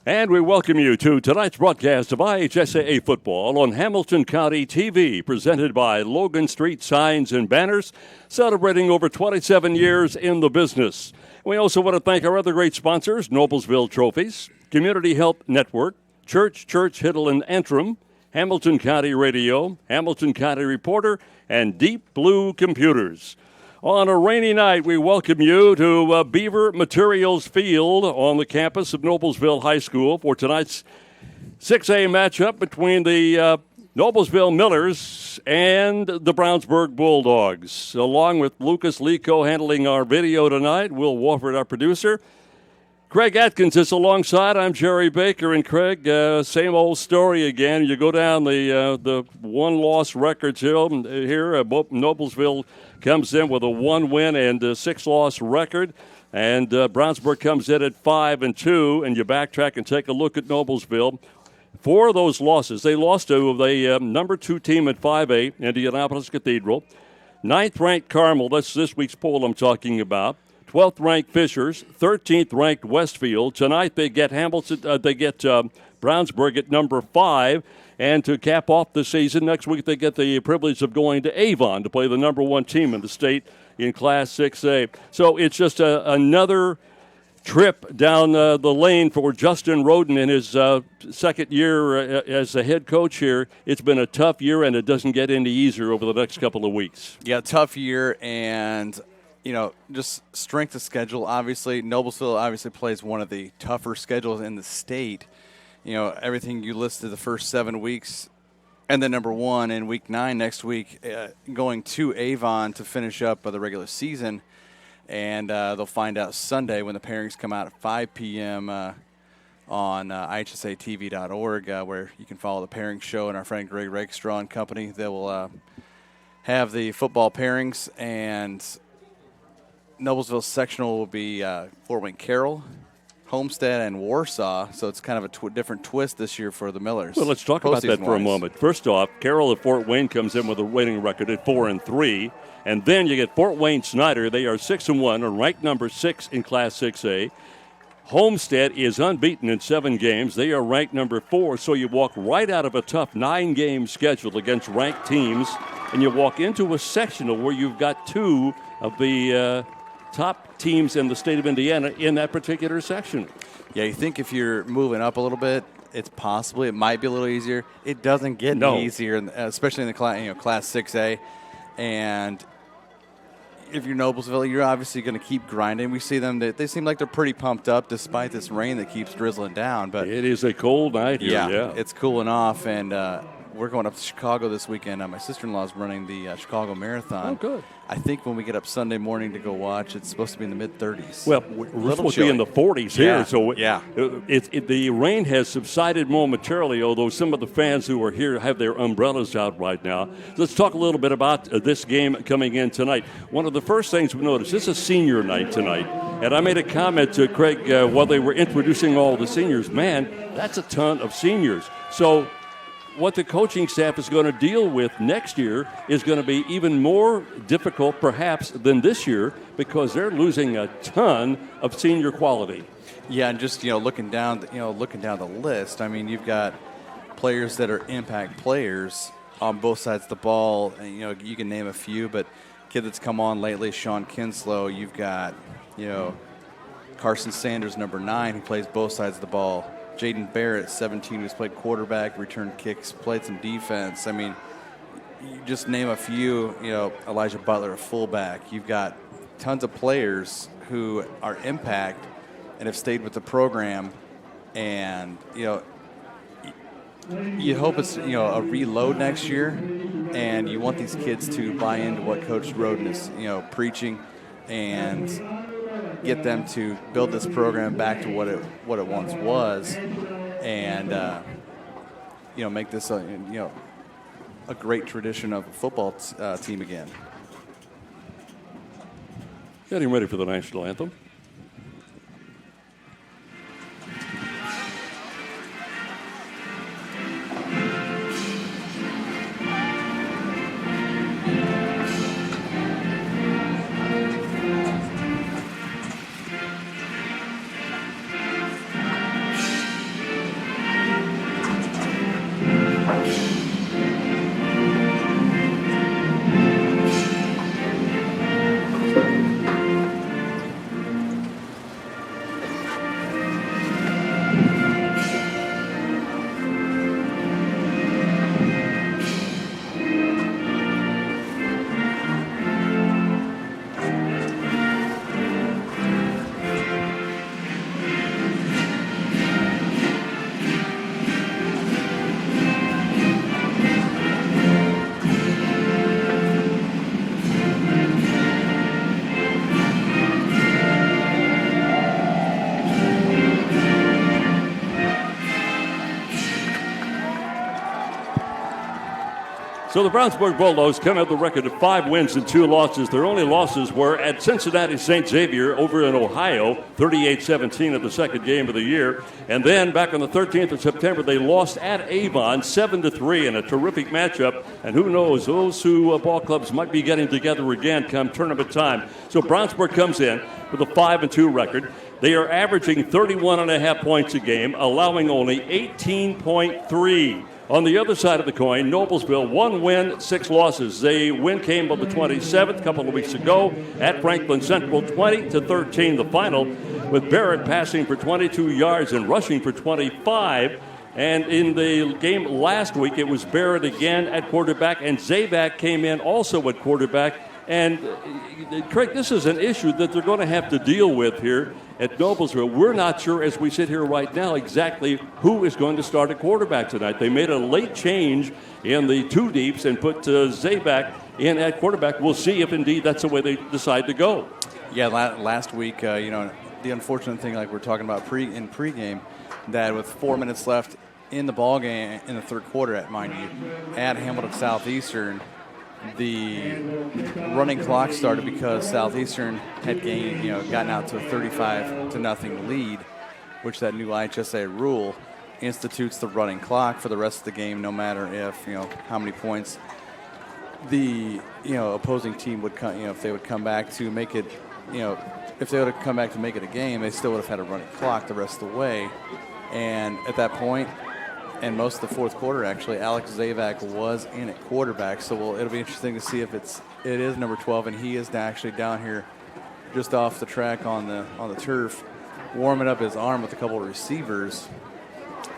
And we welcome you to tonight's broadcast of IHSAA football on Hamilton County TV, presented by Logan Street Signs and Banners, celebrating over 27 years in the business. We also want to thank our other great sponsors, Noblesville Trophies, Community Health Network, Church, Hiddle and Antrim, Hamilton County Radio, Hamilton County Reporter, and Deep Blue Computers. On a rainy night, we welcome you to Beaver Materials Field on the campus of Noblesville High School for tonight's 6A matchup between the Noblesville Millers and the Brownsburg Bulldogs. Along with Lucas Lico handling our video tonight, Will Wolford, our producer. Craig Atkins is alongside. I'm Jerry Baker, and Craig, same old story again. You go down the one-loss records here. Noblesville comes in with a 1-win and a 6-loss record, and Brownsburg comes in at 5-2. And you backtrack and take a look at Noblesville. 4 of those losses, they lost to the number 2 team at 5A, Indianapolis Cathedral. 9th-ranked Carmel. That's this week's poll I'm talking about. 12th-ranked Fishers, 13th-ranked Westfield. Tonight they get Brownsburg at number 5. And to cap off the season, next week they get the privilege of going to Avon to play the number 1 team in the state in Class 6A. So it's just another trip down the lane for Justin Roden in his second year as a head coach here. It's been a tough year, and it doesn't get any easier over the next couple of weeks. Yeah, tough year, and just strength of schedule. Obviously, Noblesville obviously plays one of the tougher schedules in the state. Everything you listed the first 7 weeks, and then number 1 in week 9 next week, going to Avon to finish up the regular season. And they'll find out Sunday when the pairings come out at 5 p.m. On IHSATV.org, where you can follow the pairing show and our friend Greg Rakestraw and company. They will have the football pairings, and Noblesville sectional will be Fort Wayne Carroll, Homestead, and Warsaw. So it's kind of a different twist this year for the Millers. Well, let's talk about that for a moment. First off, Carroll of Fort Wayne comes in with a winning record at 4-3. And then you get Fort Wayne Snyder. They are 6-1 and ranked number 6 in Class 6A. Homestead is unbeaten in 7 games. They are ranked number 4. So you walk right out of a tough 9-game schedule against ranked teams, and you walk into a sectional where you've got 2 of the top teams in the state of Indiana in that particular section. Yeah, you think if you're moving up a little bit, it might be a little easier. It doesn't get easier, especially in the Class 6A. And if you're Noblesville, you're obviously going to keep grinding. We see them; they seem like they're pretty pumped up despite this rain that keeps drizzling down. But it is a cold night here. Yeah. It's cooling off, and we're going up to Chicago this weekend. My sister-in-law is running the Chicago Marathon. Oh, good. I think when we get up Sunday morning to go watch, it's supposed to be in the mid-30s. Well, we're supposed to be in the 40s here. So the rain has subsided momentarily, although some of the fans who are here have their umbrellas out right now. Let's talk a little bit about this game coming in tonight. One of the first things we noticed, this is a senior night tonight. And I made a comment to Craig while they were introducing all the seniors. Man, that's a ton of seniors. So what the coaching staff is going to deal with next year is going to be even more difficult, perhaps, than this year, because they're losing a ton of senior quality. Yeah, and just looking down the list. I mean, you've got players that are impact players on both sides of the ball. And, you can name a few, but kid that's come on lately, Sean Kinslow. You've got Carson Sanders, number 9, who plays both sides of the ball. Jaden Barrett, 17, who's played quarterback, returned kicks, played some defense. I mean, you just name a few, Elijah Butler, a fullback. You've got tons of players who are impact and have stayed with the program. And, you hope it's, a reload next year. And you want these kids to buy into what Coach Roden is, preaching, and get them to build this program back to what it once was, and make this a great tradition of a football team again. Getting ready for the national anthem. So the Brownsburg Bulldogs come out with a record of 5 wins and 2 losses. Their only losses were at Cincinnati St. Xavier over in Ohio, 38-17 at the second game of the year. And then back on the 13th of September, they lost at Avon 7-3 in a terrific matchup. And who knows, those two ball clubs might be getting together again come tournament time. So Brownsburg comes in with a 5-2 record. They are averaging 31.5 points a game, allowing only 18.3. On the other side of the coin, Noblesville, 1 win, 6 losses. They win came on the 27th, a couple of weeks ago, at Franklin Central, 20-13, the final, with Barrett passing for 22 yards and rushing for 25. And in the game last week, it was Barrett again at quarterback, and Zabak came in also at quarterback. And, Craig, this is an issue that they're going to have to deal with here at Noblesville. We're not sure, as we sit here right now, exactly who is going to start at quarterback tonight. They made a late change in the 2 deeps and put Zabak in at quarterback. We'll see if, indeed, that's the way they decide to go. Yeah, last week, the unfortunate thing, like we're talking about in pregame, that with 4 minutes left in the ball game in the third quarter, mind you, at Hamilton Southeastern, the running clock started because Southeastern had gotten out to a 35-0 lead, which that new IHSAA rule institutes the running clock for the rest of the game, no matter if how many points the opposing team would come. If they would come back to make it, if they would have come back to make it a game, they still would have had a running clock the rest of the way. And at that point, and most of the fourth quarter, actually, Alex Zabak was in at quarterback. So it'll be interesting to see if it is number 12, and he is actually down here just off the track on the turf, warming up his arm with a couple of receivers.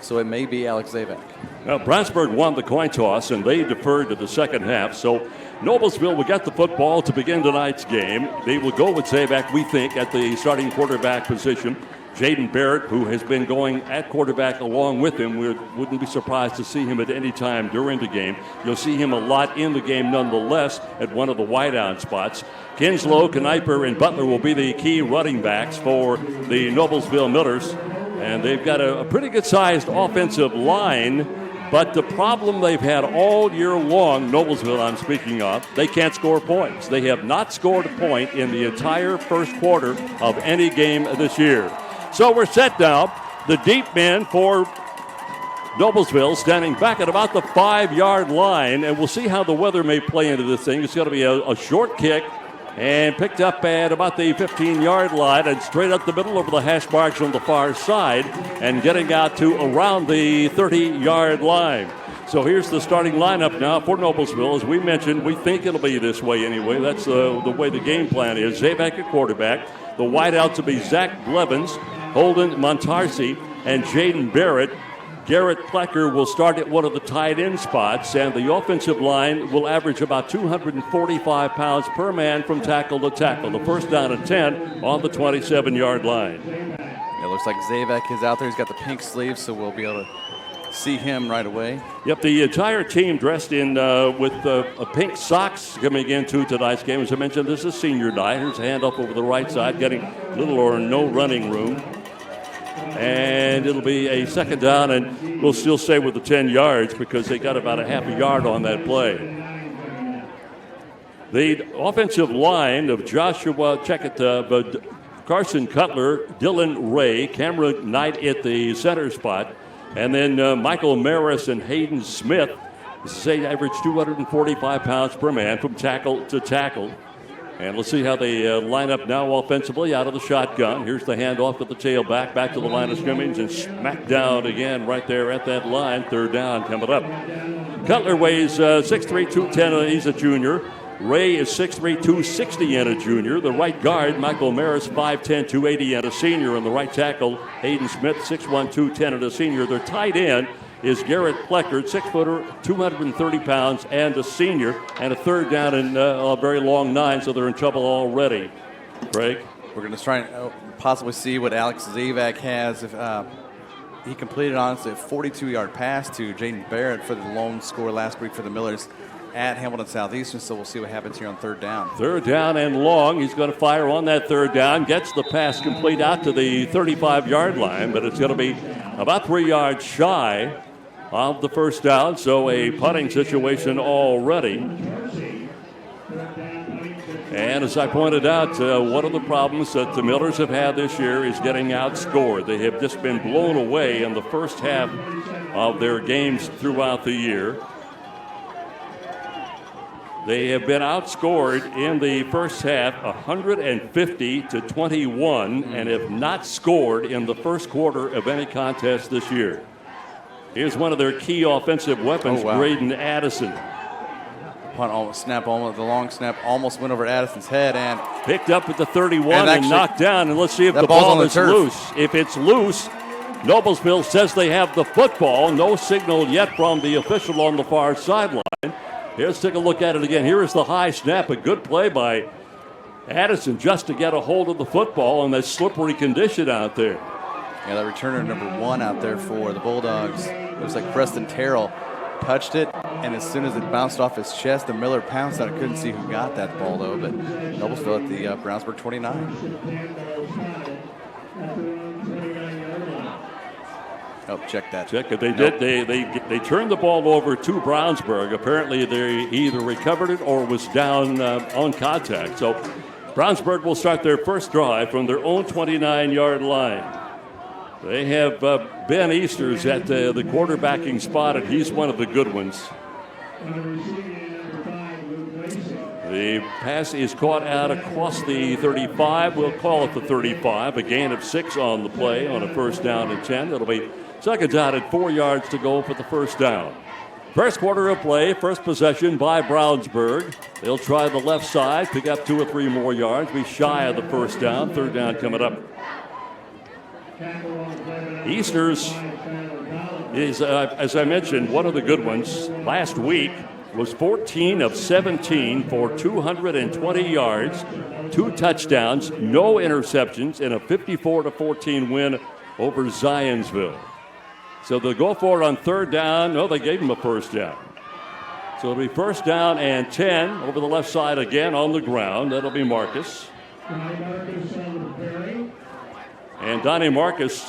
So it may be Alex Zabak. Now, Brownsburg won the coin toss, and they deferred to the second half. So Noblesville will get the football to begin tonight's game. They will go with Zabak, we think, at the starting quarterback position. Jaden Barrett, who has been going at quarterback along with him, we wouldn't be surprised to see him at any time during the game. You'll see him a lot in the game nonetheless at one of the wideout spots. Kinslow, Kniper, and Butler will be the key running backs for the Noblesville Millers. And they've got a pretty good-sized offensive line, but the problem they've had all year long, Noblesville I'm speaking of, they can't score points. They have not scored a point in the entire first quarter of any game this year. So we're set now. The deep man for Noblesville standing back at about the 5-yard line, and we'll see how the weather may play into this thing. It's going to be a short kick and picked up at about the 15-yard line and straight up the middle over the hash marks on the far side and getting out to around the 30-yard line. So here's the starting lineup now for Noblesville. As we mentioned, we think it'll be this way anyway. That's the way the game plan is. Zabak at quarterback. The wideouts will be Zach Blevins, Holden Montarsi, and Jaden Barrett. Garrett Plecker will start at one of the tight end spots, and the offensive line will average about 245 pounds per man from tackle to tackle. The first down and 10 on the 27-yard line. It looks like Zabak is out there. He's got the pink sleeves, so we'll be able to see him right away. Yep, the entire team dressed in with pink socks coming into tonight's game. As I mentioned, this is senior night. Here's a handoff over the right side, getting little or no running room. And it'll be a second down, and we'll still stay with the 10 yards because they got about a half a yard on that play. The offensive line of Joshua, Carson Cutler, Dylan Ray, Cameron Knight at the center spot, and then Michael Maris and Hayden Smith. They average 245 pounds per man from tackle to tackle. And let's see how they line up now offensively out of the shotgun. Here's the handoff to the tailback, back to the line of scrimmage, and smack down again right there at that line. Third down coming up. Cutler weighs 6'3", 210. He's a junior. Ray is 6'3", 260 and a junior. The right guard, Michael Maris, 5'10", 280 and a senior. And the right tackle, Hayden Smith, 6'1", 210 and a senior. Their tight end is Garrett Pleckard, 6-footer, 230 pounds, and a senior. And a third down and a very long 9, so they're in trouble already. Craig? We're going to try and possibly see what Alex Zabak has. If he completed, honestly, a 42-yard pass to Jaden Barrett for the lone score last week for the Millers at Hamilton Southeastern, so we'll see what happens here on third down. Third down and long. He's going to fire on that third down, gets the pass complete out to the 35-yard line, but it's going to be about 3 yards shy of the first down, so a punting situation already. And as I pointed out, one of the problems that the Millers have had this year is getting outscored. They have just been blown away in the first half of their games throughout the year. They have been outscored in the first half 150-21 and have not scored in the first quarter of any contest this year. Here's one of their key offensive weapons, Braden Addison. Punt almost the long snap almost went over Addison's head and picked up at the 31 and knocked down. And let's see if the ball is loose. If it's loose, Noblesville says they have the football. No signal yet from the official on the far sideline. Here's take a look at it again. Here is the high snap. A good play by Addison just to get a hold of the football in that slippery condition out there. Yeah, that returner number 1 out there for the Bulldogs. It was like Preston Terrell. Touched it, and as soon as it bounced off his chest, the Miller pounced on it. Couldn't see who got that ball, though, but Noblesville at the Brownsburg 29. Oh, check that. Check it. They did. They turned the ball over to Brownsburg. Apparently, they either recovered it or was down on contact. So Brownsburg will start their first drive from their own 29-yard line. They have Ben Easters at the quarterbacking spot, and he's one of the good ones. The pass is caught out across the 35. We'll call it the 35. A gain of 6 on the play on a first down and 10. It'll be second down at 4 yards to go for the first down. First quarter of play, first possession by Brownsburg. They'll try the left side, pick up 2 or 3 more yards, be shy of the first down. Third down coming up. Easters is, as I mentioned, one of the good ones. Last week was 14 of 17 for 220 yards, 2 touchdowns, no interceptions, in a 54-14 win over Zionsville. So they'll go for it on third down. No, they gave him a first down. So it'll be first down and 10 over the left side again on the ground. That'll be Marcus. And Donnie Marcus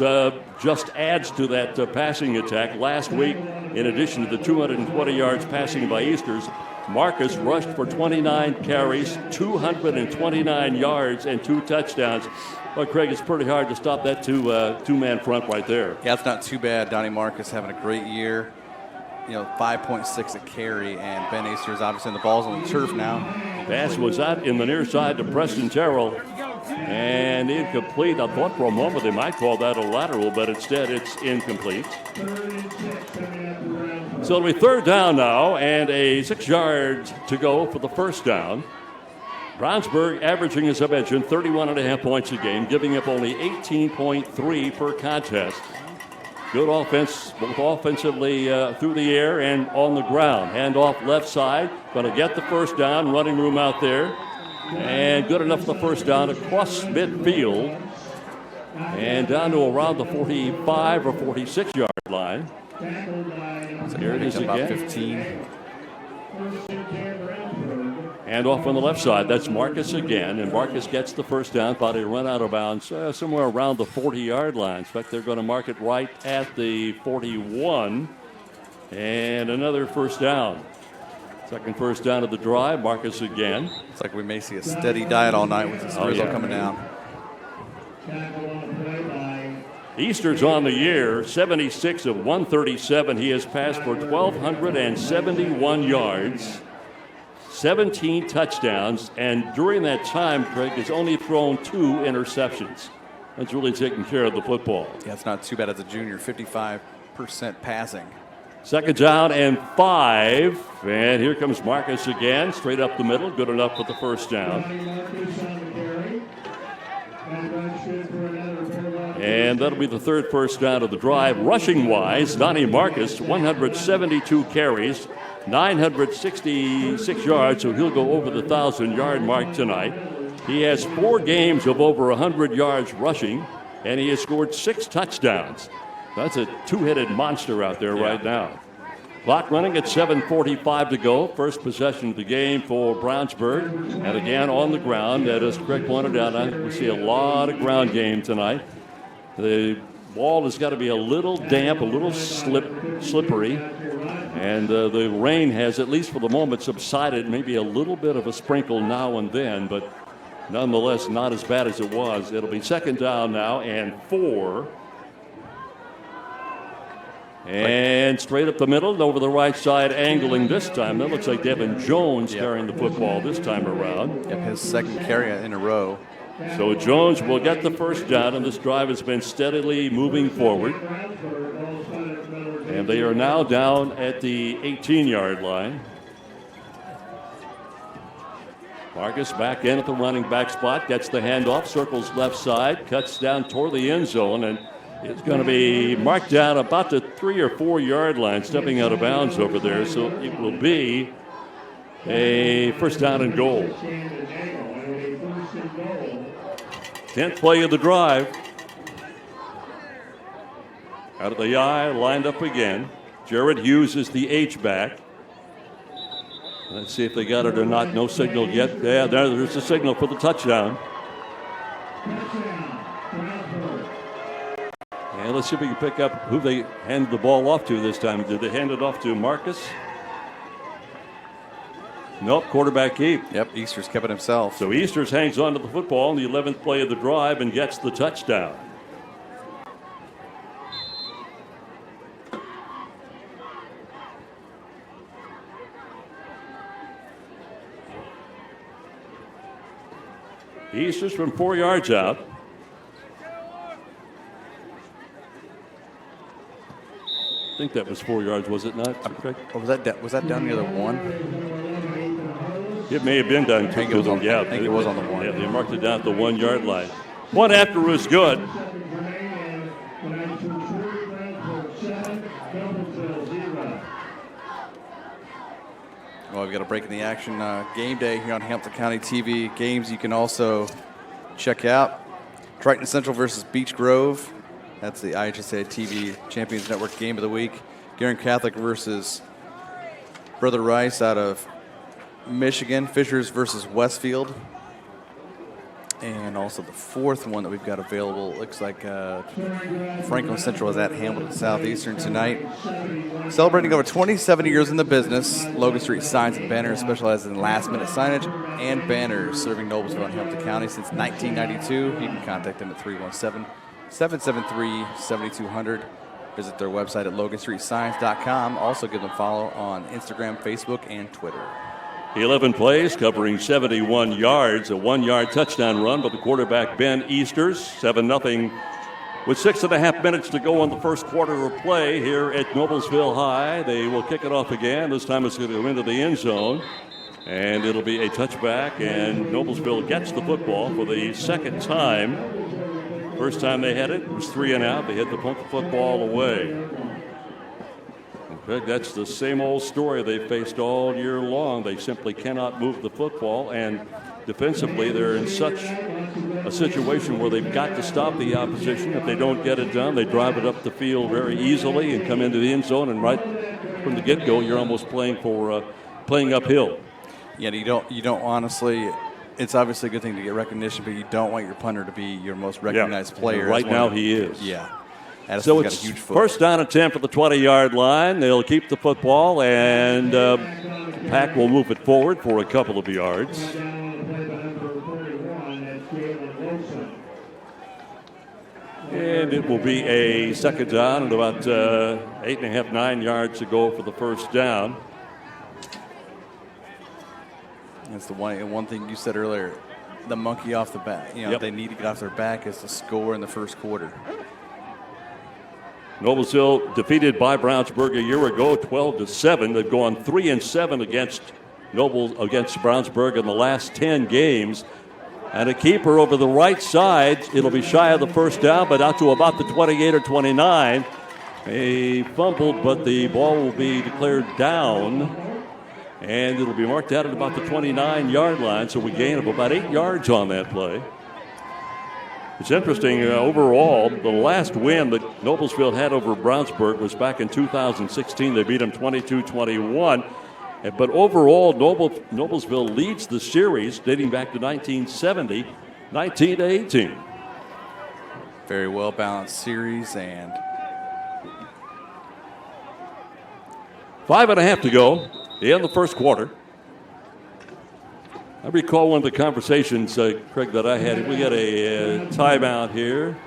just adds to that passing attack. Last week, in addition to the 220 yards passing by Easters, Marcus rushed for 29 carries, 229 yards, and 2 touchdowns. Well, Craig, it's pretty hard to stop that two-man front right there. Yeah, it's not too bad. Donnie Marcus having a great year. 5.6 a carry, and Ben Easters obviously the ball's on the turf now. Pass was out in the near side to Preston Terrell. And incomplete. I thought for a moment they might call that a lateral, but instead it's incomplete. So it'll be third down now, and a 6 yards to go for the first down. Brownsburg averaging, as I mentioned, 31.5 points a game, giving up only 18.3 per contest. Good offense, both offensively through the air and on the ground. Hand off left side, going to get the first down, running room out there. And good enough for the first down across midfield and down to around the 45 or 46-yard line. So here it is again. 15. And off on the left side, that's Marcus again. And Marcus gets the first down, but he run out of bounds somewhere around the 40-yard line. In fact, they're going to mark it right at the 41. And another first down. Second first down of the drive, Marcus again. It's like we may see a steady diet all night with this result coming down. Easters on the year, 76 of 137. He has passed for 1,271 yards, 17 touchdowns, and during that time, Craig has only thrown 2 interceptions. That's really taking care of the football. Yeah, it's not too bad as a junior, 55% passing. Second down and 5. And here comes Marcus again, straight up the middle. Good enough for the first down. And that'll be the third first down of the drive. Rushing-wise, Donnie Marcus, 172 carries, 966 yards, so he'll go over the 1,000-yard mark tonight. He has 4 games of over 100 yards rushing, and he has scored 6 touchdowns. That's a 2-headed monster out there right now. Clock running at 7:45 to go. First possession of the game for Brownsburg. And again on the ground, as Craig pointed out, we see a lot of ground game tonight. The ball has got to be a little damp, a little slippery. And the rain has, at least for the moment, subsided. Maybe a little bit of a sprinkle now and then, but nonetheless not as bad as it was. It'll be second down now and 4. And straight up the middle and over the right side, angling this time. That looks like Devin Jones carrying the football this time around. Yep, his second carry in a row. So Jones will get the first down, and this drive has been steadily moving forward. And they are now down at the 18-yard line. Marcus back in at the running back spot, gets the handoff, circles left side, cuts down toward the end zone, and it's going to be marked down about the 3 or 4 yard line, stepping out of bounds over there. So it will be a first down and goal. 10th play of the drive. Out of the I, lined up again. Jared Hughes is the H-back. Let's see if they got it or not. No signal yet. Yeah, there's a signal for the touchdown. And let's see if we can pick up who they handed the ball off to this time. Did they hand it off to Marcus? Nope, quarterback keep. Yep, Easters kept it himself. So Easters hangs on to the football in the 11th play of the drive and gets the touchdown. Easters from 4 yards out. I think that was 4 yards, was it not? Or was that down near the 1? It may have been down. I think it was on the 1. Yeah, they marked it down at the 1 yard line. One after was good. Well, we've got a break in the action. Game day here on Hamilton County TV. Games you can also check out. Triton Central versus Beech Grove. That's the IHSAA TV Champions Network game of the week. Guerin Catholic versus Brother Rice out of Michigan. Fishers versus Westfield. And also the fourth one that we've got available, looks like Franklin Central is at Hamilton Southeastern tonight. Celebrating over 27 years in the business, Logan Street Signs and Banners specializes in last-minute signage and banners, serving Noblesville and Hamilton County since 1992. You can contact them at 317-773-7200. Visit their website at loganstreetsigns.com. Also give them a follow on Instagram, Facebook, and Twitter. 11 plays covering 71 yards, a 1 yard touchdown run by the quarterback Ben Easters, 7-0 with 6.5 minutes to go on the first quarter of play here at Noblesville High. They will kick it off again. This time it's going to go into the end zone, and it'll be a touchback, and Noblesville gets the football for the second time. First time they had it was 3 and out. They had to punt the football away. That's the same old story they faced all year long. They simply cannot move the football, and defensively they're in such a situation where they've got to stop the opposition. If they don't get it done, they drive it up the field very easily and come into the end zone, and right from the get-go you're almost playing uphill. Yeah, you don't honestly. It's obviously a good thing to get recognition, but you don't want your punter to be your most recognized player. Right now he is. Yeah. So it's first down and 10 for the 20-yard line. They'll keep the football, and Pack will move it forward for a couple of yards. And it will be a second down and about 8.5, 9 yards to go for the first down. That's the one thing you said earlier. The monkey off the back. They need to get off their back is to score in the first quarter. Noblesville defeated by Brownsburg a year ago, 12-7. They've gone 3-7 against Brownsburg in the last 10 games. And a keeper over the right side. It'll be shy of the first down, but out to about the 28 or 29. He fumbled, but the ball will be declared down. And it'll be marked out at about the 29-yard line. So we gain of about 8 yards on that play. It's interesting, overall, the last win that Noblesville had over Brownsburg was back in 2016. They beat them 22-21. But overall, Noblesville leads the series dating back to 1970, 19-18. Very well-balanced series, and 5.5 to go in the first quarter. I recall one of the conversations, Craig, that I had. We got a timeout here,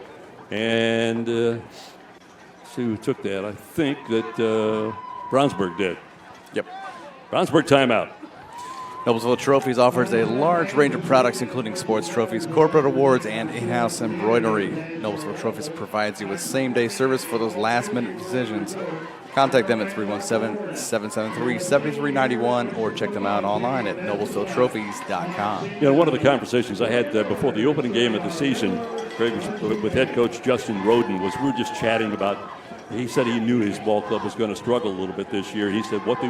and let's see who took that. I think that Brownsburg did. Yep. Brownsburg timeout. Noblesville Trophies offers a large range of products, including sports trophies, corporate awards, and in-house embroidery. Noblesville Trophies provides you with same-day service for those last-minute decisions. Contact them at 317-773-7391 or check them out online at noblesvilletrophies.com. You know, one of the conversations I had before the opening game of the season, Craig, with head coach Justin Roden, was we were just chatting about. He said he knew his ball club was going to struggle a little bit this year. He said what we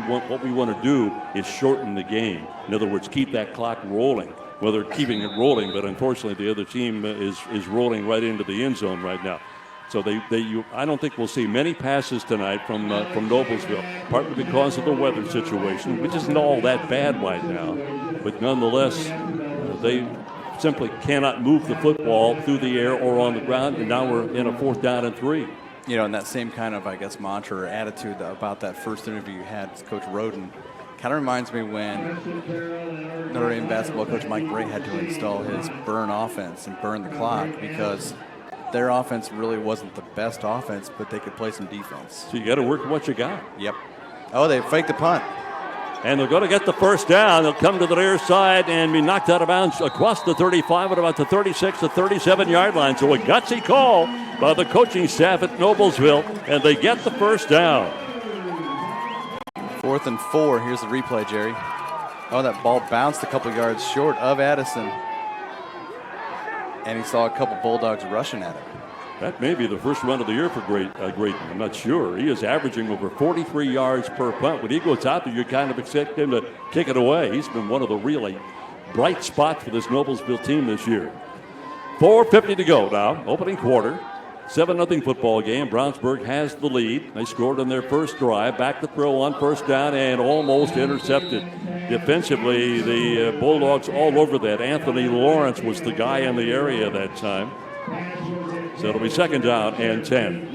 want to do is shorten the game. In other words, keep that clock rolling. Well, they're keeping it rolling, but unfortunately the other team is rolling right into the end zone right now. So I don't think we'll see many passes tonight from Noblesville, partly because of the weather situation, which isn't all that bad right now. But nonetheless, they simply cannot move the football through the air or on the ground, and now we're in a 4th down and 3. You know, and that same kind of, I guess, mantra or attitude about that first interview you had with Coach Roden kind of reminds me when Notre Dame basketball coach Mike Bray had to install his burn offense and burn the clock because their offense really wasn't the best offense, but they could play some defense. So you got to work with what you got. Yep. Oh, they faked the punt. And they're going to get the first down. They'll come to the near side and be knocked out of bounds across the 35 at about the 36 to 37-yard line. So a gutsy call by the coaching staff at Noblesville, and they get the first down. 4th and 4. Here's the replay, Jerry. Oh, that ball bounced a couple yards short of Addison. And he saw a couple Bulldogs rushing at him. That may be the first run of the year for Grayton. I'm not sure. He is averaging over 43 yards per punt. When he goes out there, you kind of expect him to kick it away. He's been one of the really bright spots for this Noblesville team this year. 4:50 to go now, opening quarter. 7-0 football game. Brownsburg has the lead. They scored on their first drive. Back to throw on first down and almost intercepted. Defensively, the Bulldogs all over that. Anthony Lawrence was the guy in the area that time. So it'll be 2nd down and 10.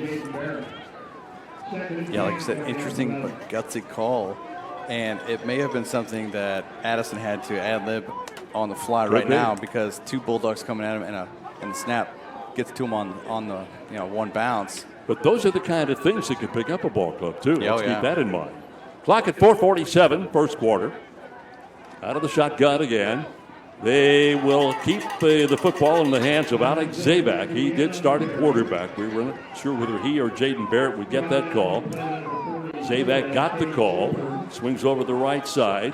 Yeah, like I said, interesting but gutsy call. And it may have been something that Addison had to ad-lib on the fly right now because 2 Bulldogs coming at him and the snap gets to him on the one bounce. But those are the kind of things that can pick up a ball club, too. Yeah, Let's keep that in mind. Clock at 4:47, first quarter. Out of the shotgun again. They will keep the football in the hands of Alex Zabak. He did start at quarterback. We were not sure whether he or Jaden Barrett would get that call. Zabak got the call. Swings over the right side.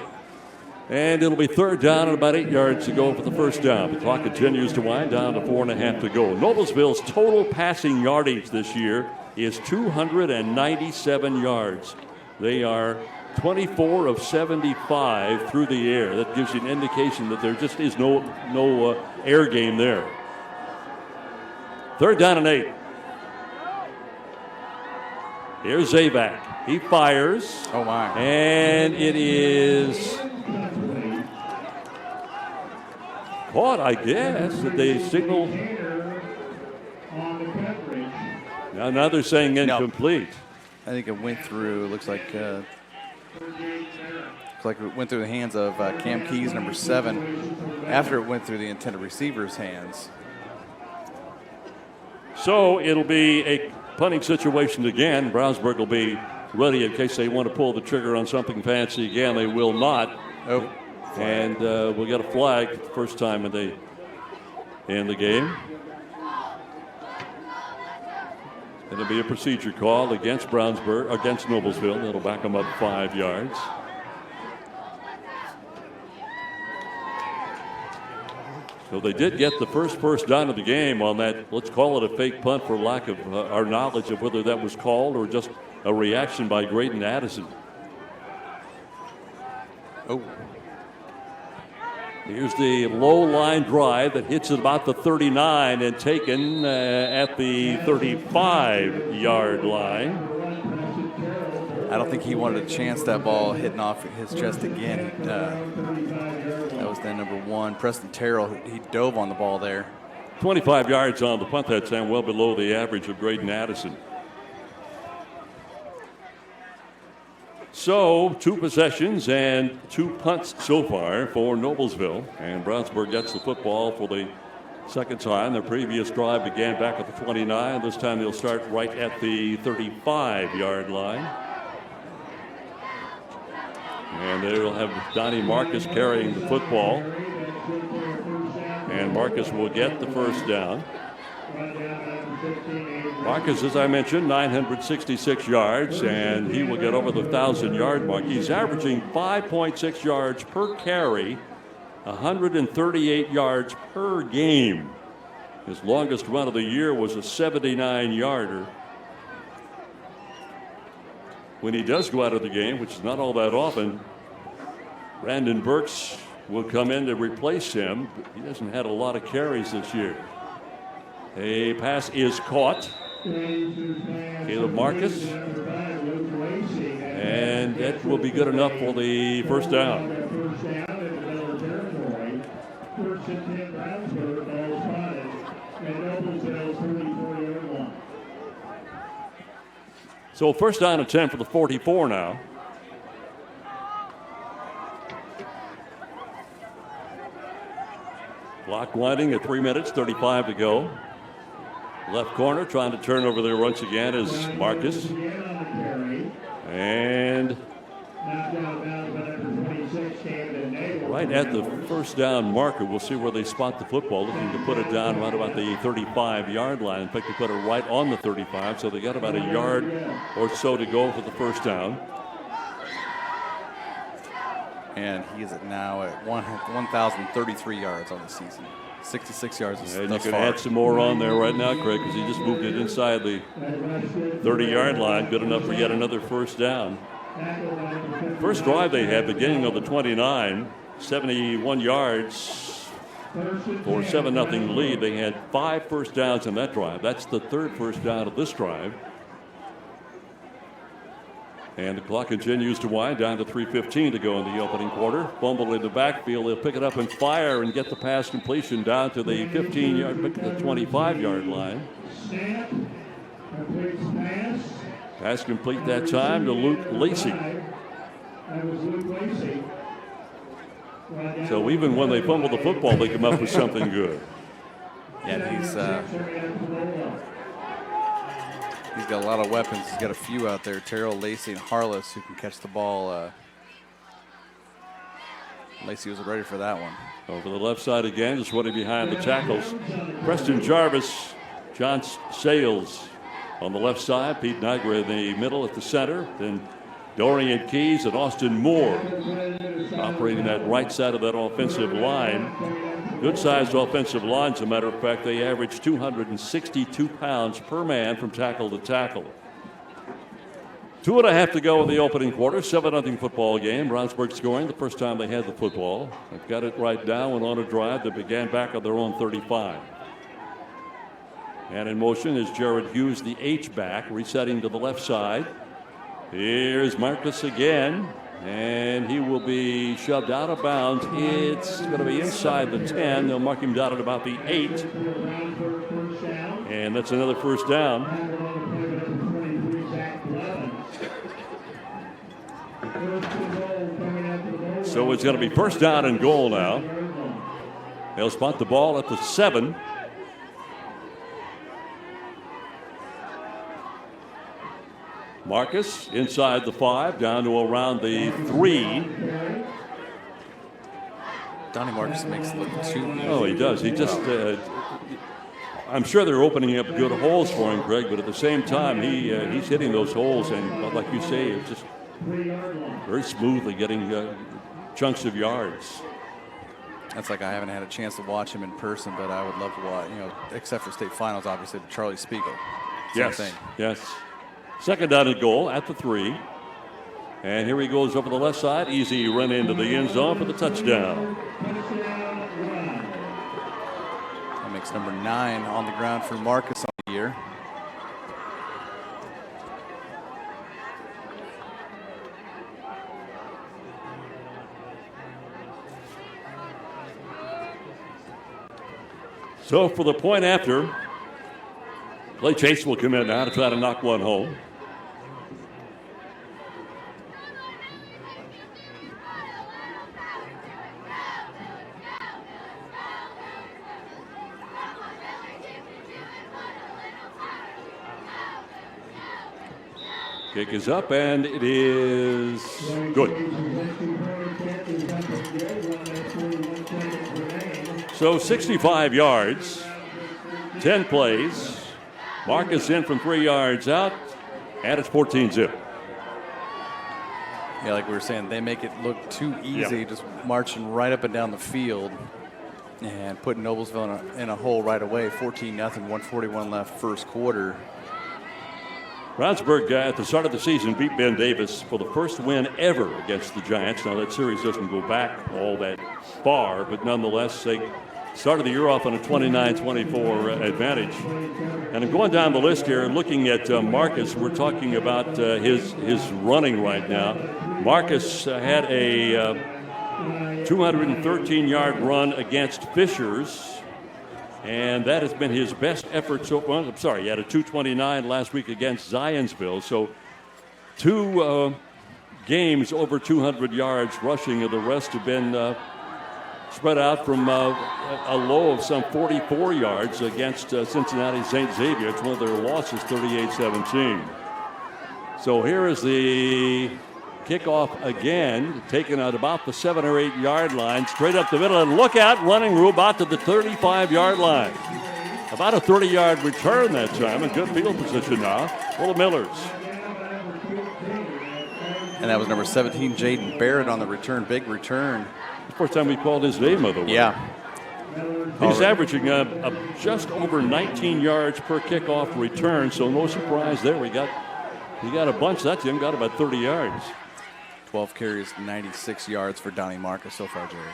And it'll be 3rd down and about 8 yards to go for the first down. The clock continues to wind down to 4.5 to go. Noblesville's total passing yardage this year is 297 yards. They are 24 of 75 through the air. That gives you an indication that there just is no air game there. 3rd down and 8. Here's Zabak. He fires. Oh, my. And it is caught, I guess, that they signal. Now they're saying incomplete. I think it went through, looks like it went through the hands of Cam Keys, number 7, after it went through the intended receiver's hands. So it'll be a punting situation again. Brownsburg will be ready in case they want to pull the trigger on something fancy again. They will not. Oh. And we'll get a flag for the first time in the game. It'll be a procedure call against Noblesville. That'll back them up 5 yards. So they did get the first down of the game on that, let's call it a fake punt for lack of our knowledge of whether that was called or just a reaction by Graydon Addison. Oh. Here's the low line drive that hits at about the 39 and taken at the 35-yard line. I don't think he wanted to chance that ball hitting off his chest again. That was then number 1, Preston Terrell. He dove on the ball there. 25 yards on the punt that time, well below the average of Graydon Addison. So 2 possessions and 2 punts so far for Noblesville. And Brownsburg gets the football for the second time. Their previous drive began back at the 29. This time they'll start right at the 35-yard line. And they will have Donnie Marcus carrying the football. And Marcus will get the first down. Marcus, as I mentioned, 966 yards, and he will get over the 1,000-yard mark. He's averaging 5.6 yards per carry, 138 yards per game. His longest run of the year was a 79-yarder. When he does go out of the game, which is not all that often, Brandon Burks will come in to replace him. He hasn't had a lot of carries this year. A pass is caught. Caleb Marcus. And that will be good enough for the first down. So first down and 10 for the 44 now. Clock winding at 3 minutes, 35 to go. Left corner trying to turn over there once again is Marcus. And right at the first down marker, we'll see where they spot the football, looking to put it down right about the 35-yard line. In fact, they put it right on the 35, so they got about a yard or so to go for the first down. And he is now at 1,033 yards on the season. 66 yards is and you can add some more on there right now, Craig, because he just moved it inside the 30-yard line. Good enough for yet another first down. First drive they had, beginning of the 29, 71 yards for a 7-0 lead. They had 5 first downs in that drive. That's the 3rd first down of this drive. And the clock continues to wind down to 3:15 to go in the opening quarter. Fumble in the backfield. They'll pick it up and fire and get the pass completion down to the 15-yard, the 25-yard line. Pass complete that time to Luke Lacey. So even when they fumble the football, they come up with something good. Yeah, he's got a lot of weapons. He's got a few out there. Terrell, Lacey, and Harless who can catch the ball. Lacey was ready for that one. Over the left side again, just running behind the tackles. Preston Jarvis, John Sales on the left side. Pete Niagara in the middle at the center. Then Dorian Keys and Austin Moore operating that right side of that offensive line. Good-sized offensive line, as a matter of fact. They average 262 pounds per man from tackle to tackle. 2.5 to go in the opening quarter. 7-0 football game. Brownsburg scoring the first time they had the football. They've got it right down and on a drive that began back on their own 35. And in motion is Jared Hughes, the H-back, resetting to the left side. Here's Marcus again. And he will be shoved out of bounds. It's going to be inside the 10. They'll mark him down at about the 8. And that's another first down. So it's going to be first down and goal now. They'll spot the ball at the 7. Marcus inside the 5, down to around the 3. Donnie Marcus makes it look too easy. Oh, he does. He just, I'm sure they're opening up good holes for him, Greg, but at the same time, he's hitting those holes, and like you say, it's just very smoothly getting chunks of yards. That's like I haven't had a chance to watch him in person, but I would love to watch, except for state finals, obviously, but Charlie Spiegel. Same thing. Yes. Second down and goal at the 3. And here he goes over the left side. Easy run into the end zone for the touchdown. That makes number 9 on the ground for Marcus on the year. So for the point after, Clay Chase will come in now to try to knock one home. Kick is up, and it is good. So 65 yards, 10 plays. Marcus in from 3 yards out, and it's 14-zip. Yeah, like we were saying, they make it look too easy, just marching right up and down the field and putting Noblesville in a hole right away. 14-0, 1:41 left first quarter. Brownsburg at the start of the season beat Ben Davis for the first win ever against the Giants. Now that series doesn't go back all that far, but nonetheless they started the year off on a 29-24 advantage. And I'm going down the list here, looking at Marcus. We're talking about his running right now. Marcus had a 213-yard run against Fishers, and that has been his best effort so far. I'm sorry, he had a 229 last week against Zionsville. So 2 games over 200 yards rushing, and the rest have been spread out from a low of some 44 yards against Cincinnati St. Xavier. It's one of their losses, 38-17. So here is the kickoff again, taken at about the 7 or 8 yard line, straight up the middle, and look out, running room out to the 35-yard line. About a 30-yard return that time, and good field position now for the Millers. And that was number 17, Jaden Barrett, on the return, big return. The first time we called his name, by the way. Yeah. He's averaging just over 19 yards per kickoff return, so no surprise there. He got a bunch. That Jim got about 30 yards. 12 carries, 96 yards for Donnie Marcus so far, Jerry.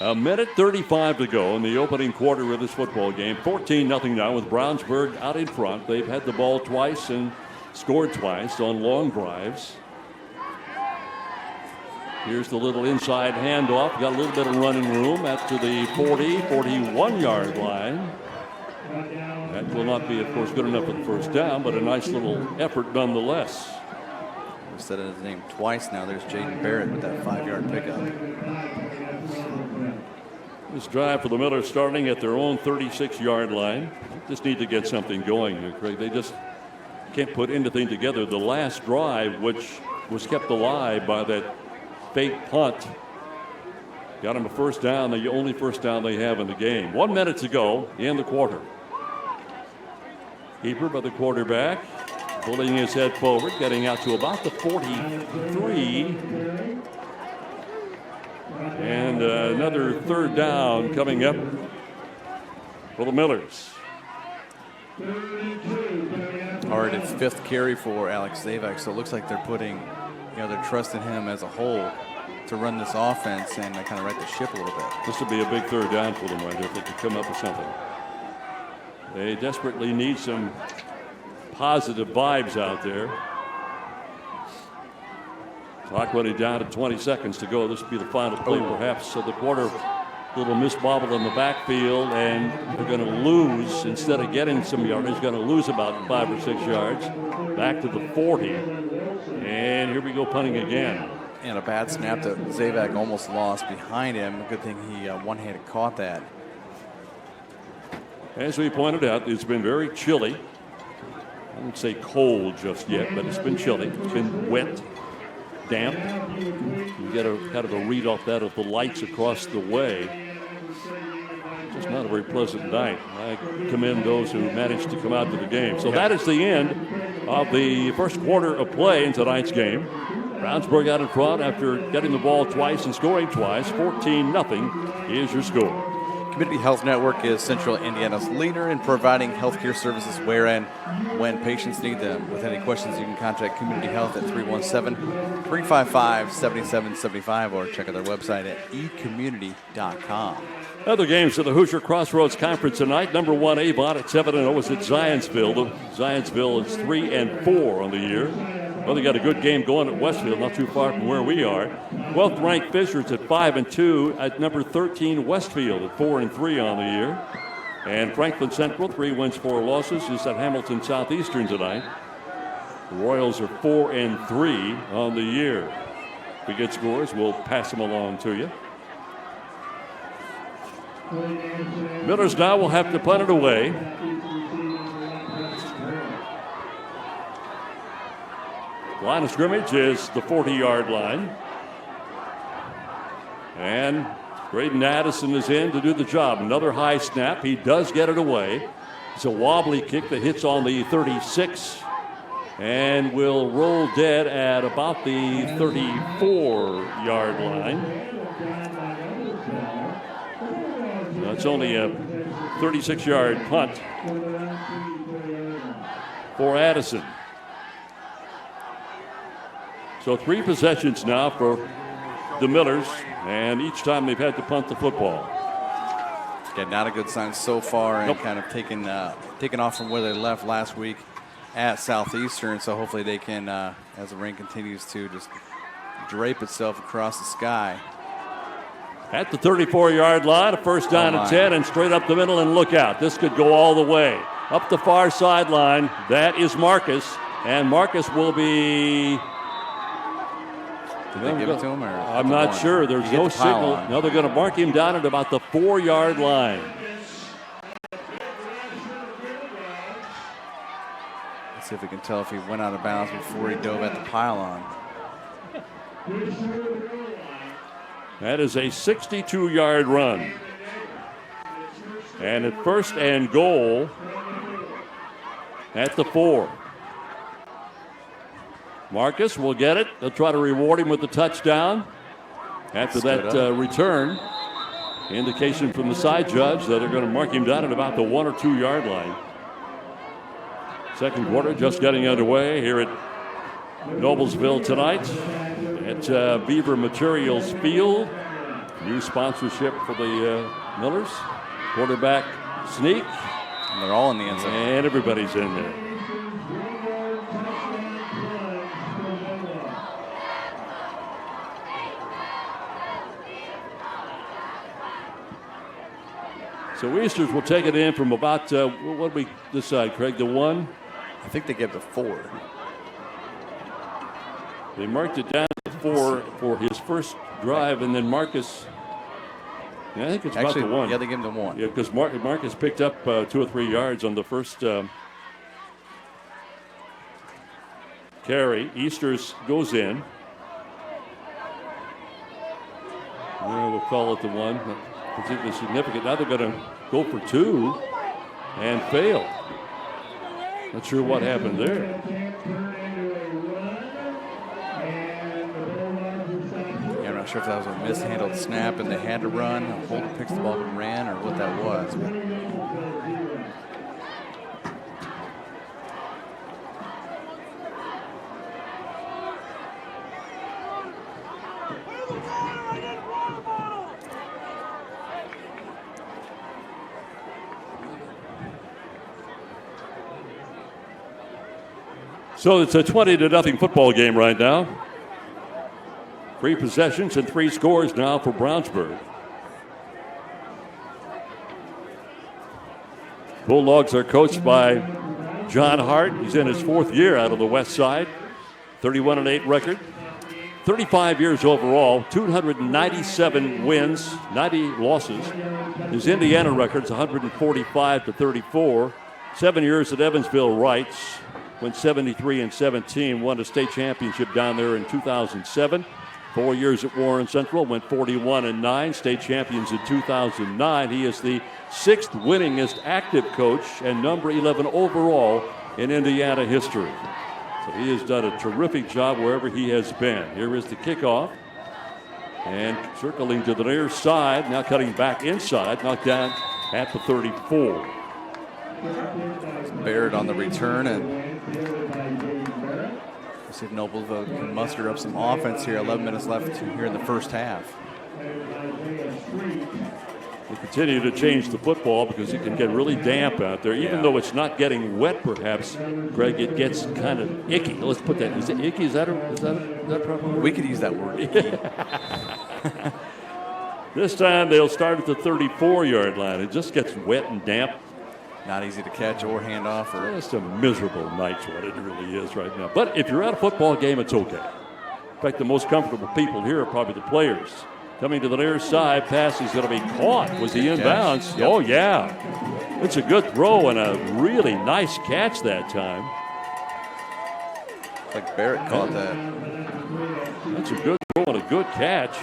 A minute 35 to go in the opening quarter of this football game. 14-0 now with Brownsburg out in front. They've had the ball twice and scored twice on long drives. Here's the little inside handoff. Got a little bit of running room up to the 40, 41-yard line. That will not be, of course, good enough for the first down, but a nice little effort nonetheless. We've said his name twice now. There's Jaden Barrett with that 5-yard pickup. This drive for the Millers starting at their own 36-yard line. Just need to get something going here, Craig. They just can't put anything together. The last drive, which was kept alive by that fake punt, got them a first down, the only first down they have in the game. 1 minute to go in the quarter. Keeper by the quarterback, pulling his head forward, getting out to about the 43. And another third down coming up for the Millers. Already 5th carry for Alex Zavak, so it looks like they're putting, they're trusting him as a whole to run this offense and kind of right the ship a little bit. This would be a big third down for them right here if they could come up with something. They desperately need some positive vibes out there. Clock running down to 20 seconds to go. This will be the final play, perhaps. So the quarter, little missed bobble in the backfield, and they're going to lose, instead of getting some yards, he's going to lose about 5 or 6 yards. Back to the 40. And here we go, punting again. And a bad snap that Zavak almost lost behind him. Good thing he one-handed caught that. As we pointed out, it's been very chilly. I wouldn't say cold just yet, but it's been chilly. It's been wet, damp. You get a kind of a read off that of the lights across the way. Just not a very pleasant night. I commend those who managed to come out to the game. So that is the end of the first quarter of play in tonight's game. Brownsburg out in front after getting the ball twice and scoring twice. 14-0 is your score. Community Health Network is Central Indiana's leader in providing healthcare services where and when patients need them. With any questions, you can contact Community Health at 317-355-7775 or check out their website at ecommunity.com. Other games of the Hoosier Crossroads Conference tonight. Number 1, Avon at 7-0 is at Zionsville. Zionsville is 3-4 on the year. Well, they got a good game going at Westfield, not too far from where we are. 12th ranked Fishers at 5-2. At number 13, Westfield at 4-3 on the year. And Franklin Central, 3 wins, 4 losses, is at Hamilton Southeastern tonight. The Royals are 4-3 on the year. If we get scores, we'll pass them along to you. Millers now will have to punt it away. Line of scrimmage is the 40-yard line. And Braden Addison is in to do the job. Another high snap. He does get it away. It's a wobbly kick that hits on the 36 and will roll dead at about the 34-yard line. That's only a 36-yard punt for Addison. So 3 possessions now for the Millers, and each time they've had to punt the football. Yeah, not a good sign so far, and kind of taken off from where they left last week at Southeastern. So hopefully they can, as the rain continues to just drape itself across the sky. At the 34-yard line, a first down and 10, and straight up the middle, and look out. This could go all the way. Up the far sideline, that is Marcus, and Marcus will be... Did they give it to him? Or I'm not sure. There's no signal. No, they're going to mark him down at about the 4-yard line. Let's see if we can tell if he went out of bounds before he dove at the pylon. That is a 62-yard run. And at first and goal at the 4. Marcus will get it. They'll try to reward him with the touchdown. After that return, indication from the side judge that they're going to mark him down at about the 1 or 2 yard line. Second quarter just getting underway here at Noblesville tonight at Beaver Materials Field. New sponsorship for the Millers. Quarterback sneak. And they're all in the end zone. And everybody's in there. So Easters will take it in from about, what did we decide, Craig, the 1? I think they gave the 4. They marked it down to 4 for his first drive, and then Marcus, I think it's actually about the 1. Yeah, they gave him the 1. Yeah, because Marcus picked up 2 or 3 yards on the first carry. Easters goes in. We'll call it the 1. Particularly significant. Now they're going to go for 2 and fail. Not sure what happened there. Yeah, I'm not sure if that was a mishandled snap and they had to run. Holden picks the ball and ran, or what that was. So it's a 20-0 football game right now. 3 possessions and 3 scores now for Brownsburg. Bulldogs are coached by John Hart. He's in his 4th year out of the West Side. 31-8 record. 35 years overall, 297 wins, 90 losses. His Indiana record's 145-34. 7 years at Evansville Rights. Went 73-17, won a state championship down there in 2007. 4 years at Warren Central, went 41-9, state champions in 2009. He is the 6th winningest active coach and number 11 overall in Indiana history. So he has done a terrific job wherever he has been. Here is the kickoff. And circling to the near side, now cutting back inside, knocked down at the 34. Baird on the return, and let's see if Noblesville can muster up some offense here. 11 minutes left here in the first half. They continue to change the football because it can get really damp out there. Even though it's not getting wet, perhaps, Greg, it gets kind of icky. Let's put that. Is it icky? Is that proper? We could use that word, icky. This time they'll start at the 34-yard line. It just gets wet and damp. Not easy to catch or hand off. Just a miserable night's what it really is right now. But if you're at a football game, it's okay. In fact, the most comfortable people here are probably the players. Coming to the near side, pass is going to be caught. Was he in bounds? Yep. Oh, yeah. It's a good throw and a really nice catch that time. Like Barrett caught that. That's a good throw and a good catch.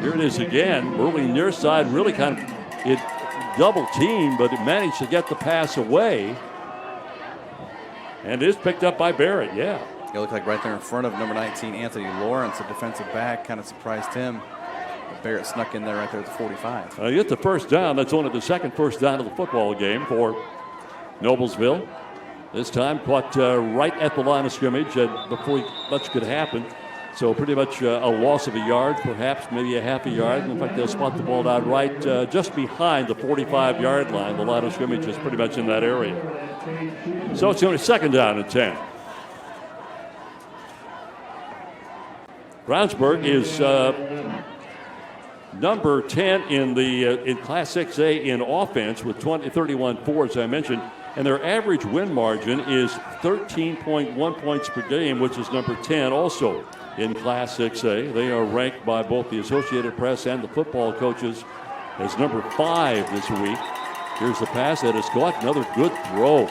Here it is again. Early near side, really kind of it double teamed, but it managed to get the pass away. And it is picked up by Barrett, yeah. It looked like right there in front of number 19, Anthony Lawrence, a defensive back, kind of surprised him. But Barrett snuck in there right there at the 45. You get the first down. That's only the second first down of the football game for Noblesville. This time caught right at the line of scrimmage before much could happen. So pretty much a loss of a yard, perhaps maybe a half a yard. In fact, they'll spot the ball down right just behind the 45-yard line. The line of scrimmage is pretty much in that area. So it's only second down and 10. Brownsburg is number 10 in Class 6A in offense with 31-4, as I mentioned. And their average win margin is 13.1 points per game, which is number 10 also in Class 6A. They are ranked by both the Associated Press and the football coaches as number 5 this week. Here's the pass that is caught. Another good throw.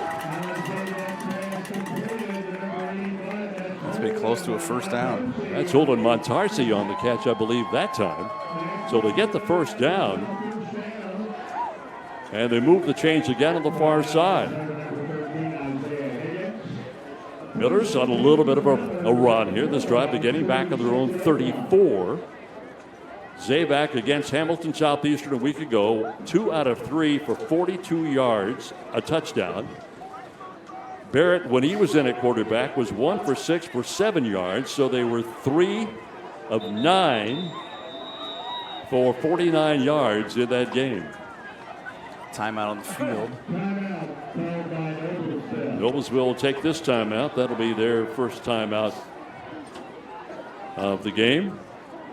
That's been close to a first down. That's Holden Montarsi on the catch, I believe, that time. So they get the first down. And they move the chains again on the far side. Millers on a little bit of a run here. This drive beginning back of their own 34. Zabak against Hamilton Southeastern a week ago. 2 out of 3 for 42 yards, a touchdown. Barrett, when he was in at quarterback, was 1 for 6 for 7 yards. So they were 3 of 9 for 49 yards in that game. Timeout on the field. Noblesville will take this timeout. That'll be their first timeout of the game.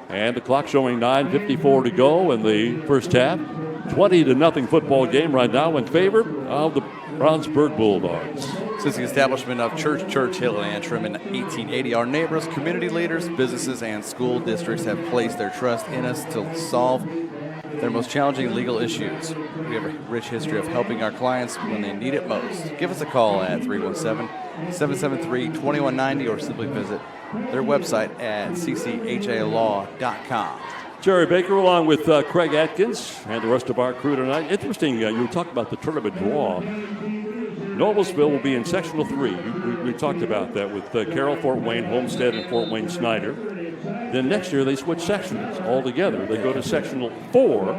And the clock showing 9:54 to go in the first half. 20-0 football game right now in favor of the Brownsburg Bulldogs. Since the establishment of Church Hill and Antrim in 1880, our neighbors, community leaders, businesses, and school districts have placed their trust in us to solve their most challenging legal issues. We have a rich history of helping our clients when they need it most. Give us a call at 317-773-2190 or simply visit their website at cchlaw.com. Jerry Baker along with Craig Atkins and the rest of our crew tonight. Interesting, you talked about the tournament draw. Noblesville will be in sectional 3. We talked about that with Carroll, Fort Wayne, Homestead, and Fort Wayne Snyder. Then next year they switch sections altogether. They go to sectional 4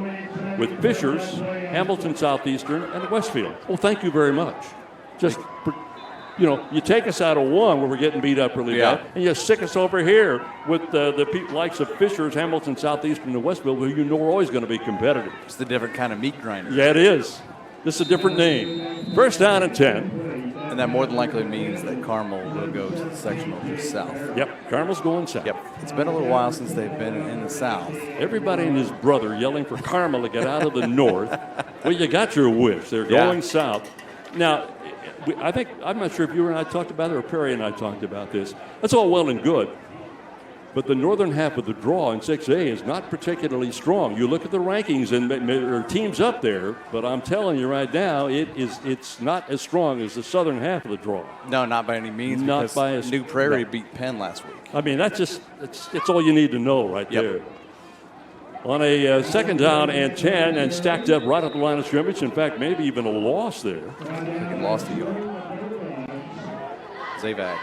with Fishers, Hamilton Southeastern, and Westfield. Well, thank you very much. Just, you take us out of 1 where we're getting beat up really bad, and you stick us over here with the likes of Fishers, Hamilton Southeastern, and Westfield, who you know are always going to be competitive. It's a different kind of meat grinder. Yeah, it is. This is a different name. First down and 10. And that more than likely means that Carmel will go to the sectional just south. Yep, Carmel's going south. Yep. It's been a little while since they've been in the south. Everybody and his brother yelling for Carmel to get out of the north. Well, you got your wish. They're going south. Now, I'm not sure if you and I talked about it or Perry and I talked about this. That's all well and good. But the northern half of the draw in 6A is not particularly strong. You look at the rankings and there are teams up there, but I'm telling you right now, it's not as strong as the southern half of the draw. No, not by any means. Not by a New Prairie beat Penn last week. I mean, it's all you need to know right there. On a second down and 10 and stacked up right at the line of scrimmage. In fact, maybe even a loss there. I think he lost a yard. Zabak.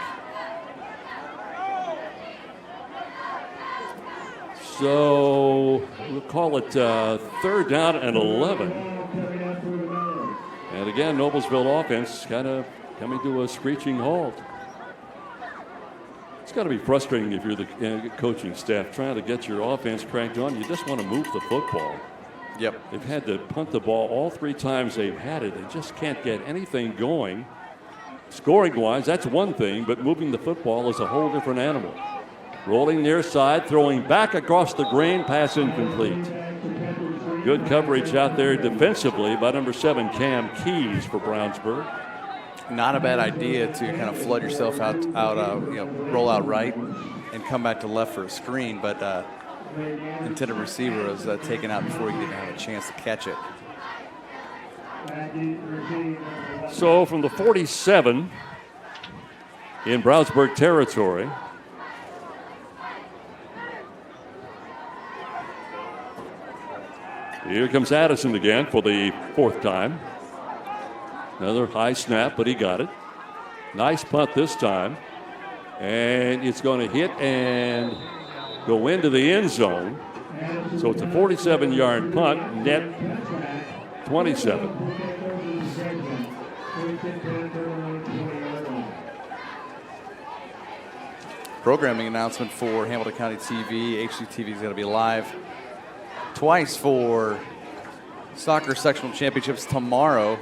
So we'll call it third down and 11. And again, Noblesville offense kind of coming to a screeching halt. It's got to be frustrating if you're the coaching staff trying to get your offense cranked on. You just want to move the football. Yep. They've had to punt the ball all 3 times they've had it. They just can't get anything going. Scoring-wise, that's one thing, but moving the football is a whole different animal. Rolling near side, throwing back across the grain, pass incomplete. Good coverage out there defensively by number 7, Cam Keys for Brownsburg. Not a bad idea to kind of flood yourself out, roll out right and come back to left for a screen, but intended receiver was taken out before he didn't have a chance to catch it. So from the 47, in Brownsburg territory. Here comes Addison again for the 4th time. Another high snap, but he got it. Nice punt this time. And it's going to hit and go into the end zone. So it's a 47-yard punt, net 27. Programming announcement for Hamilton County TV. HCTV is going to be live twice for soccer sectional championships tomorrow.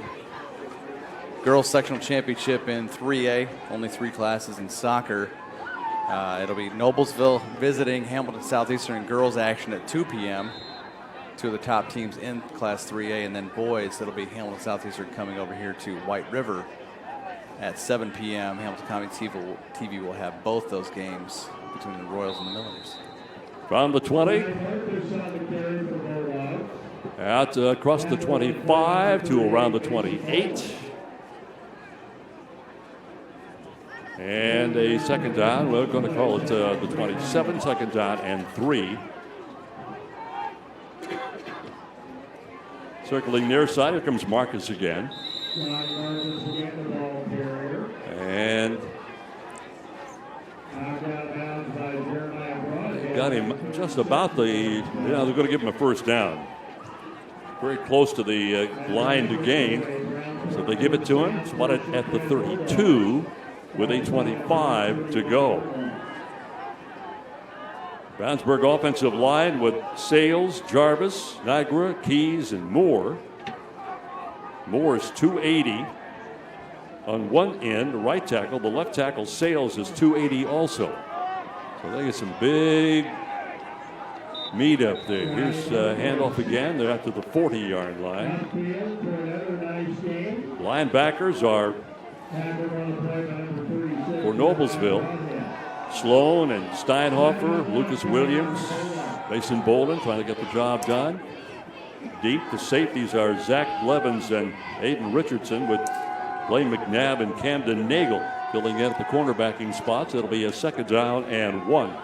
Girls sectional championship in 3A, only 3 classes in soccer. It'll be Noblesville visiting Hamilton Southeastern girls action at 2 p.m. 2 of the top teams in Class 3A, and then boys, it'll be Hamilton Southeastern coming over here to White River at 7 p.m. Hamilton County TV will have both those games between the Royals and the Millers. From the 20, out across the 25 to around the 28. And a second down. We're going to call it the 27, second down and 3. Circling near side, here comes Marcus again. And got him just about they're going to give him a first down. Very close to the line to gain. So they give it to him, spotted at the 32 with a 25 to go. Brownsburg offensive line with Sales, Jarvis, Niagara, Keys, and Moore. Moore is 280 on one end, the right tackle. The left tackle, Sales, is 280 also. So they get some big meat up there. Here's handoff again. They're after the 40-yard line. Linebackers are for Noblesville. Sloan and Steinhofer, Lucas Williams, Mason Bolden trying to get the job done. Deep, the safeties are Zach Blevins and Aiden Richardson, with Blaine McNabb and Camden Nagel filling in at the cornerbacking spots. It'll be a second down and 1.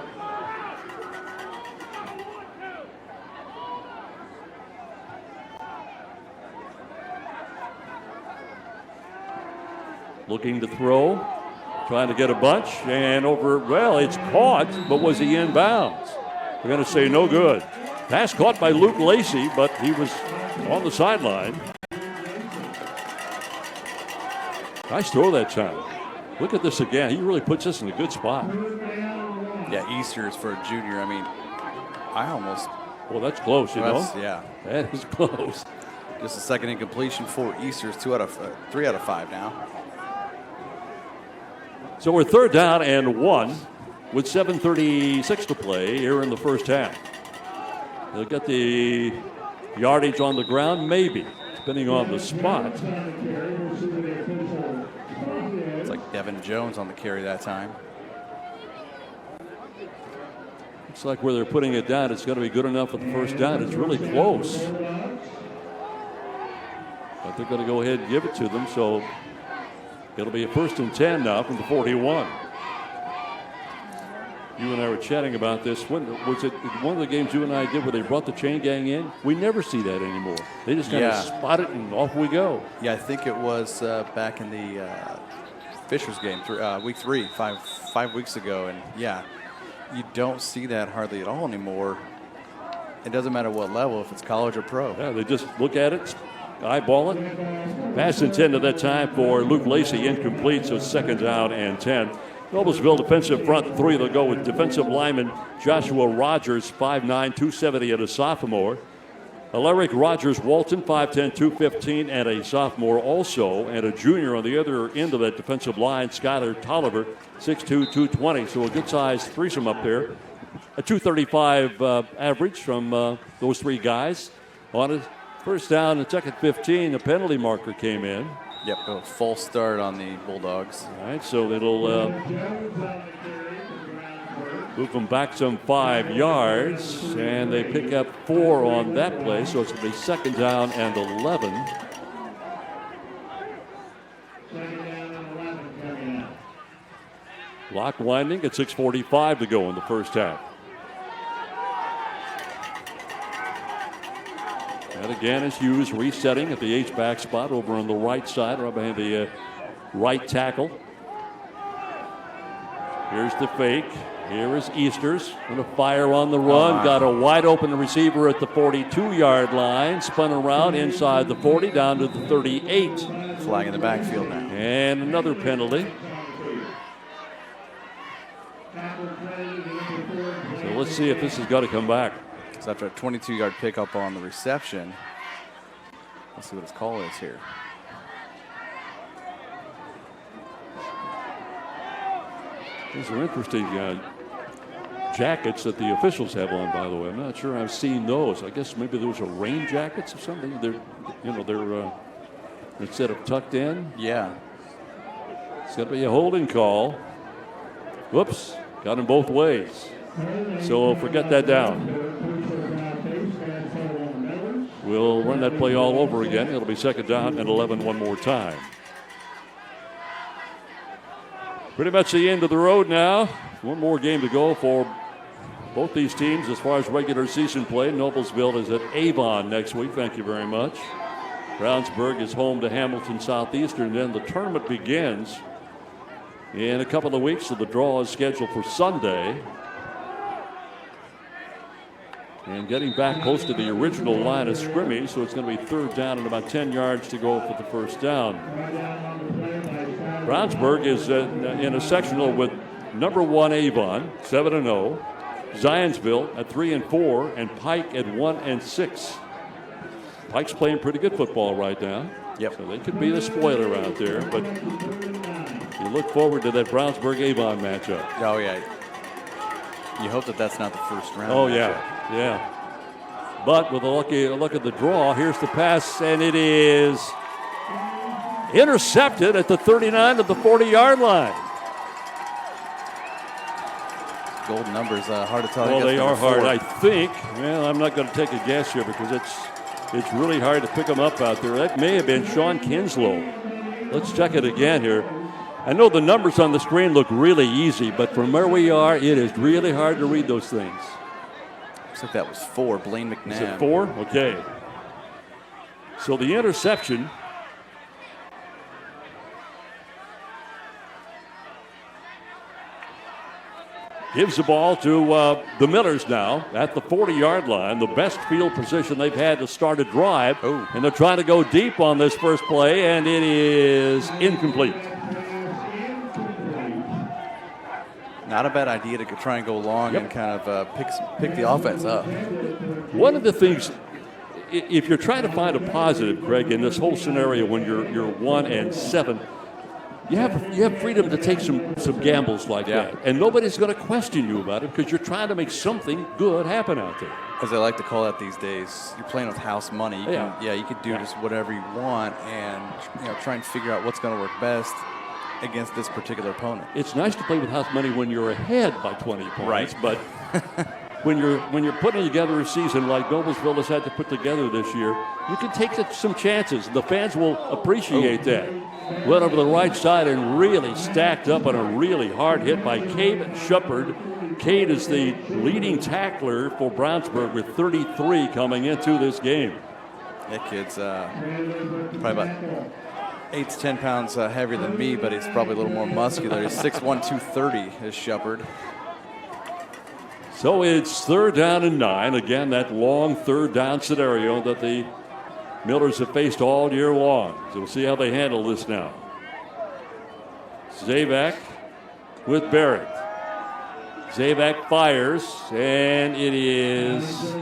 Looking to throw, trying to get a bunch, and over, well, it's caught, but was he in bounds? We're going to say no good. Pass caught by Luke Lacey, but he was on the sideline. Nice throw that time. Look at this again. He really puts us in a good spot. Yeah, Easters for a junior. I mean, I almost. Well, that's close, you know? Yeah. That is close. Just a second incompletion for Easters. 3 out of 5 now. So we're third down and 1 with 7:36 to play here in the first half. They'll get the yardage on the ground, maybe, depending on the spot. It's like Devin Jones on the carry that time. Looks like where they're putting it down, it's going to be good enough for the first down. It's really close. But they're going to go ahead and give it to them, so it'll be a 1st and 10 now from the 41. You and I were chatting about this. When was it one of the games you and I did where they brought the chain gang in? We never see that anymore. They just kind of spot it and off we go. Yeah, I think it was back in the Fishers game, week 3, five weeks ago. And yeah, you don't see that hardly at all anymore. It doesn't matter what level, if it's college or pro. Yeah, they just look at it, eyeball it. Pass intended that time for Luke Lacey, incomplete, so it's second down and 10. Noblesville defensive front 3. They'll go with defensive lineman Joshua Rogers, 5'9", 270, and a sophomore. Alaric Rogers Walton, 5'10", 215, and a sophomore also. And a junior on the other end of that defensive line, Skylar Tolliver, 6'2", 220. So a good-sized threesome up there. A 235 average from those 3 guys. On a first down and second 15, a penalty marker came in. Yep, a false start on the Bulldogs. All right, so it'll move them back some 5 yards, and they pick up 4 on that play, so it's going to be second down and 11. Clock winding at 6:45 to go in the first half. And again is Hughes resetting at the H-back spot over on the right side, right behind the right tackle. Here's the fake. Here is Easters. Going to fire on the run. Got a wide open receiver at the 42-yard line. Spun around inside the 40 down to the 38. Flag in the backfield now. And another penalty. So let's see if this has got to come back. So after a 22-yard pickup on the reception, let's see what his call is here. These are interesting jackets that the officials have on, by the way. I'm not sure I've seen those. I guess maybe those are rain jackets or something. They're instead of tucked in. Yeah. It's got to be a holding call. Whoops, got him both ways. So forget that down. We'll run that play all over again. It'll be second down and 11 one more time. Pretty much the end of the road now. One more game to go for both these teams as far as regular season play. Noblesville is at Avon next week. Thank you very much. Brownsburg is home to Hamilton Southeastern. Then the tournament begins in a couple of weeks, so the draw is scheduled for Sunday. And getting back close to the original line of scrimmage, so it's going to be third down and about 10 yards to go for the first down. Brownsburg is in a sectional with number 1 Avon, 7-0, Zionsville at 3-4, and Pike at 1-6. Pike's playing pretty good football right now. Yep. So they could be the spoiler out there, but you look forward to that Brownsburg-Avon matchup. Oh, yeah. You hope that that's not the first round. Oh, matchup. yeah. But with a look at the draw, here's the pass, and it is intercepted at the 39 of the 40-yard line. Gold numbers, hard to tell. Well, they are hard, I think. Well, I'm not going to take a guess here because it's really hard to pick them up out there. That may have been Sean Kinslow. Let's check it again here. I know the numbers on the screen look really easy, but from where we are, it is really hard to read those things. Looks like that was 4, Blaine McNabb. Is it 4? Okay. So the interception gives the ball to the Millers now at the 40-yard line, the best field position they've had to start a drive. Oh. And they're trying to go deep on this first play, and it is incomplete. Not a bad idea to try and go long and kind of pick the offense up. One of the things, if you're trying to find a positive, Greg, in this whole scenario when you're 1-7, you have freedom to take some gambles like that. And nobody's going to question you about it because you're trying to make something good happen out there. As I like to call it these days, you're playing with house money. You can do just whatever you want and try and figure out what's going to work best against this particular opponent. It's nice to play with house money when you're ahead by 20 points, right? But when you're putting together a season like Noblesville has had to put together this year, you can take some chances. The fans will appreciate that. Went over the right side and really stacked up on a really hard hit by Cade Shepard. Cade is the leading tackler for Brownsburg with 33 coming into this game. That kid's probably about 8 to 10 pounds heavier than me, but he's probably a little more muscular. He's 6'1", 230 is Shepard. So it's third down and 9. Again, that long third down scenario that the Millers have faced all year long. So we'll see how they handle this now. Zabak with Barrett. Zabak fires, and it is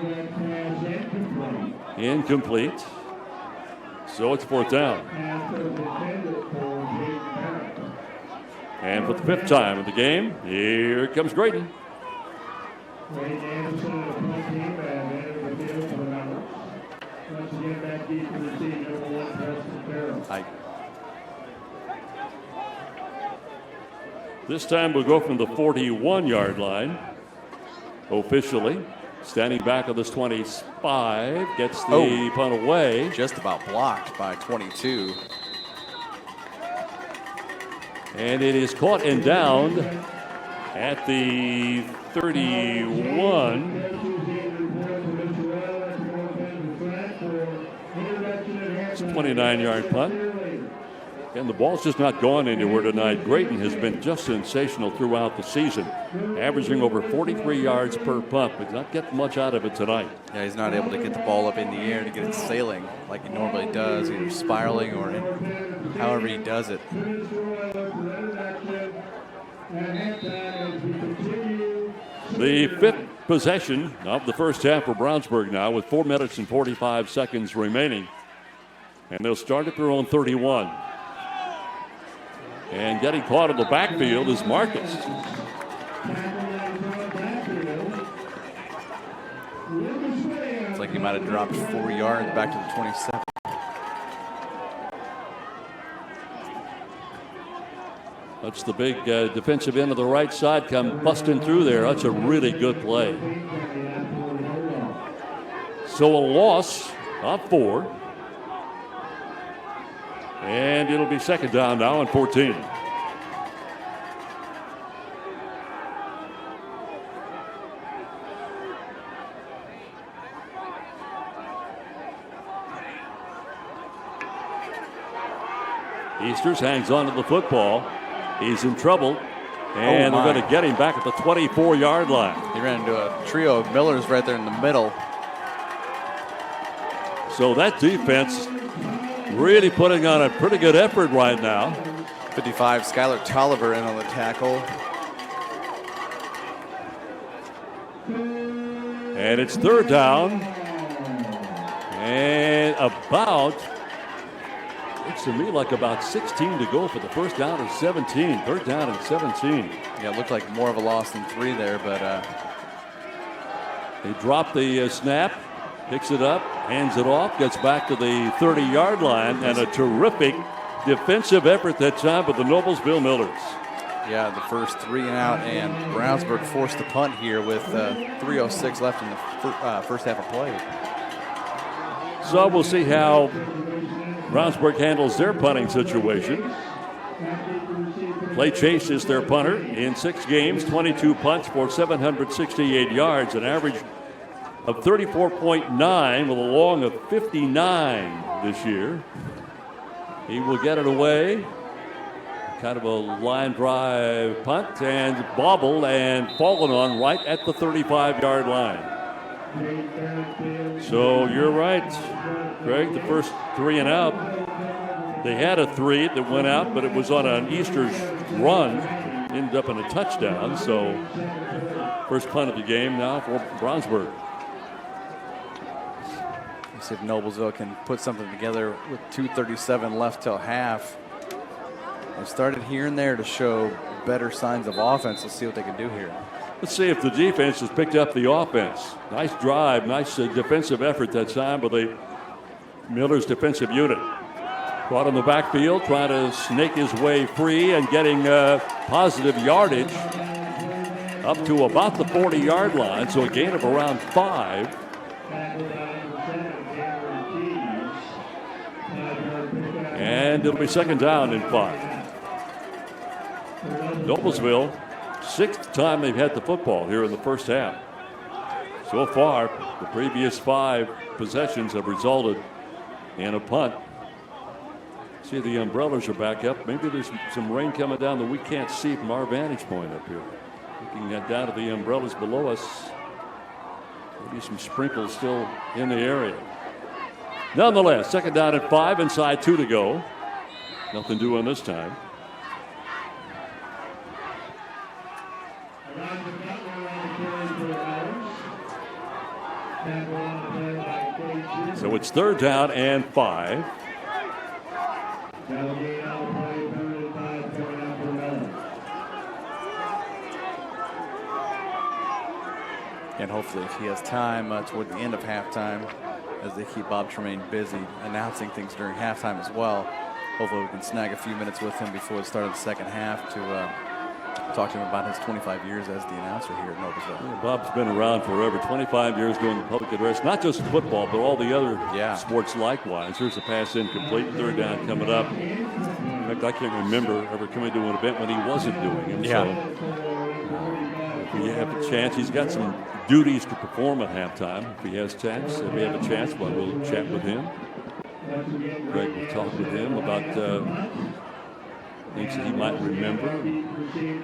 incomplete. So it's fourth down. And for the 5th time of the game, here comes Graydon. This time we'll go from the 41-yard line. Officially, standing back on this 25, gets the punt away. Just about blocked by 22. And it is caught and downed at the 31. It's a 29-yard punt. And the ball's just not going anywhere tonight. Grayton has been just sensational throughout the season, averaging over 43 yards per punt, but not getting much out of it tonight. Yeah, he's not able to get the ball up in the air to get it sailing like he normally does, either spiraling or however he does it. The fifth possession of the first half for Brownsburg now with 4 minutes and 45 seconds remaining. And they'll start at their own 31. And getting caught in the backfield is Marcus. It's like he might have dropped 4 yards back to the 27. That's the big defensive end of the right side come busting through there. That's a really good play. So a loss of 4. And it'll be second down now on 14. Easters hangs on to the football. He's in trouble. And they're going to get him back at the 24-yard line. He ran into a trio of Millers right there in the middle. So that defense really putting on a pretty good effort right now. 55, Skylar Tolliver in on the tackle. And it's third down. And about, looks to me like about 16 to go for the first down or 17. Third down and 17. Yeah, it looked like more of a loss than 3 there, but they drop the snap. Picks it up, hands it off, gets back to the 30-yard line, and a terrific defensive effort that time by the Noblesville Millers. Yeah, the first 3 and out, and Brownsburg forced the punt here with 3:06 left in the first half of play. So we'll see how Brownsburg handles their punting situation. Clay Chase is their punter in 6 games, 22 punts for 768 yards, an average of 34.9 with a long of 59 this year. He will get it away. Kind of a line drive punt and bobbled and fallen on right at the 35-yard line. So you're right, Greg, the first 3 and out. They had a 3 that went out, but it was on an Easter's run. Ended up in a touchdown. So first punt of the game now for Brownsburg. See if Noblesville can put something together with 2:37 left till half. They started here and there to show better signs of offense. Let's see what they can do here. Let's see if the defense has picked up the offense. Nice drive, nice defensive effort that time by the Millers defensive unit. Caught in the backfield, trying to snake his way free and getting positive yardage up to about the 40-yard line, so a gain of around 5. And it'll be second down and 5. Noblesville, 6th time they've had the football here in the first half. So far, the previous 5 possessions have resulted in a punt. See, the umbrellas are back up. Maybe there's some rain coming down that we can't see from our vantage point up here. Looking down at the umbrellas below us, maybe some sprinkles still in the area. Nonetheless, second down and 5, inside 2 to go. Nothing doing this time. So it's third down and 5. And hopefully if he has time toward the end of halftime, as they keep Bob Tremaine busy announcing things during halftime as well, hopefully we can snag a few minutes with him before the start of the second half to talk to him about his 25 years as the announcer here at Noblesville. Yeah, Bob's been around forever, 25 years doing the public address, not just football, but all the other sports likewise. Here's a pass incomplete, third down coming up. In fact, I can't remember ever coming to an event when he wasn't doing it. So if we have a chance, he's got some duties to perform at halftime. If he has chance, if we have a chance, well, we'll chat with him. Greg will talk with him about things that he might remember,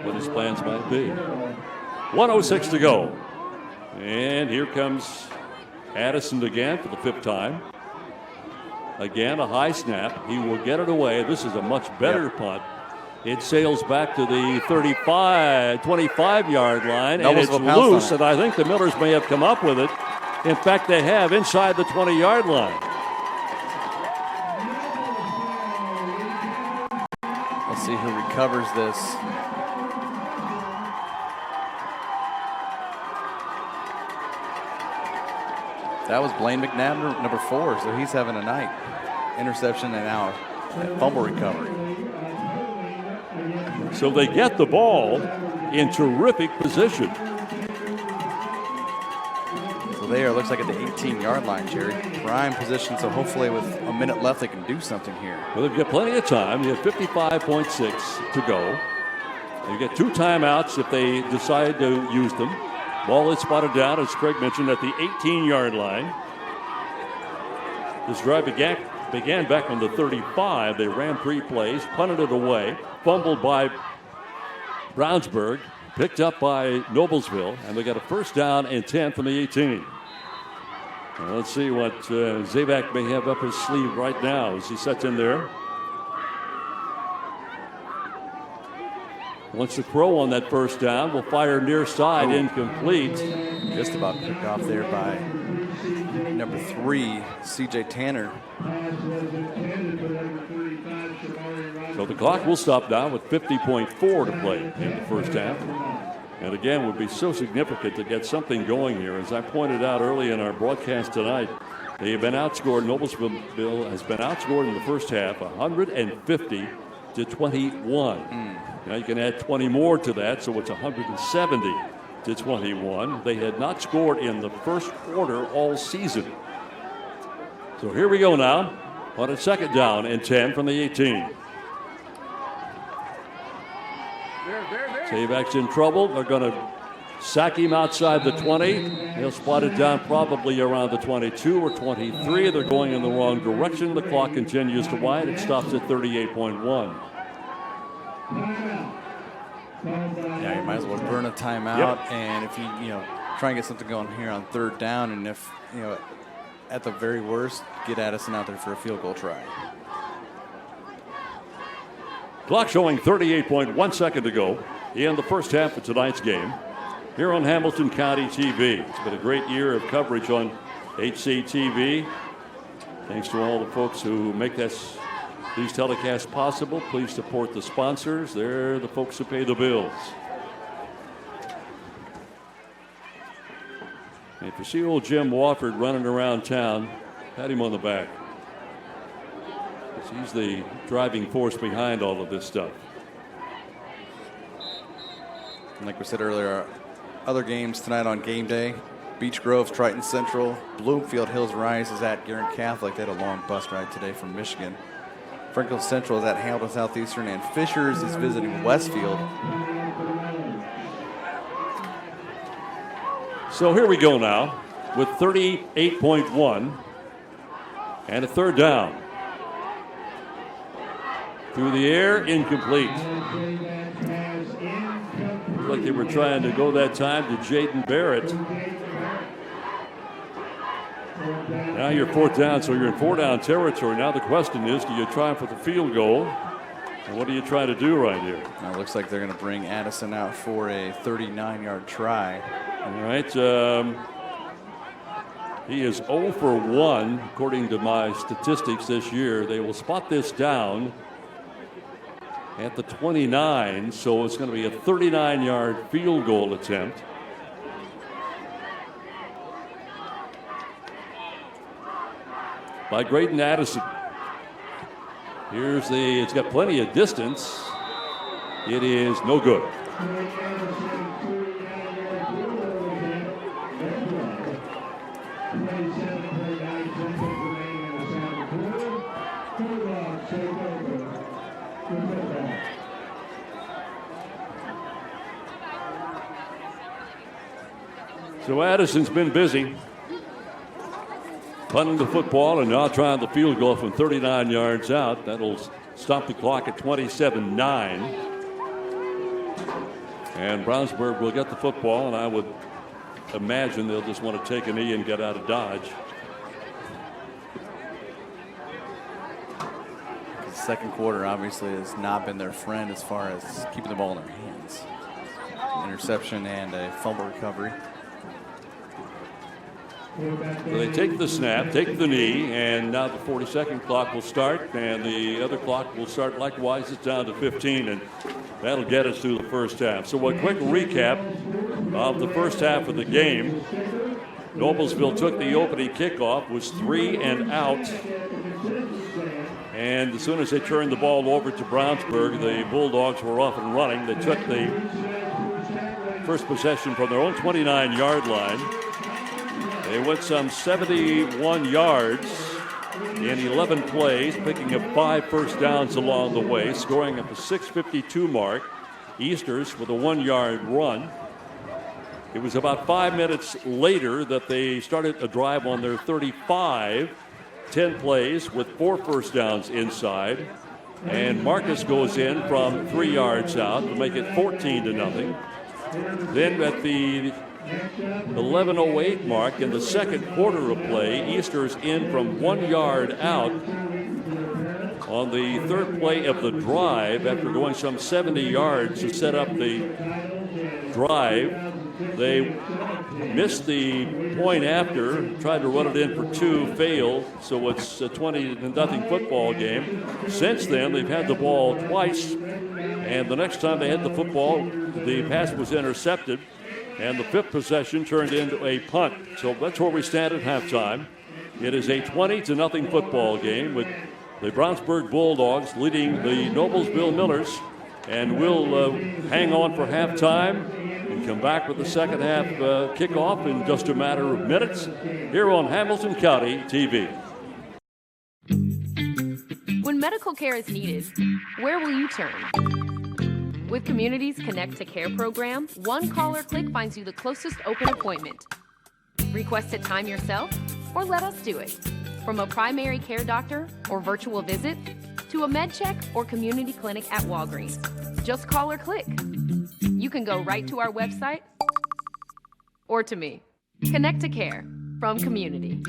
what his plans might be. 1:06 to go. And here comes Addison again for the 5th time. Again, a high snap. He will get it away. This is a much better punt. It sails back to the 25-yard line, and it's loose, and I think the Millers may have come up with it. In fact, they have inside the 20-yard line. Let's see who recovers this. That was Blaine McNabb, number 4, so he's having a night. Interception and now a fumble recovery. So they get the ball in terrific position. So there, looks like at the 18-yard line, Jerry. Prime position, so hopefully with a minute left they can do something here. Well, they've got plenty of time. You have 55.6 to go. They get 2 timeouts if they decide to use them. Ball is spotted down, as Craig mentioned, at the 18-yard line. This drive began back on the 35. They ran 3 plays, punted it away, fumbled by Brownsburg, picked up by Noblesville, and they got a 1st down and 10 from the 18. Well, let's see what Zabak may have up his sleeve right now as he sets in there. Wants to throw on that 1st down. Will fire near side, incomplete. Just about picked off there by number 3, C.J. Tanner. So the clock will stop now with 50.4 to play in the 1st half. And again, would be so significant to get something going here. As I pointed out early in our broadcast tonight, they have been outscored. Noblesville has been outscored in the 1st half, 150 to 21. Now you can add 20 more to that, so it's 170 to 21. They had not scored in the 1st quarter all season. So here we go now on a 2nd down and 10 from the 18. Zabak's in trouble. They're going to sack him outside the 20. He'll spot it down probably around the 22 or 23. They're going in the wrong direction. The clock continues to wind. It stops at 38.1. Yeah, you might as well burn a timeout, and if you try and get something going here on 3rd down, and if at the very worst, get Addison out there for a field goal try. Clock showing 38.1 seconds to go in the 1st half of tonight's game here on Hamilton County TV. It's been a great year of coverage on HCTV. Thanks to all the folks who make these telecasts possible. Please support the sponsors. They're the folks who pay the bills. And if you see old Jim Wofford running around town, pat him on the back. He's the driving force behind all of this stuff. And like we said earlier, other games tonight on game day: Beech Grove, Triton Central, Bloomfield Hills Rise is at Guerin Catholic. They had a long bus ride today from Michigan. Franklin Central is at Hamilton Southeastern, and Fishers is visiting Westfield. So here we go now with 38.1 and a 3rd down. Through the air, incomplete. Looks like they were trying to go that time to Jaden Barrett. Now you're 4th down, so you're in 4-down territory. Now the question is, do you try for the field goal? And what do you try to do right here? Now it looks like they're going to bring Addison out for a 39-yard try. All right. He is 0 for 1, according to my statistics this year. They will spot this down at the 29, so it's going to be a 39-yard field goal attempt. By Graydon Addison. It's got plenty of distance. It is no good. So Addison's been busy punting the football and now trying the field goal from 39 yards out. That'll stop the clock at 27-9. And Brownsburg will get the football, and I would imagine they'll just want to take a knee and get out of Dodge. The second quarter obviously has not been their friend as far as keeping the ball in their hands. Interception and a fumble recovery. So they take the snap, take the knee, and now the 40-second clock will start, and the other clock will start likewise. It's down to 15, and that'll get us through the first half. So a quick recap of the first half of the game. Noblesville took the opening kickoff, was 3 and out. And as soon as they turned the ball over to Brownsburg, the Bulldogs were off and running. They took the first possession from their own 29-yard line. They went some 71 yards in 11 plays, picking up 5 first downs along the way, scoring at the 6:52 mark. Easters with a 1-yard run. It was about 5 minutes later that they started a drive on their 35, 10 plays with 4 first downs inside. And Marcus goes in from 3 yards out to make it 14-0. Then at the 11:08 mark in the second quarter of play, Easter's in from 1 yard out on the third play of the drive after going some 70 yards to set up the drive. They missed the point after, tried to run it in for 2, failed, so it's a 20-0 football game. Since then, they've had the ball twice, and the next time they had the football, the pass was intercepted. And the 5th possession turned into a punt. So that's where we stand at halftime. It is a 20-0 football game with the Brownsburg Bulldogs leading the Noblesville Millers. And we'll hang on for halftime and come back with the second half kickoff in just a matter of minutes here on Hamilton County TV. When medical care is needed, where will you turn? With Community's Connect to Care program, one call or click finds you the closest open appointment. Request a time yourself or let us do it. From a primary care doctor or virtual visit to a med check or community clinic at Walgreens. Just call or click. You can go right to our website or to me. Connect to Care from Community.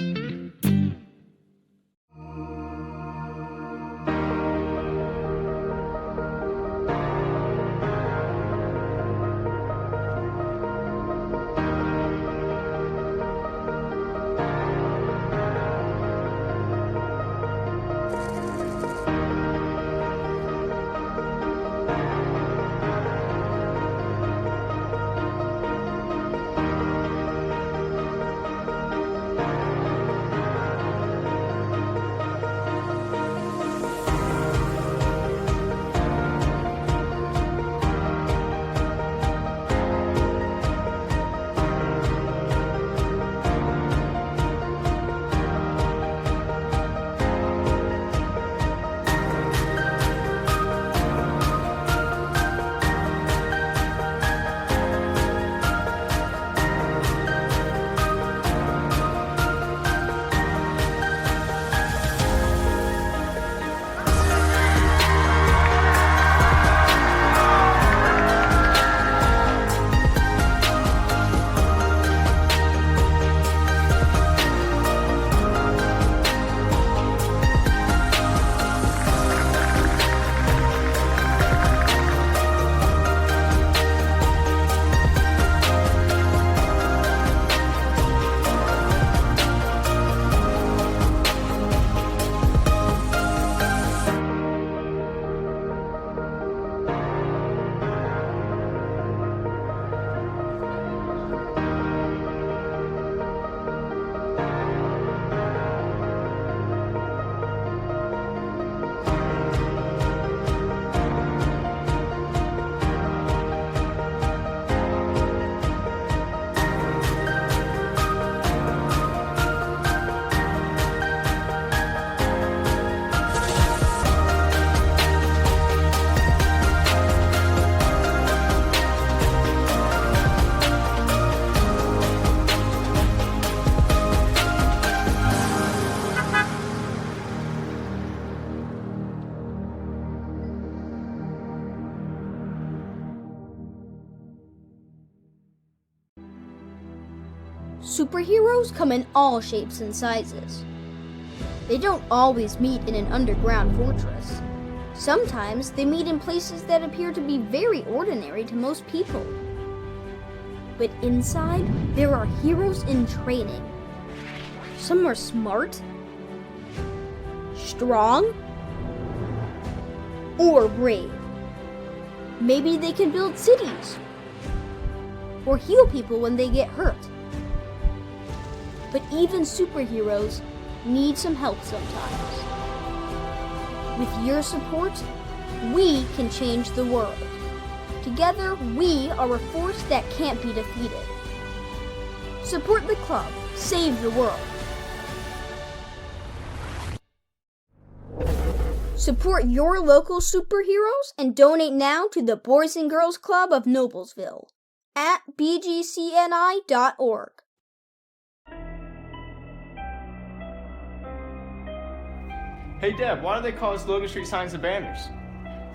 superheroes come in all shapes and sizes. They don't always meet in an underground fortress. Sometimes they meet in places that appear to be very ordinary to most people. But inside, there are heroes in training. Some are smart, strong, or brave. Maybe they can build cities or heal people when they get hurt. But even superheroes need some help sometimes. With your support, we can change the world. Together, we are a force that can't be defeated. Support the club. Save the world. Support your local superheroes and donate now to the Boys and Girls Club of Noblesville at bgcni.org. Hey Deb, why do they call us Logan Street Signs and Banners?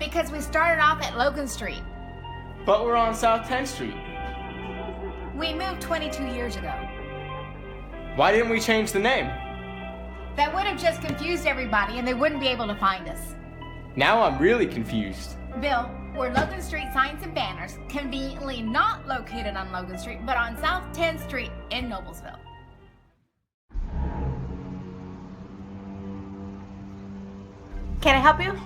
Because we started off at Logan Street. But we're on South 10th Street. We moved 22 years ago. Why didn't we change the name? That would have just confused everybody and they wouldn't be able to find us. Now I'm really confused. Bill, we're Logan Street Signs and Banners, conveniently not located on Logan Street, but on South 10th Street in Noblesville. Can I help you?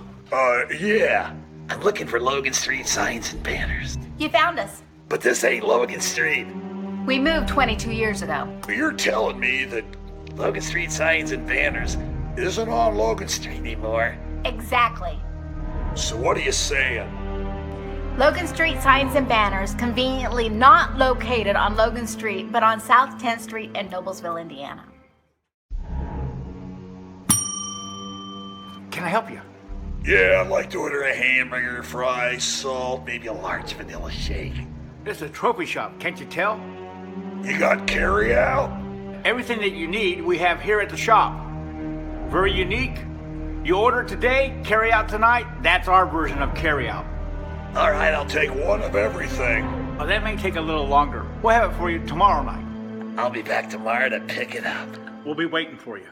Yeah. I'm looking for Logan Street Signs and Banners. You found us. But this ain't Logan Street. We moved 22 years ago. You're telling me that Logan Street Signs and Banners isn't on Logan Street anymore? Exactly. So what are you saying? Logan Street Signs and Banners, conveniently not located on Logan Street, but on South 10th Street in Noblesville, Indiana. Can I help you? Yeah, I'd like to order a hamburger, fries, salt, maybe a large vanilla shake. This is a trophy shop, can't you tell? You got carry out? Everything that you need, we have here at the shop. Very unique. You order today, carry out tonight. That's our version of carry out. All right, I'll take one of everything. Oh, that may take a little longer. We'll have it for you tomorrow night. I'll be back tomorrow to pick it up. We'll be waiting for you.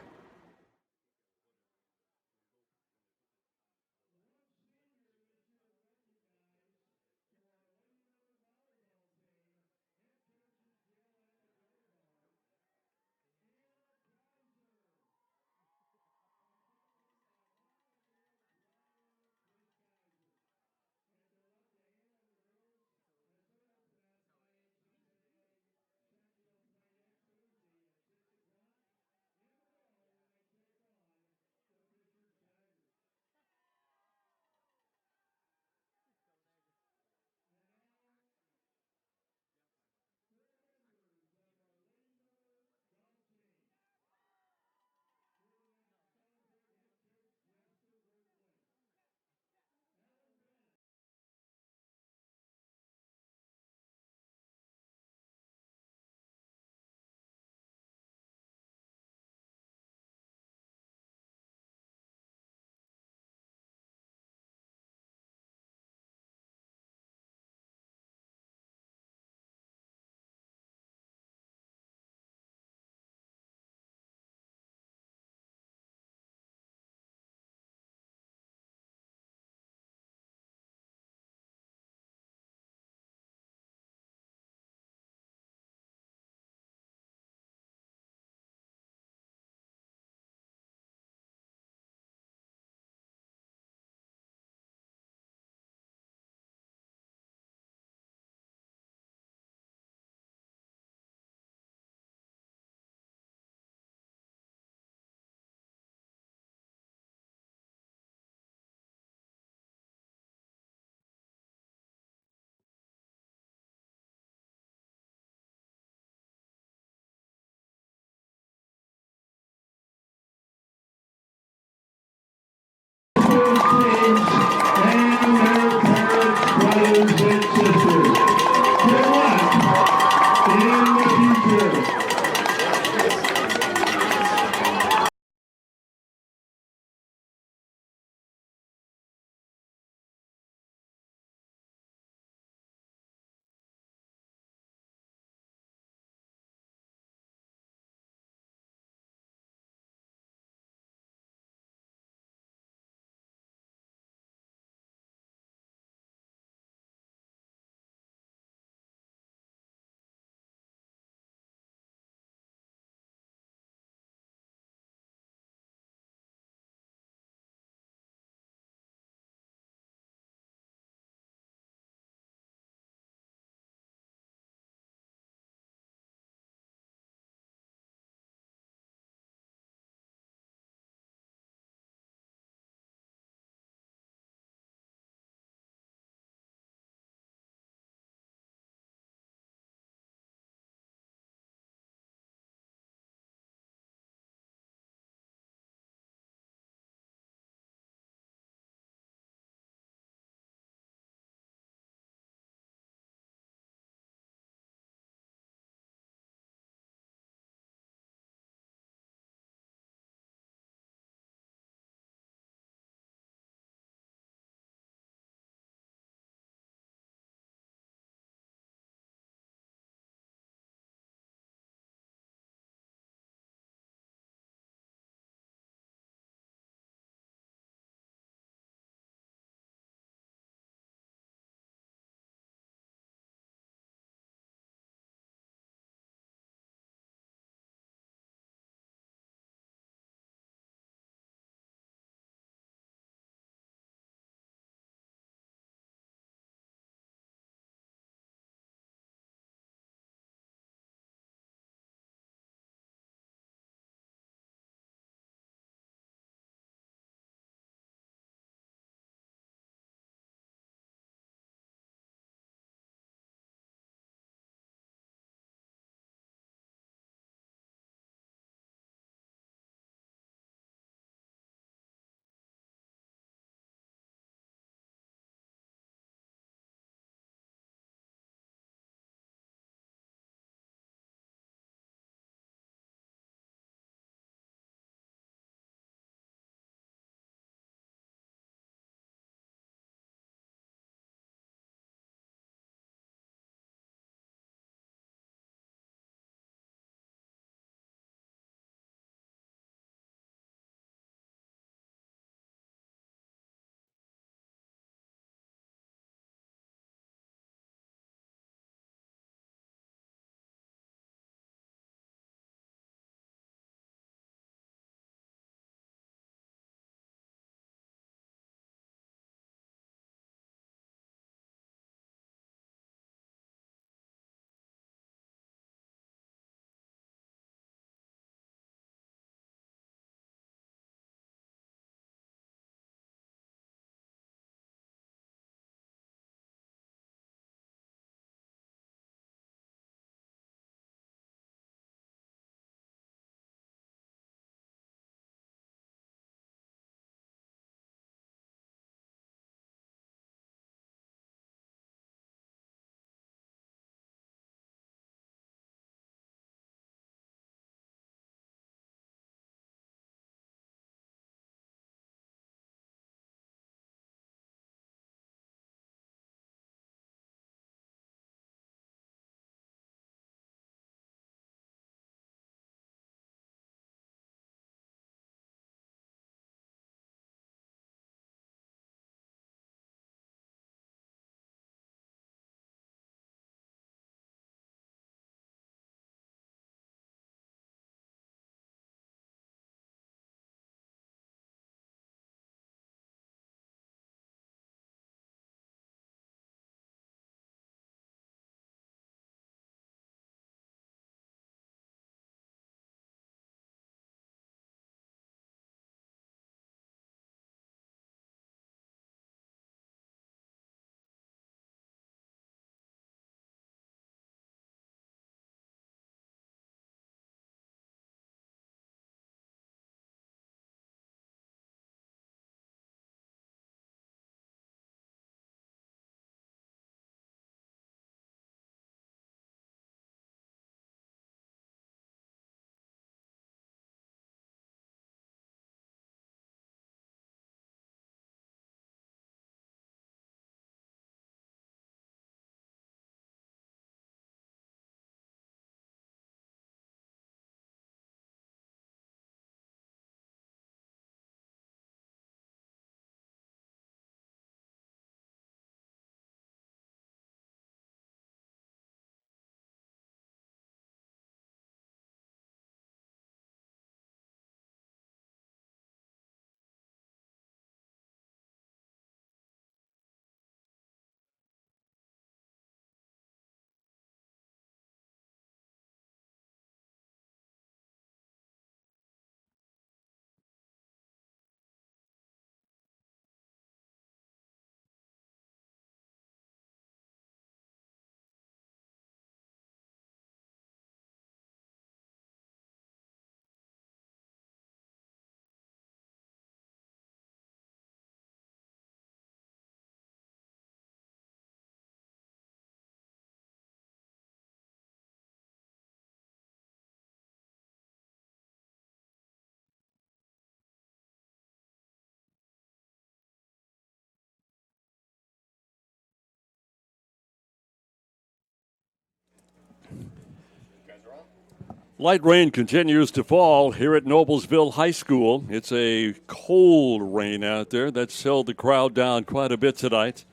Light rain continues to fall here at Noblesville High School. It's a cold rain out there that's held the crowd down quite a bit tonight.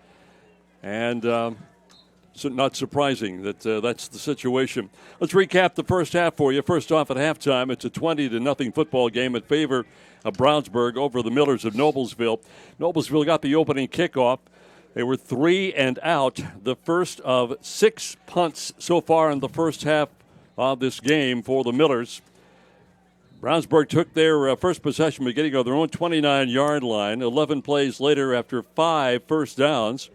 And so not surprising that that's the situation. Let's recap the first half for you. First off, at halftime, it's a 20-0 football game in favor of Brownsburg over the Millers of Noblesville. Noblesville got the opening kickoff. They were 3 and out, the first of 6 punts so far in the first half of this game for the Millers. Brownsburg took their first possession beginning on their own 29-yard line. 11 plays later, after 5 first downs,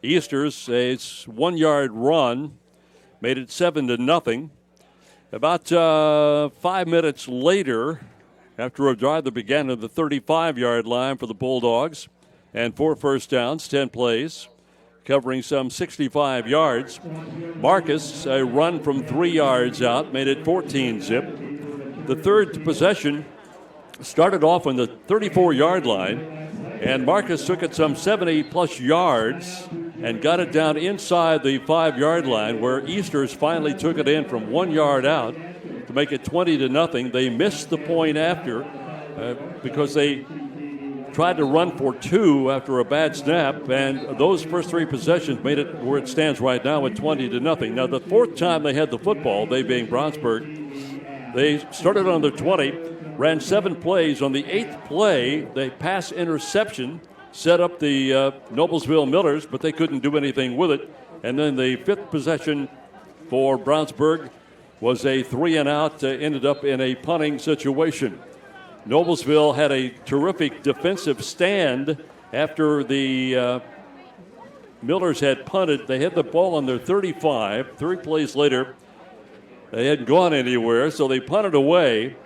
Easters, a 1-yard run, made it 7-0. About 5 minutes later, after a drive that began at the 35-yard line for the Bulldogs, and 4 first downs, 10 plays, covering some 65 yards. Marcus, a run from 3 yards out, made it 14-zip. The third possession started off on the 34-yard line, and Marcus took it some 70-plus yards and got it down inside the 5-yard line, where Easters finally took it in from 1 yard out to make it 20-0. They missed the point after because they tried to run for 2 after a bad snap, and those first 3 possessions made it where it stands right now at 20-0. Now, the fourth time they had the football, they being Brownsburg, they started on their 20, ran 7 plays. On the 8th play, they pass interception, set up the Noblesville Millers, but they couldn't do anything with it. And then the 5th possession for Brownsburg was a 3-and-out, ended up in a punting situation. Noblesville had a terrific defensive stand after the Millers had punted. They had the ball on their 35. 3 plays later, they hadn't gone anywhere, so they punted away.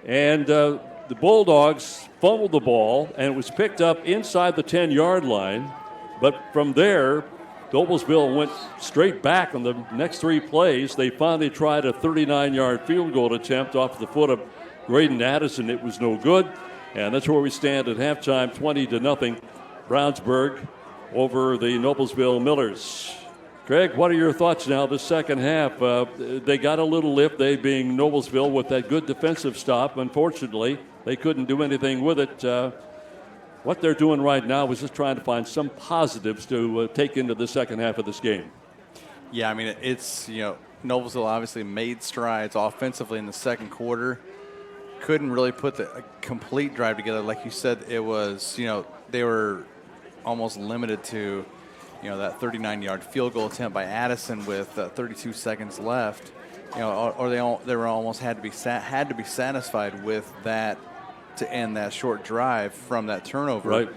And the Bulldogs fumbled the ball, and it was picked up inside the 10-yard line. But from there, Noblesville went straight back on the next 3 plays. They finally tried a 39-yard field goal attempt off the foot of Graydon Addison. It was no good, and that's where we stand at halftime, 20-0, Brownsburg over the Noblesville Millers. Craig, what are your thoughts now this second half? They got a little lift, they being Noblesville, with that good defensive stop. Unfortunately, they couldn't do anything with it. What they're doing right now is just trying to find some positives to take into the second half of this game. Yeah, I mean, it's, Noblesville obviously made strides offensively in the second quarter. Couldn't really put the complete drive together. Like you said, it was, they were almost limited to, that 39-yard field goal attempt by Addison with 32 seconds left, or they were almost had to be satisfied with that to end that short drive from that turnover. Right.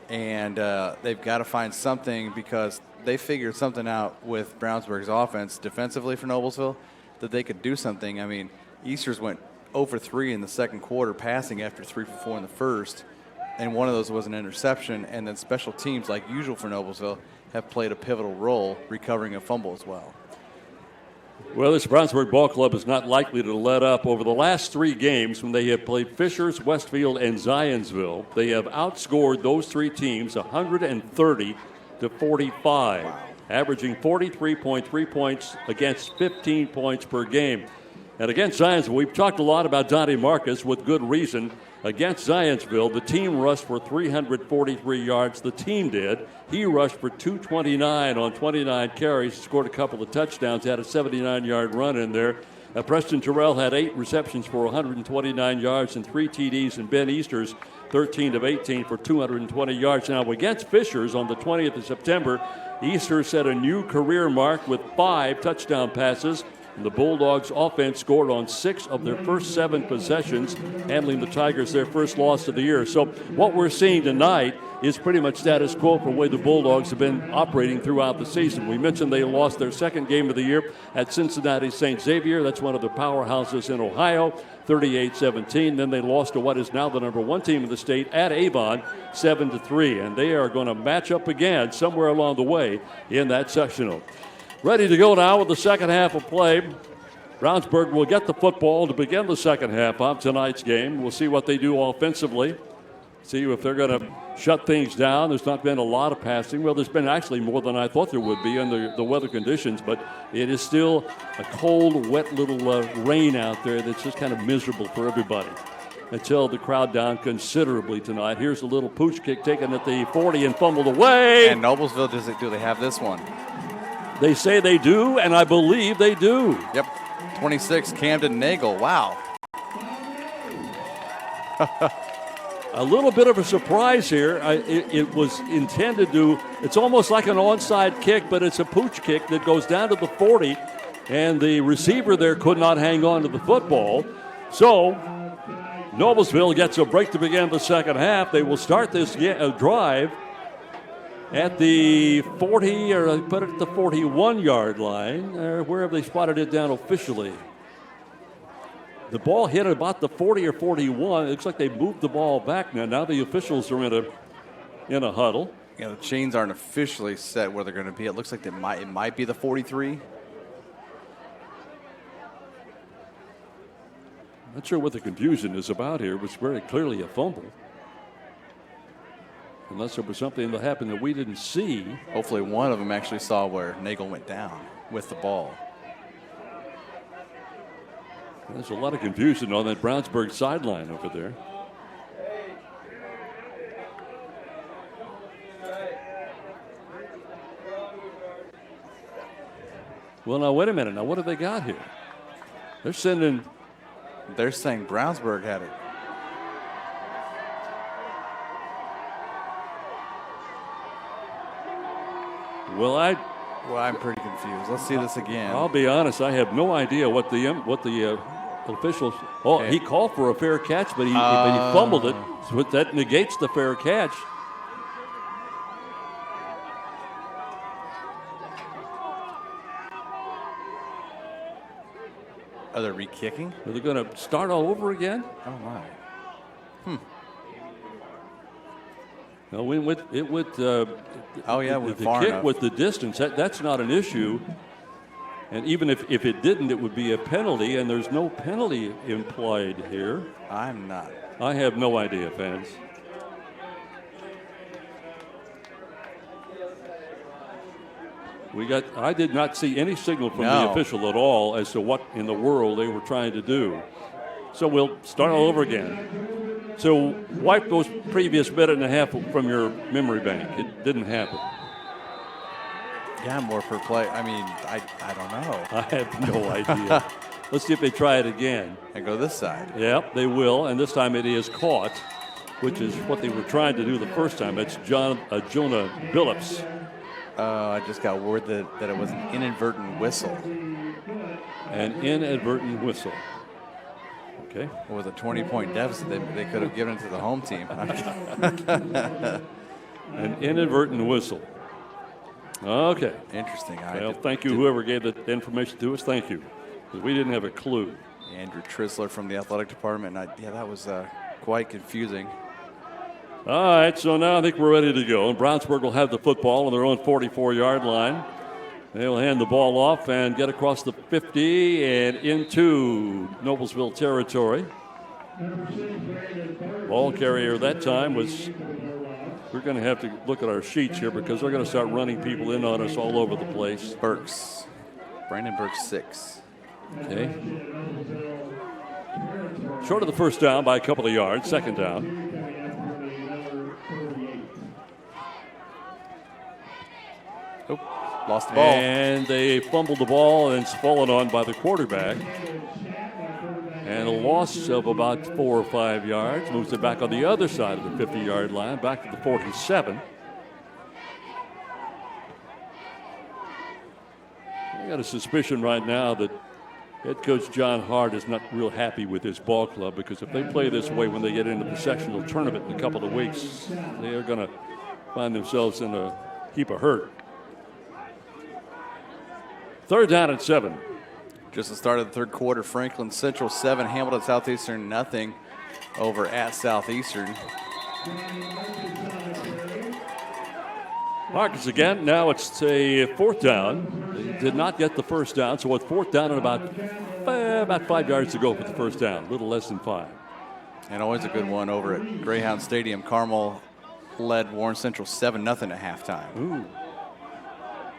And they've got to find something, because they figured something out with Brownsburg's offense defensively for Noblesville, that they could do something. I mean, Easters went 0 for 3 in the second quarter, passing after 3 for 4 in the first, and one of those was an interception. And then special teams, like usual for Noblesville, have played a pivotal role recovering a fumble as well. Well, this Brownsburg ball club is not likely to let up. Over the last 3 games, when they have played Fishers, Westfield, and Zionsville, they have outscored those 3 teams 130-45, averaging 43.3 points against 15 points per game. And against Zionsville, we've talked a lot about Donnie Marcus with good reason. Against Zionsville, the team rushed for 343 yards. The team did. He rushed for 229 on 29 carries, scored a couple of touchdowns, had a 79-yard run in there. Preston Terrell had 8 receptions for 129 yards and 3 TDs, and Ben Easters 13 of 18 for 220 yards. Now, against Fishers on the 20th of September, Easters set a new career mark with 5 touchdown passes. And the Bulldogs offense scored on 6 of their first 7 possessions, handling the Tigers their first loss of the year. So what we're seeing tonight is pretty much status quo for the way the Bulldogs have been operating throughout the season. We mentioned they lost their second game of the year at Cincinnati St. Xavier. That's one of the powerhouses in Ohio, 38-17. Then they lost to what is now the number 1 team in the state at Avon, 7-3. And they are going to match up again somewhere along the way in that sectional. Ready to go now with the second half of play. Brownsburg will get the football to begin the second half of tonight's game. We'll see what they do offensively. See if they're going to shut things down. There's not been a lot of passing. Well, there's been actually more than I thought there would be under the weather conditions, but it is still a cold, wet little rain out there that's just kind of miserable for everybody. Until the crowd down considerably tonight. Here's a little pooch kick taken at the 40 and fumbled away. And Noblesville, do they have this one? They say they do, and I believe they do. Yep. 26, Camden Nagel. Wow. A little bit of a surprise here. It was intended to, it's almost like an onside kick, but it's a pooch kick that goes down to the 40, and the receiver there could not hang on to the football. So Noblesville gets a break to begin the second half. They will start this drive at the 40, or put it at the 41-yard line. Where have they spotted it down officially? The ball hit about the 40 or 41. It looks like they moved the ball back now. Now the officials are in a huddle. Yeah, the chains aren't officially set where they're going to be. It looks like it might be the 43. Not sure what the confusion is about here. It was very clearly a fumble. Unless there was something that happened that we didn't see. Hopefully one of them actually saw where Nagel went down with the ball. There's a lot of confusion on that Brownsburg sideline over there. Well, now, wait a minute. Now, what have they got here? They're saying Brownsburg had it. Well, I'm pretty confused. Let's see this again. I'll be honest. I have no idea what the officials. Oh, okay. He called for a fair catch, but he fumbled it. So that negates the fair catch. Are they re-kicking? Are they going to start all over again? Oh my. No, with the kick enough. With the distance, that's not an issue. And even if it didn't, it would be a penalty, and there's no penalty implied here. I have no idea, fans. I did not see any signal from the official at all as to what in the world they were trying to do. So we'll start all over again. So wipe those previous minute and a half from your memory bank. It didn't happen. Yeah, more per play. I mean, I don't know. I have no idea. Let's see if they try it again. And go this side. Yep, they will. And this time it is caught, which is what they were trying to do the first time. It's Jonah Billups. I just got word that it was an inadvertent whistle. An inadvertent whistle. Okay. It was a 20-point deficit. They could have given it to the home team. An inadvertent whistle. Okay. Interesting. Well, thank you, whoever gave that information to us. Thank you. Because we didn't have a clue. Andrew Trisler from the athletic department. That was quite confusing. All right, so now I think we're ready to go. And Brownsburg will have the football on their own 44-yard line. They'll hand the ball off and get across the 50 and into Noblesville territory. Ball carrier that time was, we're going to have to look at our sheets here because they're going to start running people in on us all over the place. Brandon Burks, 6. Okay. Short of the first down by a couple of yards, second down. Lost the ball. And they fumbled the ball, and it's fallen on by the quarterback. And a loss of about 4 or 5 yards. Moves it back on the other side of the 50-yard line, back to the 47. I got a suspicion right now that head coach John Hart is not real happy with his ball club, because if they play this way when they get into the sectional tournament in a couple of weeks, they are going to find themselves in a heap of hurt. Third down and 7. Just the start of the third quarter. Franklin Central 7, Hamilton Southeastern 0 over at Southeastern. Marcus again. Now it's a fourth down. They did not get the first down, so it's fourth down and about 5 yards to go for the first down. A little less than 5. And always a good one over at Greyhound Stadium. Carmel led Warren Central 7-0 at halftime. Ooh.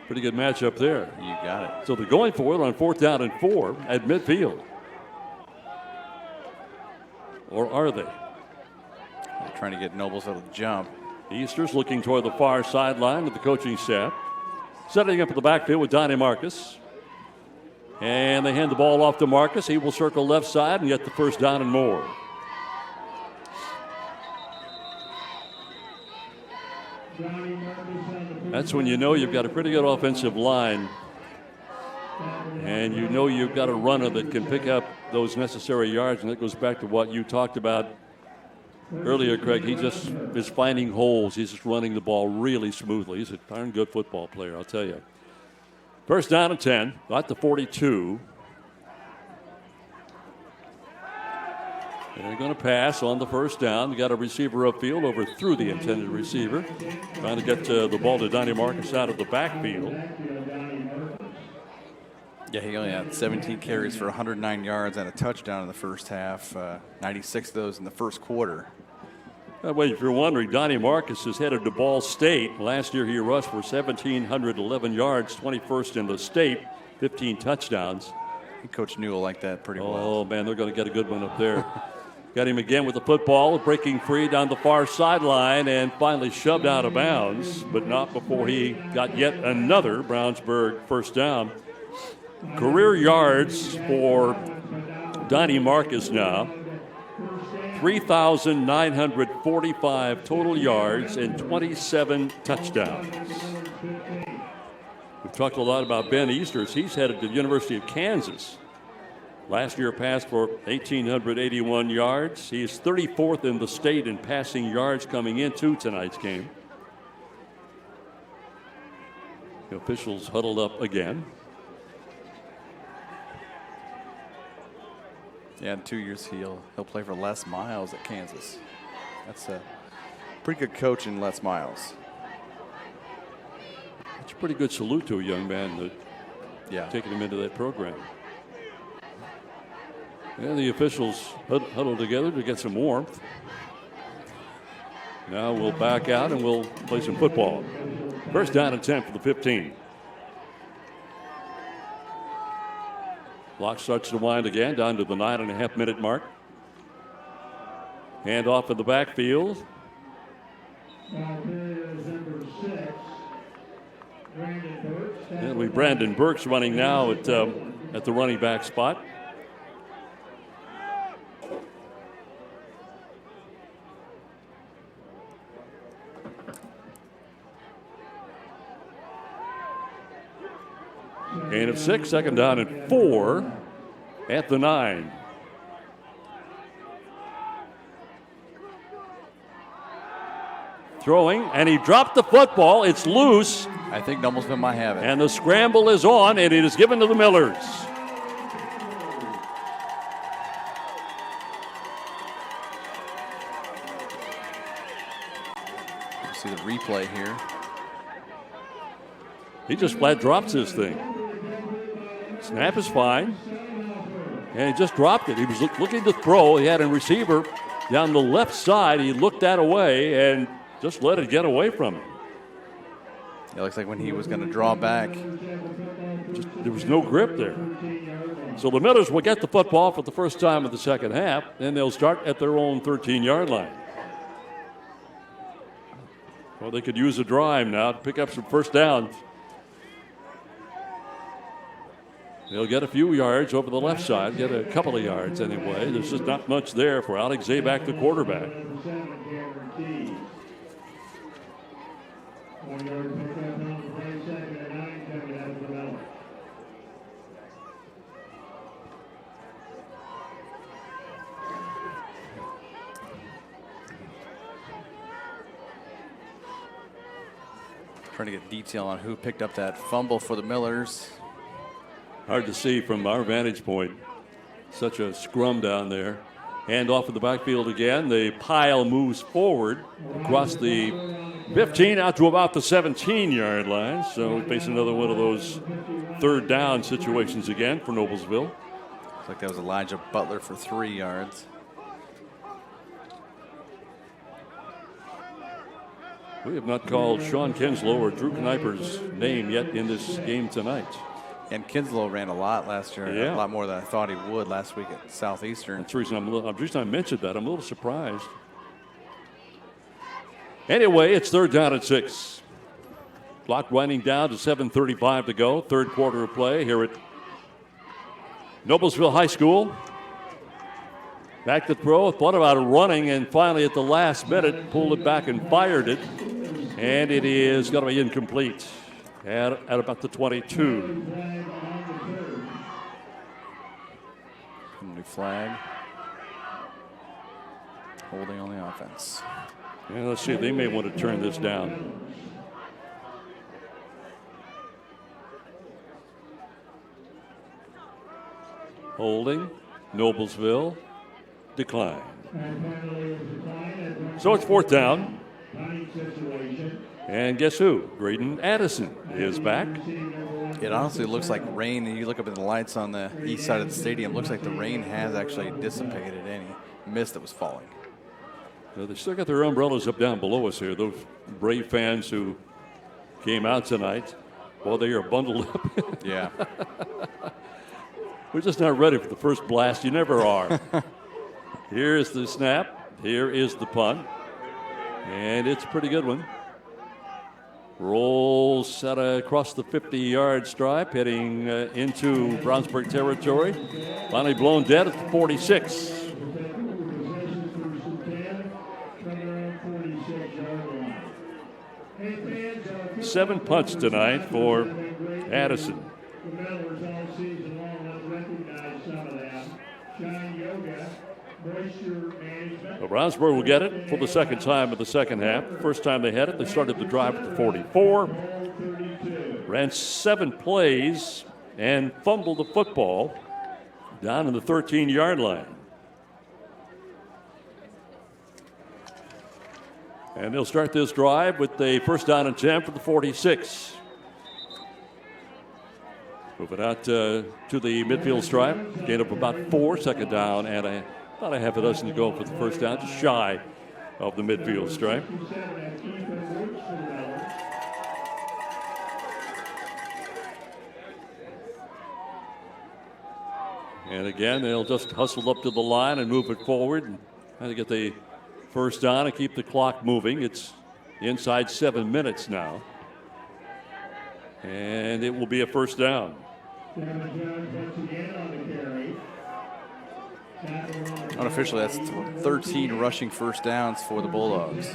Pretty good matchup there. You got it. So they're going for it on 4th down and 4 at midfield. Or are they? They're trying to get Noblesville to jump. Easter's looking toward the far sideline with the coaching staff. Setting up in the backfield with Donnie Marcus. And they hand the ball off to Marcus. He will circle left side and get the first down and more. That's when you know you've got a pretty good offensive line. And you know you've got a runner that can pick up those necessary yards. And that goes back to what you talked about earlier, Craig. He just is finding holes. He's just running the ball really smoothly. He's a darn good football player, I'll tell you. First down and 10, at the 42. They're going to pass on the first down. They got a receiver upfield, overthrew the intended receiver. Trying to get the ball to Donnie Marcus out of the backfield. Yeah, he only had 17 carries for 109 yards and a touchdown in the first half. 96 of those in the first quarter. That way, if you're wondering, Donnie Marcus is headed to Ball State. Last year he rushed for 1,711 yards, 21st in the state, 15 touchdowns. Coach Newell liked that pretty well. Oh, man, they're going to get a good one up there. Got him again with the football, breaking free down the far sideline and finally shoved out of bounds, but not before he got yet another Brownsburg first down. Career yards for Donnie Marcus now. 3,945 total yards and 27 touchdowns. We've talked a lot about Ben Easters. He's headed to the University of Kansas. Last year passed for 1,881 yards. He is 34th in the state in passing yards coming into tonight's game. The officials huddled up again. Yeah, in 2 years he'll play for Les Miles at Kansas. That's a pretty good coach in Les Miles. It's a pretty good salute to a young man that taking him into that program. And the officials huddled together to get some warmth. Now we'll back out and we'll play some football. First down and 10 for the 15. Clock starts to wind again, down to the 9.5-minute mark. Hand off in the backfield. It'll be Brandon Burks running now at the running back spot. Gain of 6, second down and 4 at the 9. Throwing, and he dropped the football. It's loose. I think Noblesville might have it. And the scramble is on, and it is given to the Millers. You see the replay here. He just flat drops this thing. Snap is fine. And he just dropped it. He was looking to throw. He had a receiver down the left side. He looked that away and just let it get away from him. It looks like when he was going to draw back. There was no grip there. So the Millers will get the football for the first time in the second half. Then they'll start at their own 13-yard line. Well, they could use a drive now to pick up some first downs. They'll get a few yards over the left side, get a couple of yards anyway. There's just not much there for Alex Zabak, the quarterback. Trying to get detail on who picked up that fumble for the Millers. Hard to see from our vantage point. Such a scrum down there. Hand off in the backfield again. The pile moves forward across the 15 out to about the 17-yard line. So we face another one of those third down situations again for Noblesville. Looks like that was Elijah Butler for 3 yards. We have not called Sean Kinslow or Drew Kneiper's name yet in this game tonight. And Kinslow ran a lot last year, Yeah. a lot more than I thought he would last week at Southeastern. That's the reason the reason I mentioned that. I'm a little surprised. Anyway, it's third down at 6. Clock winding down to 7:35 to go. Third quarter of play here at Noblesville High School. Back to throw, thought about it running, and finally at the last minute pulled it back and fired it. And it is going to be incomplete at about the 22. Penalty flag. Holding on the offense. And let's see, they may want to turn this down. Holding, Noblesville, decline. So it's fourth down. And guess who? Graydon Addison is back. It honestly looks like rain, and you look up at the lights on the east side of the stadium, looks like the rain has actually dissipated any mist that was falling. Now, they still got their umbrellas up down below us here. Those Brave fans who came out tonight, well, they are bundled up. Yeah. We're just not ready for the first blast. You never are. Here is the snap. Here is the punt. And it's a pretty good one. Rolls set across the 50-yard stripe, heading into Brownsburg territory. Finally blown dead at the 46. Seven punts tonight for Addison. Well, Brownsburg will get it for the second time in the second half. First time they had it, they started the drive at the 44. Ran 7 plays and fumbled the football down in the 13-yard line. And they'll start this drive with a first down and 10 for the 46. Move it out to the midfield stripe. Gain of about 4, second down, and about a half a dozen to go for the first down, just shy of the midfield stripe. And again, they'll just hustle up to the line and move it forward and try to get the first down and keep the clock moving. It's inside 7 minutes now. And it will be a first down. Unofficially, that's 13 rushing first downs for the Bulldogs.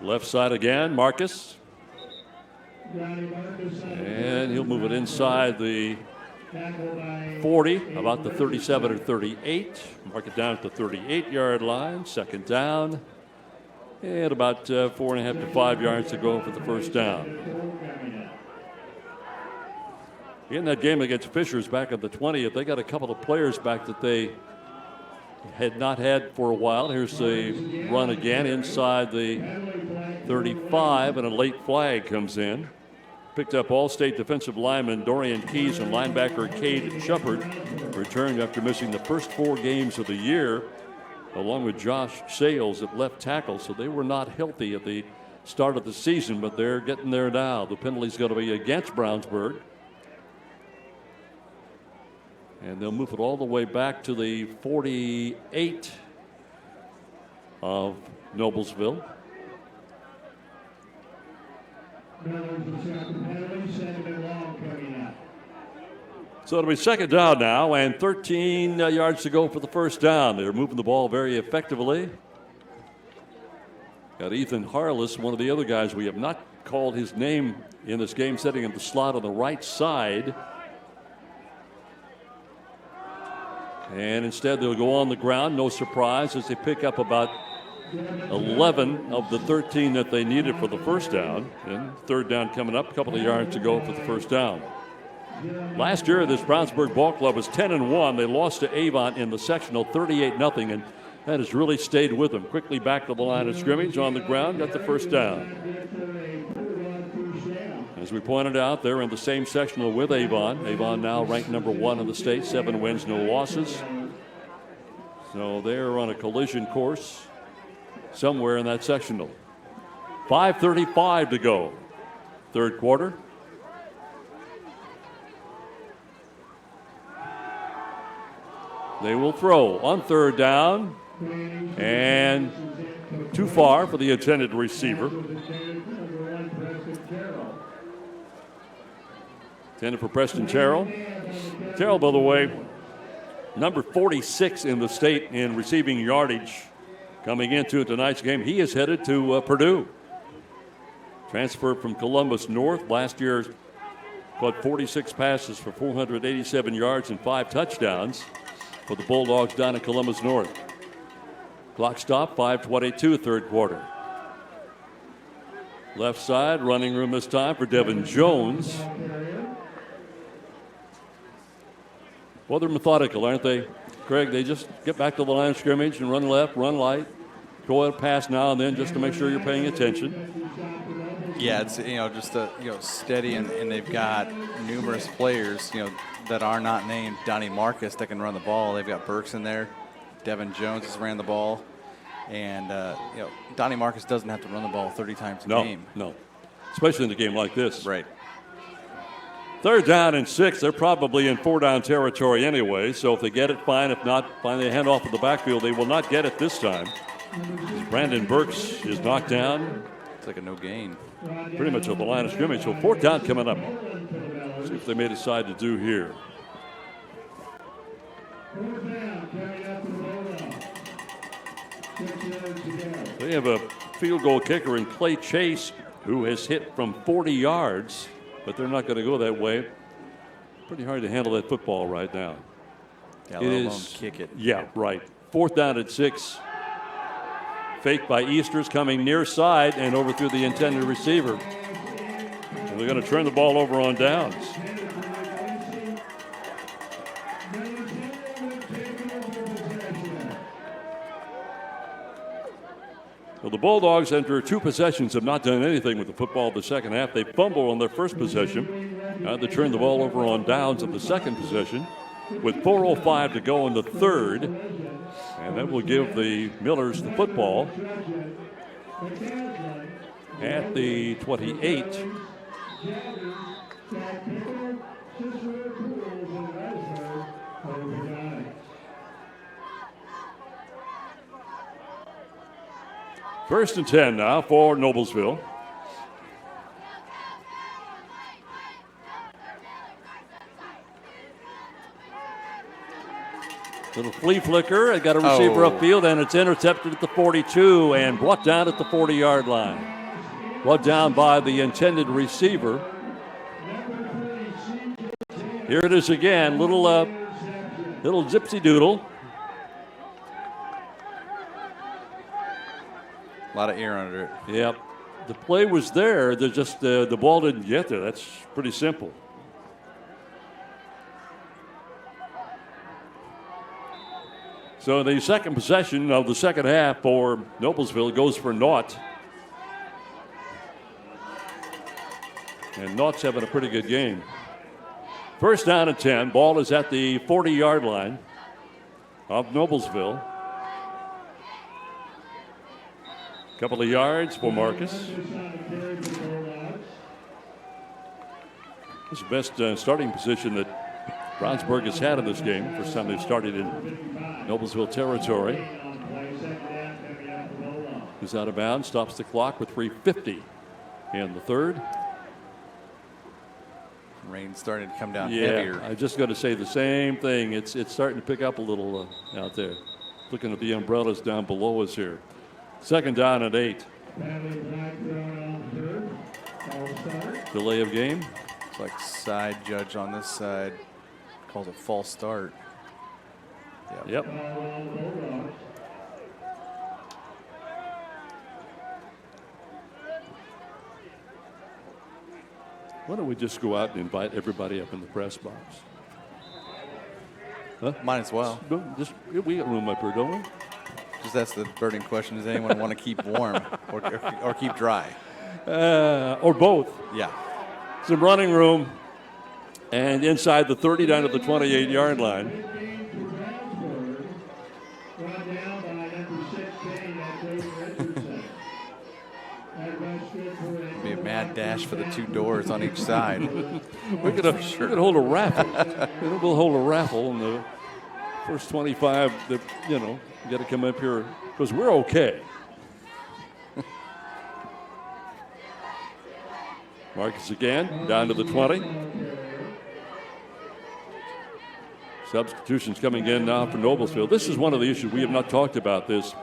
Left side again, Marcus. And he'll move it inside the 40, about the 37 or 38. Mark it down at the 38-yard line, second down. And about 4.5 to 5 yards to go for the first down. In that game against Fishers back at the 20th, they got a couple of players back that they had not had for a while. Here's the run again inside the 35, and a late flag comes in. Picked up All-State defensive lineman Dorian Keys and linebacker Cade Shepard returned after missing the first 4 games of the year, along with Josh Sales at left tackle. So they were not healthy at the start of the season, but they're getting there now. The penalty's going to be against Brownsburg. And they'll move it all the way back to the 48 of Noblesville. So it'll be second down now and 13 yards to go for the first down. They're moving the ball very effectively. Got Ethan Harless, one of the other guys we have not called his name in this game, sitting in the slot on the right side. And instead they'll go on the ground, no surprise, as they pick up about 11 of the 13 that they needed for the first down. And third down coming up, a couple of yards to go for the first down. Last year, this Brownsburg ball club was 10-1. They lost to Avon in the sectional 38-0, and that has really stayed with them. Quickly back to the line of scrimmage on the ground, got the first down. As we pointed out, they're in the same sectional with Avon. Avon now ranked number 1 in the state, 7 wins, no losses. So they're on a collision course somewhere in that sectional. 5:35 to go, third quarter. They will throw on third down and too far for the intended receiver. Intended for Preston Terrell. Terrell, by the way, number 46 in the state in receiving yardage coming into tonight's game. He is headed to Purdue. Transferred from Columbus North. Last year caught 46 passes for 487 yards and 5 touchdowns for the Bulldogs down in Columbus North. Clock stop, 5:22, third quarter. Left side, running room this time for Devin Jones. Well, they're methodical, aren't they, Craig? They just get back to the line of scrimmage and run left, run light, go ahead, pass now and then just to make sure you're paying attention. Yeah, it's just steady, and they've got numerous players that are not named Donnie Marcus that can run the ball. They've got Burks in there. Devin Jones has ran the ball, and Donnie Marcus doesn't have to run the ball 30 times a game. No, especially in a game like this. Right. Third down and 6. They're probably in 4-down territory anyway, so if they get it, fine. If not, fine, they hand off in the backfield. They will not get it this time. Brandon Burks is knocked down. It's like a no gain. Pretty much at the line of scrimmage. So fourth down coming up. See if they may decide to do here. They have a field goal kicker in Clay Chase who has hit from 40 yards, but they're not going to go that way. Pretty hard to handle that football right now. Yeah, let alone kick it. Yeah, right. Fourth down at 6. Fake by Easters coming near side and over through the intended receiver. And they're going to turn the ball over on downs. Well, the Bulldogs, after 2 possessions, have not done anything with the football in the second half. They fumbled on their first possession. They turned the ball over on downs in the second possession with 4:05 to go in the third. And that will give the Millers the football at the 28. First and 10 now for Noblesville. Little flea flicker. It got a receiver upfield, and it's intercepted at the 42 and brought down at the 40-yard line. Brought down by the intended receiver. Here it is again. Little gypsy doodle. A lot of air under it. Yep. The play was there. The ball didn't get there. That's pretty simple. So the second possession of the second half for Noblesville goes for naught. And Naught's having a pretty good game. First down and 10. Ball is at the 40-yard line of Noblesville. Couple of yards for Marcus. This is the best starting position that Brownsburg has had in this game. First time they've started in Noblesville territory. He's out of bounds, stops the clock with 3:50 in the third. Rain's starting to come down heavier. I just got to say the same thing. It's starting to pick up a little out there. Looking at the umbrellas down below us here. Second down and 8. Delay of game. It's like side judge on this side calls it false start. Yep. Why don't we just go out and invite everybody up in the press box? Huh? Might as well. We got room up here, don't we? Just that's the burning question. Does anyone want to keep warm or keep dry? Or both. Yeah. some running room. And inside the 30 down to the 28-yard line. Be a mad dash for the 2 doors on each side. We're gonna hold a raffle. We'll hold a raffle in the first 25. That you got to come up here because we're okay. Marcus again down to the 20. Substitutions coming in now for Noblesville. This is one of the issues. We have not talked about this,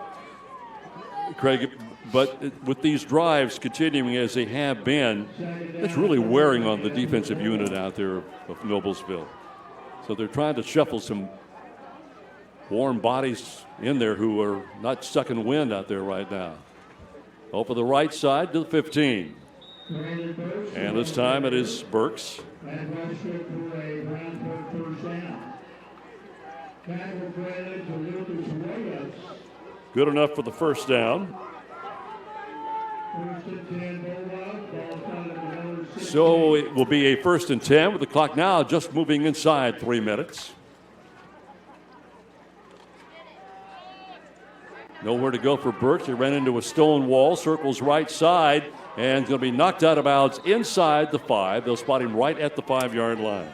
Craig, but with these drives continuing as they have been, it's really wearing on the defensive unit out there of Noblesville. So they're trying to shuffle some warm bodies in there who are not sucking wind out there right now. Over the right side to the 15. And this time it is Burks. Good enough for the first down. So it will be a 1st and 10 with the clock now just moving inside 3 minutes. Nowhere to go for Burks. He ran into a stone wall, circles right side, and going to be knocked out of bounds inside the 5. They'll spot him right at the 5-yard line.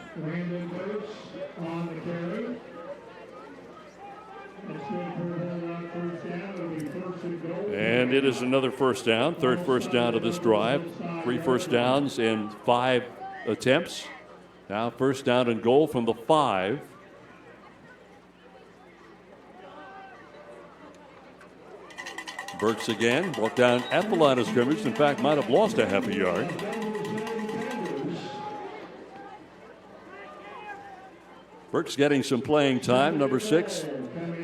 And it is another first down, 3rd first down of this drive. 3 first downs in 5 attempts. Now 1st down and goal from the 5. Burks again, walked down at the line of scrimmage. In fact, might have lost a half a yard. Burks getting some playing time, number 6,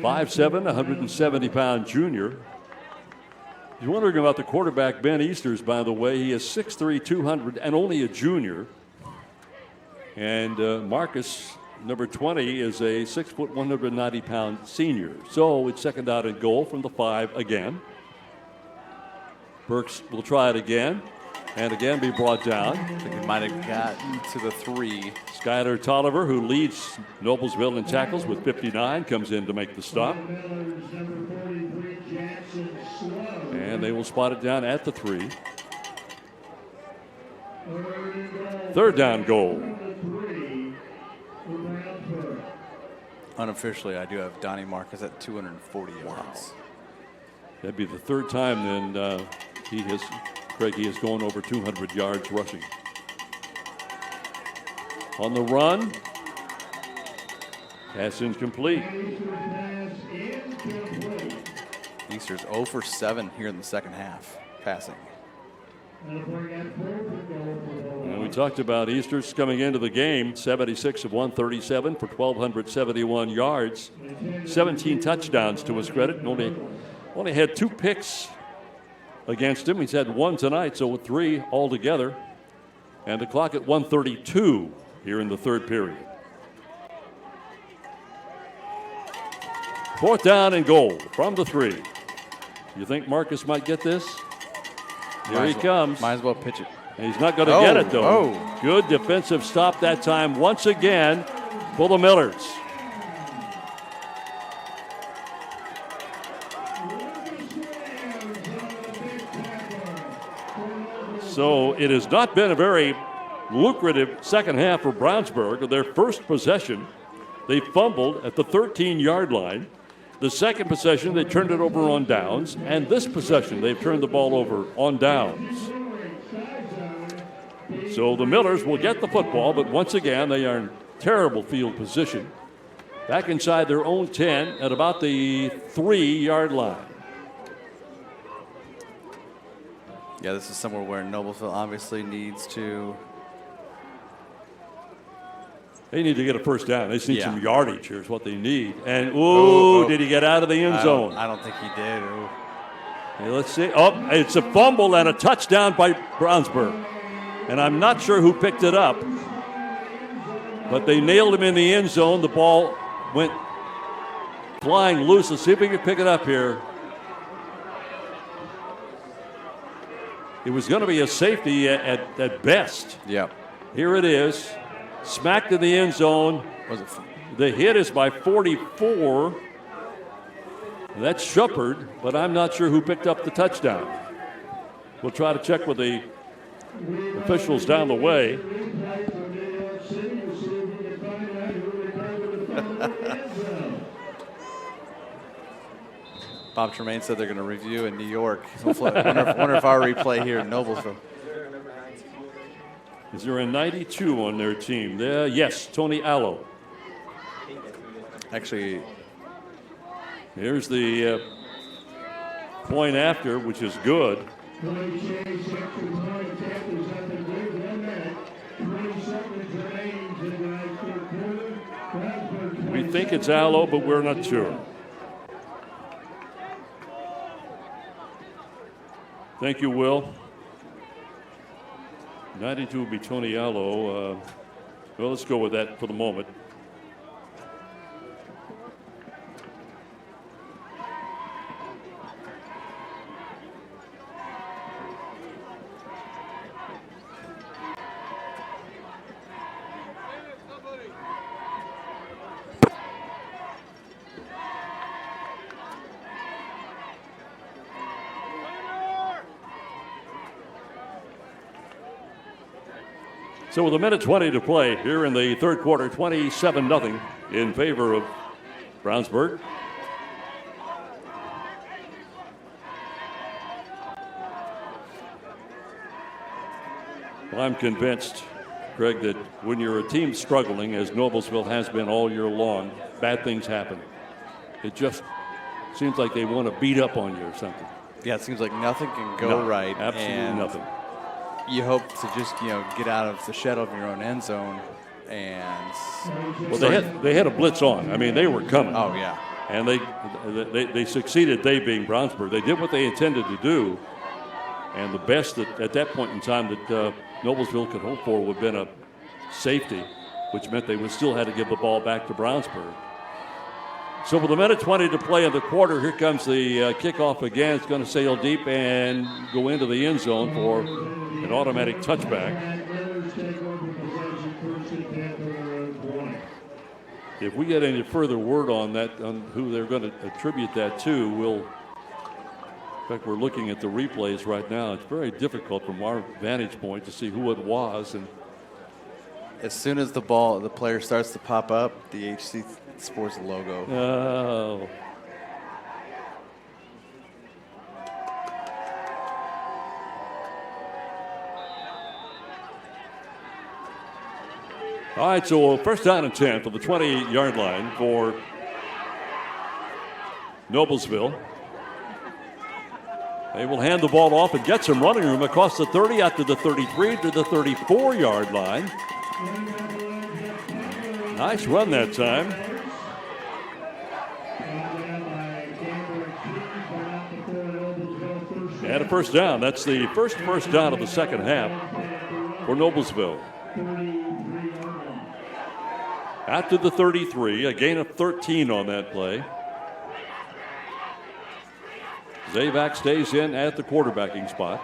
5'7", 170-pound junior. You're wondering about the quarterback, Ben Easters, by the way. He is 6'3", 200, and only a junior. And Marcus, number 20, is a 6', 190-pound senior. So it's 2nd down and goal from the 5 again. Burks will try it again, and again be brought down. I think he might have gotten to the 3. Skyler Tolliver, who leads Noblesville in tackles with 59, comes in to make the stop. And they will spot it down at the 3. 3rd down goal. Unofficially, I do have Donnie Marcus at 240 yards. Wow. That'd be the 3rd time then he has gone over 200 yards rushing. On the run, pass incomplete. Easter's 0 for 7 here in the 2nd half, passing. And we talked about Easter's coming into the game, 76 of 137 for 1,271 yards, 17 touchdowns to his credit, and only had 2 picks against him. He's had 1 tonight, so with 3 altogether. And the clock at 1:32 here in the 3rd period. 4th down and goal from the 3. You think Marcus might get this? Here he comes. Might as well pitch it. And he's not going to get it, though. Good defensive stop that time once again for the Millers. So it has not been a very lucrative 2nd half for Brownsburg. Their first possession, they fumbled at the 13-yard line. The 2nd possession, they turned it over on downs. And this possession, they've turned the ball over on downs. So the Millers will get the football, but once again, they are in terrible field position. Back inside their own 10 at about the 3-yard line. Yeah, this is somewhere where Noblesville obviously needs to. They need to get a first down. They just need some yardage. Here's what they need. And, did he get out of the end zone? I don't think he did. Hey, let's see. Oh, it's a fumble and a touchdown by Brownsburg. And I'm not sure who picked it up. But they nailed him in the end zone. The ball went flying loose. Let's see if we can pick it up here. It was going to be a safety at best. Yep. Here it is. Smacked in the end zone. Was it? The hit is by 44. That's Shepard, but I'm not sure who picked up the touchdown. We'll try to check with the officials down the way. Bob Tremaine said they're going to review in New York. Wonder if our replay here in Noblesville. Is there a 92 on their team? Yes, Tony Allo. Actually, here's the point after, which is good. We think it's Allo, but we're not sure. Thank you, Will. 92 would be Tony Allo. Well, let's go with that for the moment. So with 1:20 to play here in the third quarter, 27-0 in favor of Brownsburg. Well, I'm convinced, Greg, that when you're a team struggling, as Noblesville has been all year long, bad things happen. It just seems like they want to beat up on you or something. Yeah, it seems like nothing can go right. Absolutely nothing. You hope to just, get out of the shadow of your own end zone, and well, they had a blitz on. I mean, they were coming. Oh yeah, and they succeeded. They being Brownsburg, they did what they intended to do, and the best that at that point in time that Noblesville could hope for would have been a safety, which meant they would still had to give the ball back to Brownsburg. So with 1:20 to play in the quarter, here comes the kickoff again. It's going to sail deep and go into the end zone for an automatic touchback. If we get any further word on that, on who they're going to attribute that to, in fact, we're looking at the replays right now. It's very difficult from our vantage point to see who it was. And as soon as the player starts to pop up, the HC Sports logo. Oh. All right, so first down and 10 for the 20-yard line for Noblesville. They will hand the ball off and get some running room across the 30 out to the 33 to the 34-yard line. Nice run that time. And a first down. That's the first down of the second half for Noblesville. Out to the 33, a gain of 13 on that play. Zavac stays in at the quarterbacking spot.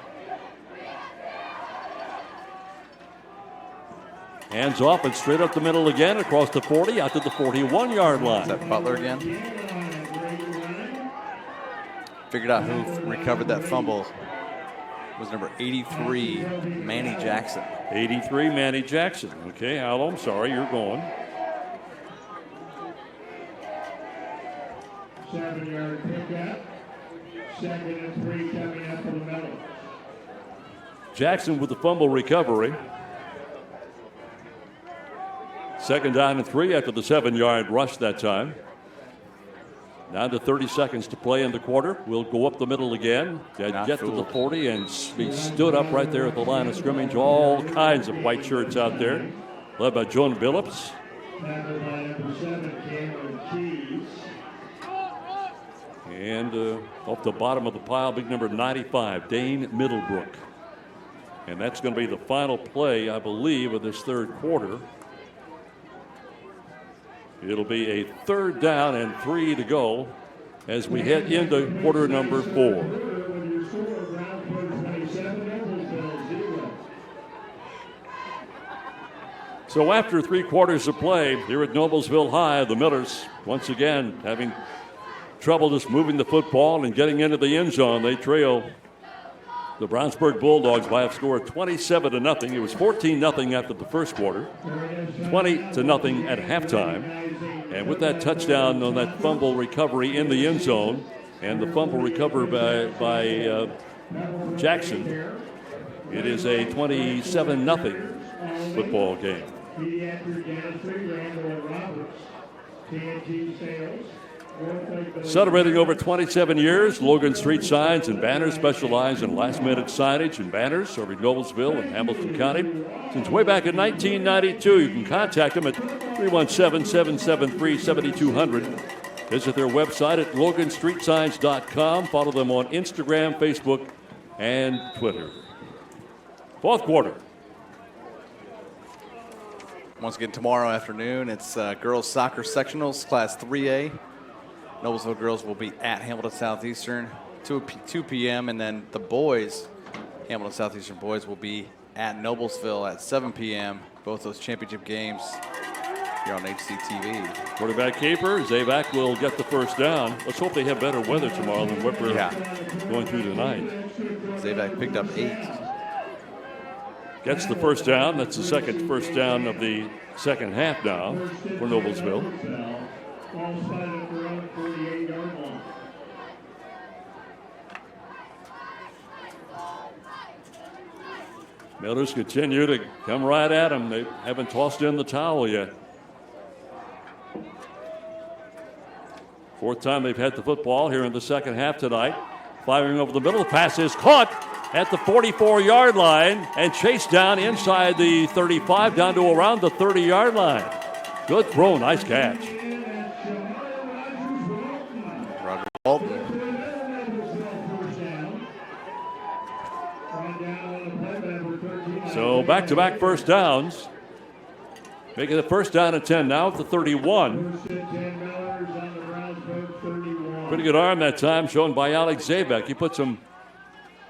Hands off and straight up the middle again, across the 40, out to the 41-yard line. Is that Butler again? Figured out who recovered that fumble. It was number 83, Manny Jackson. 83, Manny Jackson. Okay, Al, I'm sorry, you're going. 7-yard pickup. 2nd and 3 coming up for the middle. Jackson with the fumble recovery. 2nd down and 3 after the 7-yard rush that time. Down to 30 seconds to play in the quarter. We'll go up the middle again. Get to the 40 and be stood up right there at the line of scrimmage. All kinds of white shirts out there, led by John Billups. Number 7, Cameron Keys. And off the bottom of the pile, big number 95, Dane Middlebrook. And that's going to be the final play, I believe, of this third quarter. It'll be a 3rd down and 3 to go as we head into quarter number 4. So after 3 quarters of play here at Noblesville High, the Millers, once again, having trouble just moving the football and getting into the end zone. They trail the Brownsburg Bulldogs by a score of 27-0. It was 14-0 after the first quarter, 20-0 at halftime. And with that touchdown on that fumble recovery in the end zone and the fumble recovery by Jackson, it is a 27-0 football game. Celebrating over 27 years, Logan Street Signs and Banners specialize in last-minute signage and banners serving Noblesville and Hamilton County. Since way back in 1992, you can contact them at 317-773-7200. Visit their website at loganstreetsigns.com. Follow them on Instagram, Facebook, and Twitter. Fourth quarter. Once again, tomorrow afternoon, it's girls soccer sectionals, Class 3A. Noblesville girls will be at Hamilton Southeastern, 2 p.m. And then the boys, Hamilton Southeastern boys, will be at Noblesville at 7 p.m. Both those championship games here on HCTV. Quarterback keeper, Zabak will get the first down. Let's hope they have better weather tomorrow than what we're going through tonight. Zabak picked up 8. Gets the first down. That's the second first down of the second half now for Noblesville. Millers continue to come right at them. They haven't tossed in the towel yet. Fourth time they've had the football here in the second half tonight. Firing over the middle. The pass is caught at the 44-yard line and chased down inside the 35 down to around the 30-yard line. Good throw, nice catch. Roger Walton. So back-to-back first downs. Making the first down at 10 now at the 31. Pretty good arm that time shown by Alex Zabek. He put some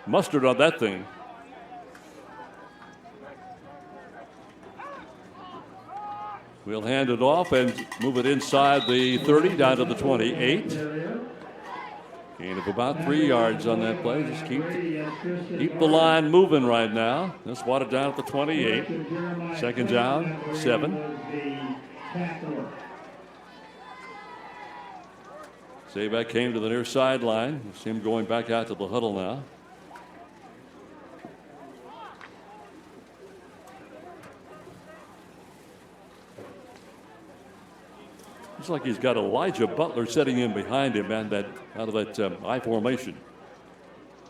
mustard on that thing. We'll hand it off and move it inside the 30 down to the 28. Gain of about 3 yards on that play. Just keep the line moving right now. Let's water down at the 28. Second down, 7. Zabek came to the near sideline. You see him going back out to the huddle now. Looks like he's got Elijah Butler setting in behind him and out of that I formation.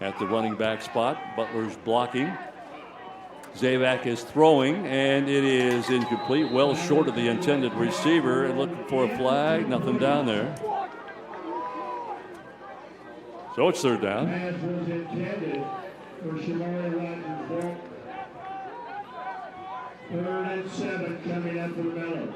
At the running back spot, Butler's blocking. Zabak is throwing, and it is incomplete, well short of the intended receiver. And looking for a flag, nothing down there. So it's third down. Third and 7 coming up for Mellors.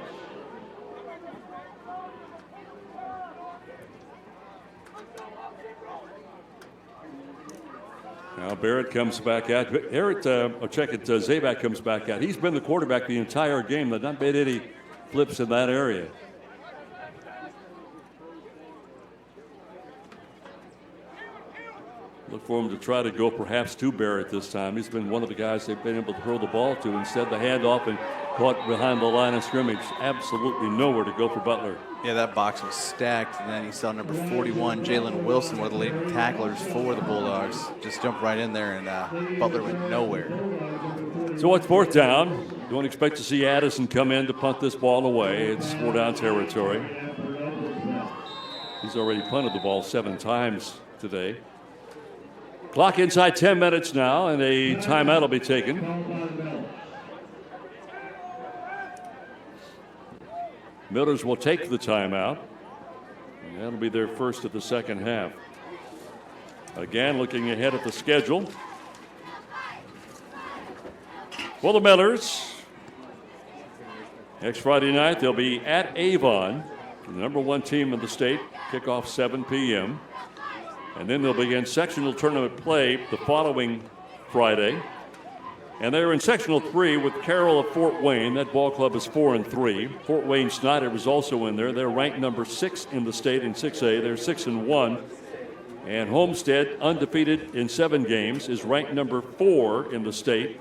Now Barrett comes back out. Zabak comes back out. He's been the quarterback the entire game. They've not made any flips in that area. Look for him to try to go perhaps to Barrett this time. He's been one of the guys they've been able to throw the ball to. Instead, the handoff and caught behind the line of scrimmage. Absolutely nowhere to go for Butler. Yeah, that box was stacked. And then you saw number 41, Jalen Wilson, one of the leading tacklers for the Bulldogs. Just jumped right in there, and Butler went nowhere. So it's fourth down. Don't expect to see Addison come in to punt this ball away. It's 4 down territory. He's already punted the ball 7 times today. Clock inside 10 minutes now, and a timeout will be taken. Millers will take the timeout. And that'll be their first of the second half. Again, looking ahead at the schedule. For the Millers, next Friday night, they'll be at Avon, the number 1 team in the state. Kickoff 7 p.m. And then they'll begin sectional tournament play the following Friday And they're in sectional 3 with Carroll of Fort Wayne. That ball club is 4-3. Fort Wayne Snyder is also in there. They're ranked number 6 in the state in 6A. They're 6-1. And Homestead, undefeated in 7 games, is ranked number 4 in the state.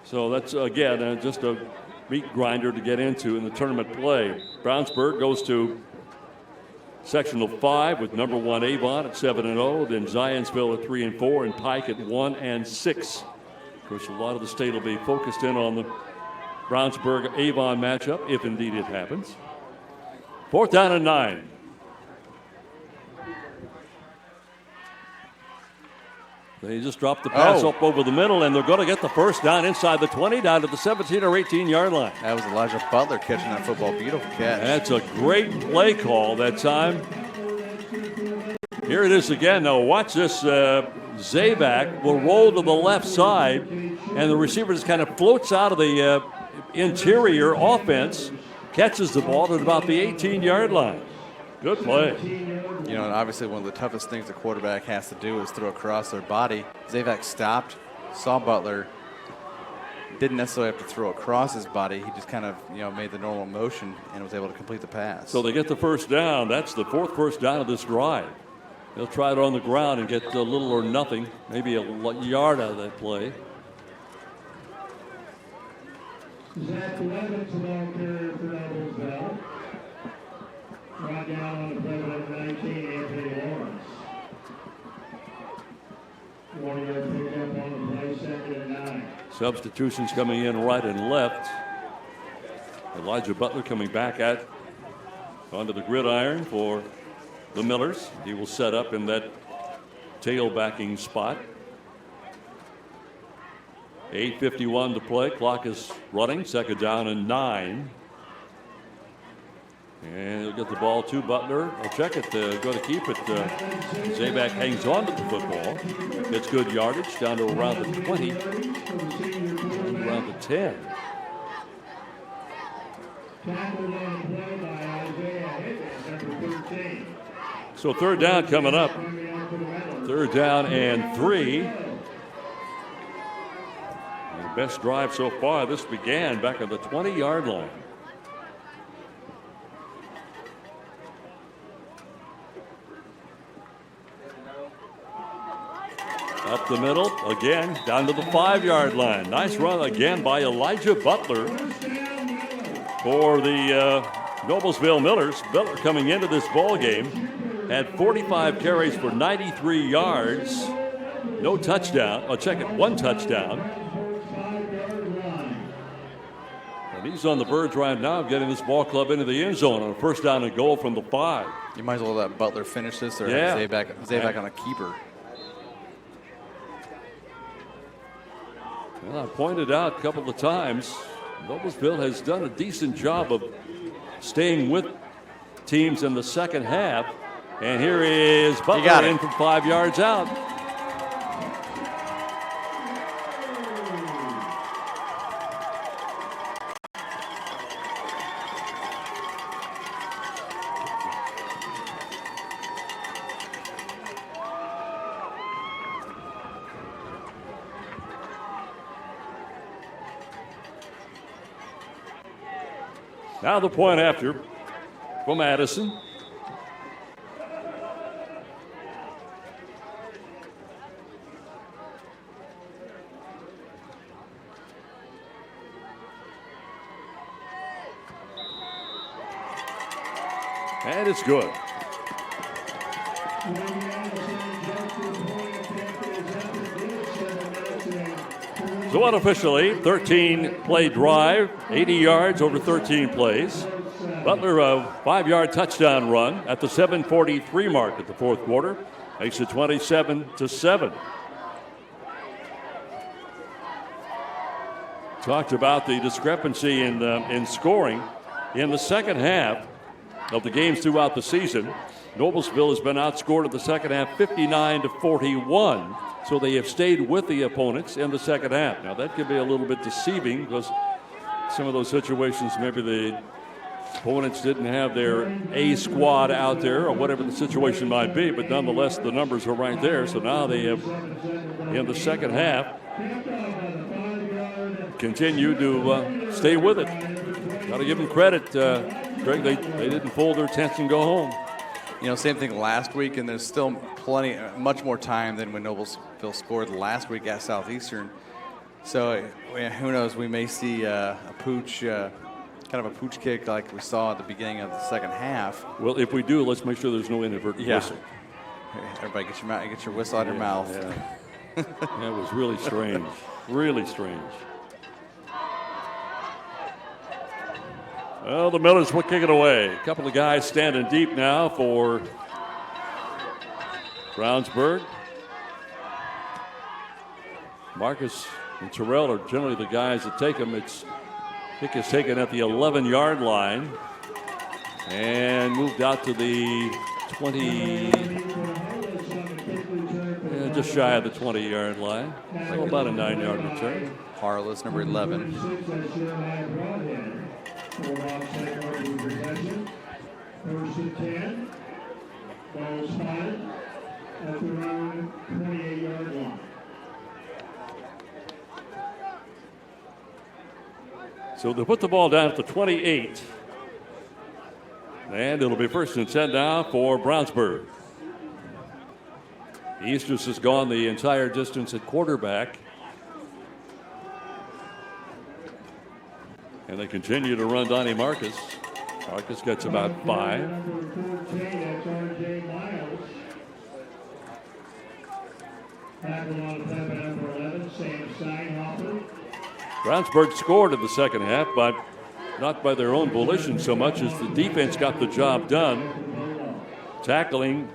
So that's, again, just a meat grinder to get into in the tournament play. Brownsburg goes to sectional 5 with number 1 Avon at 7-0. Then Zionsville at 3-4 and Pike at 1-6. Of course, a lot of the state will be focused in on the Brownsburg-Avon matchup, if indeed it happens. 4th down and 9. They just dropped the pass up over the middle, and they're going to get the first down inside the 20, down to the 17 or 18-yard line. That was Elijah Butler catching that football. Beautiful catch. That's a great play call that time. Here it is again. Now watch this. Zabak will roll to the left side, and the receiver just kind of floats out of the interior offense, catches the ball at about the 18-yard line. Good play. You know, and obviously one of the toughest things the quarterback has to do is throw across their body. Zabak stopped, saw Butler, didn't necessarily have to throw across his body. He just kind of, made the normal motion and was able to complete the pass. So they get the first down. That's the 4th first down of this drive. They'll try it on the ground and get a little or nothing, maybe a yard out of that play. Zach Levin's the ball carrier for Noblesville. Right down on the play with 19, Anthony Lawrence. 1-yard pickup on the play, 2nd and 9. Substitutions coming in right and left. Elijah Butler coming back onto the gridiron for the Millers. He will set up in that tailbacking spot. 8:51 to play. Clock is running. 2nd down and 9. And he'll get the ball to Butler. I'll check it. Going to keep it. Zabak hangs on to the football. Gets good yardage down to around the 20. And around the 10. So 3rd down coming up. 3rd down and 3. And the best drive so far. This began back at the 20-yard line. Up the middle, again, down to the 5-yard line. Nice run again by Elijah Butler for the Noblesville Millers. Butler coming into this ball game had 45 carries for 93 yards. No touchdown. I'll check it. 1 touchdown. And he's on the verge right now of getting this ball club into the end zone on a 1st down and goal from the 5. You might as well let Butler finish this or have Zabak on a keeper. Well, I pointed out a couple of times, Noblesville has done a decent job of staying with teams in the second half. And here is Butler in from 5 yards out. Now the point after from Addison. And it's good. So unofficially, 13-play drive, 80 yards over 13 plays. Butler a 5-yard touchdown run at the 7:43 mark at the 4th quarter. Makes it 27-7. Talked about the discrepancy in scoring in the second half of the games throughout the season. Noblesville has been outscored in the second half 59-41. So they have stayed with the opponents in the second half. Now that could be a little bit deceiving because some of those situations, maybe the opponents didn't have their A squad out there or whatever the situation might be, but nonetheless the numbers are right there. So now they have, in the second half, continue to stay with it. Got to give them credit, Greg. They didn't fold their tents and go home. You know, same thing last week, and there's still much more time than when Noblesville scored last week at Southeastern. So who knows? We may see a pooch, kind of a pooch kick like we saw at the beginning of the second half. Well, if we do, let's make sure there's no inadvertent whistle. Everybody, get your whistle out of your mouth. Yeah. That was really strange. Really strange. Well, the Millers will kick it away. A couple of guys standing deep now for Brownsburg. Marcus and Terrell are generally the guys that take them. Kick is taken at the 11-yard line and moved out to the 20, just shy of the 20-yard line. So about a 9-yard return. Harless, number 11. First and 10. Ball spotted at the around 28-yard line. So they put the ball down at the 28. And it'll be first and 10 now for Brownsburg. Easters has gone the entire distance at quarterback. And they continue to run Donnie Marcus. Marcus gets about 5. Brownsburg scored in the second half, but not by their own volition so much as the defense got the job done, tackling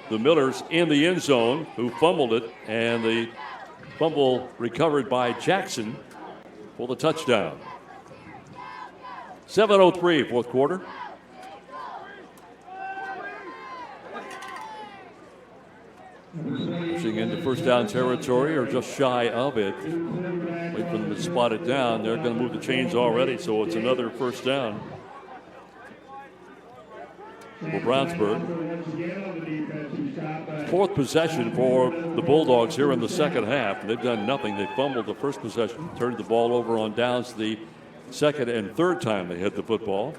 the Millers in the end zone, who fumbled it, and the fumble recovered by Jackson for the touchdown. 7:03, fourth quarter. Pushing into first down territory, or just shy of it. Wait for them to spot it down. They're going to move the chains already, so it's another first down for Brownsburg. Fourth possession for the Bulldogs here in the second half. They've done nothing. They fumbled the first possession, turned the ball over on downs the second and third time they hit the football.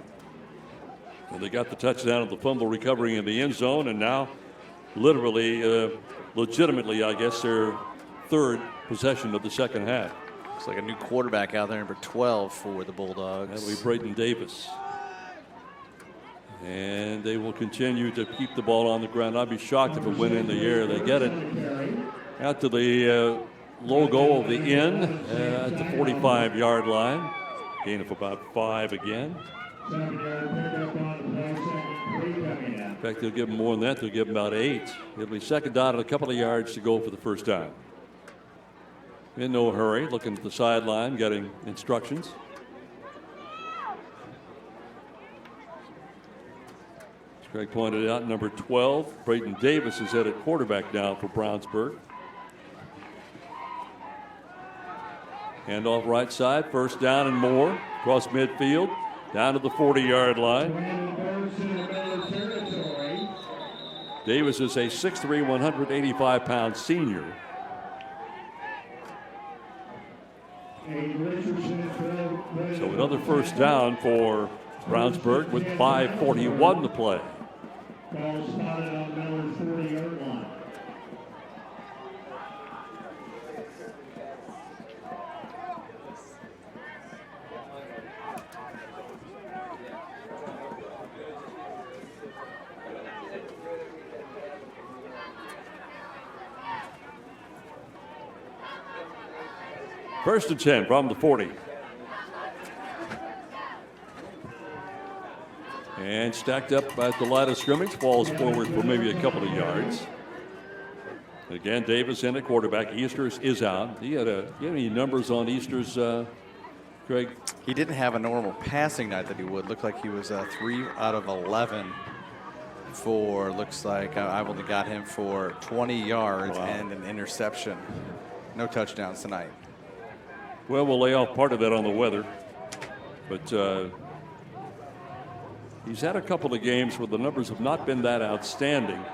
And they got the touchdown of the fumble recovery in the end zone, and now literally, legitimately, I guess, their third possession of the second half. Looks like a new quarterback out there, number 12 for the Bulldogs. That'll be Braden Davis. And they will continue to keep the ball on the ground. I'd be shocked if it went in the air. They get it out to the logo of the inn at the 45-yard line. Gain of about 5 again. In fact, they'll give them more than that. They'll give them about 8. It'll be second down and a couple of yards to go for the first down. In no hurry, looking at the sideline, getting instructions. As Greg pointed out, number 12, Braden Davis, is headed quarterback now for Brownsburg. Hand off right side, first down and more, across midfield, down to the 40-yard line. Davis is a 6'3", 185-pound senior. So another first down for Brownsburg with 5:41 to play. Ball spotted on Miller's 40-yard line. First and 10 from the 40. And stacked up at the line of scrimmage, falls forward for maybe a couple of yards. Again, Davis in at quarterback. Easters is out. Do you have any numbers on Easters, Craig? He didn't have a normal passing night that he would. Looked like he was 3 out of 11 for, looks like I've only got him for 20 yards and an interception. No touchdowns tonight. Well, we'll lay off part of that on the weather. But he's had a couple of games where the numbers have not been that outstanding.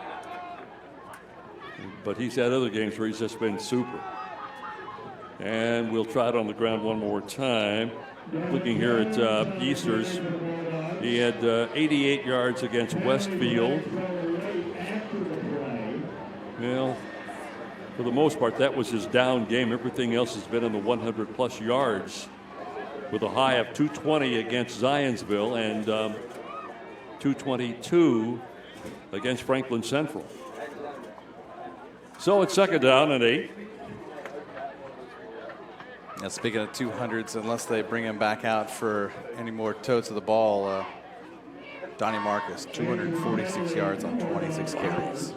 But he's had other games where he's just been super. And we'll try it on the ground one more time. Looking here at Easters, he had 88 yards against Westfield. Well, for the most part, that was his down game. Everything else has been in the 100-plus yards, with a high of 220 against Zionsville and 222 against Franklin Central. So it's second down and 8. Now, speaking of 200s, unless they bring him back out for any more totes of the ball, Donnie Marcus, 246 yards on 26 carries.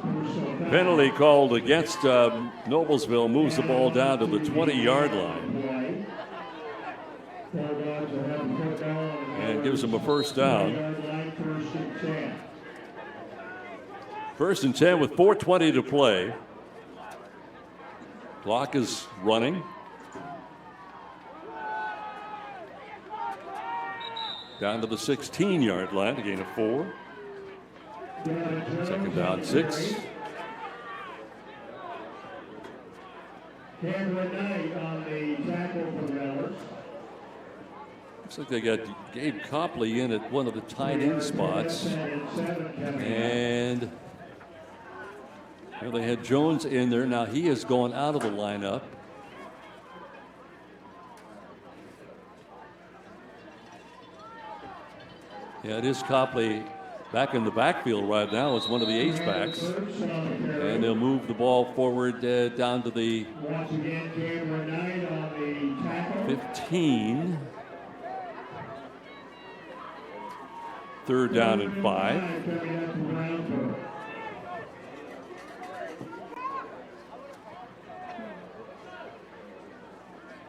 Penalty called against Noblesville, moves the ball down to the 20-yard line and gives him a first down. First and 10 with 4:20 to play. Clock is running. Down to the 16-yard line, a gain of 4. Second down, 6. Looks like they got Gabe Copley in at one of the tight end spots. And they had Jones in there. Now he has gone out of the lineup. Yeah, it is Copley back in the backfield right now as one of the H-backs. And they'll move the ball forward down to the 15. Third down and 5.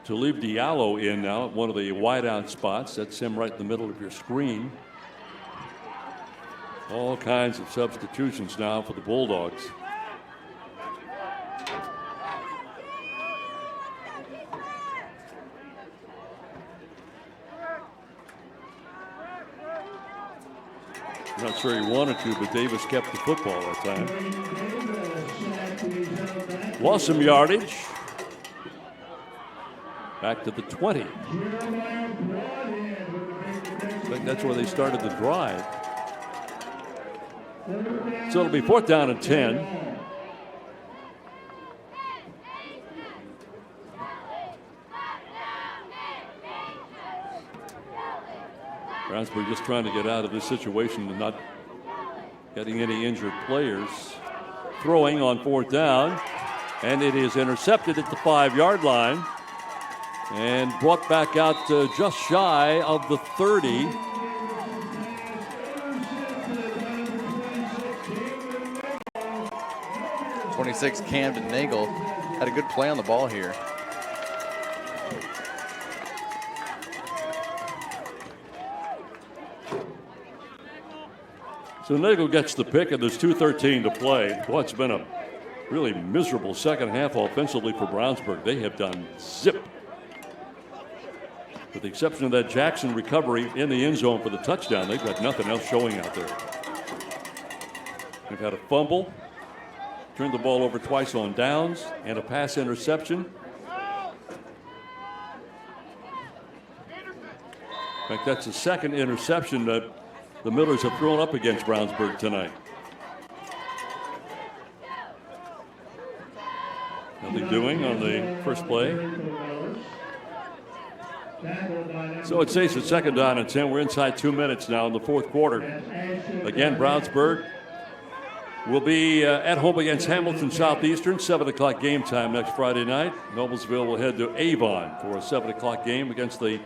To leave Diallo in now at one of the wideout spots. That's him right in the middle of your screen. All kinds of substitutions now for the Bulldogs. Not sure he wanted to, but Davis kept the football that time. Lost some yardage. Back to the 20. I think that's where they started the drive. So it'll be 4th down and 10. Brownsburg just trying to get out of this situation and not getting any injured players. Throwing on 4th down, and it is intercepted at the 5-yard line and brought back out just shy of the 30. 26, Camden Nagel had a good play on the ball here. So Nagel gets the pick, and there's 2:13 to play. Boy, it's been a really miserable second half offensively for Brownsburg. They have done zip. With the exception of that Jackson recovery in the end zone for the touchdown, they've got nothing else showing out there. They've had a fumble, turned the ball over twice on downs, and a pass interception. In fact, that's the second interception that the Millers have thrown up against Brownsburg tonight. Nothing doing on the first play. So it stays at 2nd down and 10. We're inside 2 minutes now in the 4th quarter. Again, Brownsburg will be at home against Hamilton Southeastern, 7 o'clock game time next Friday night. Noblesville will head to Avon for a 7 o'clock game against the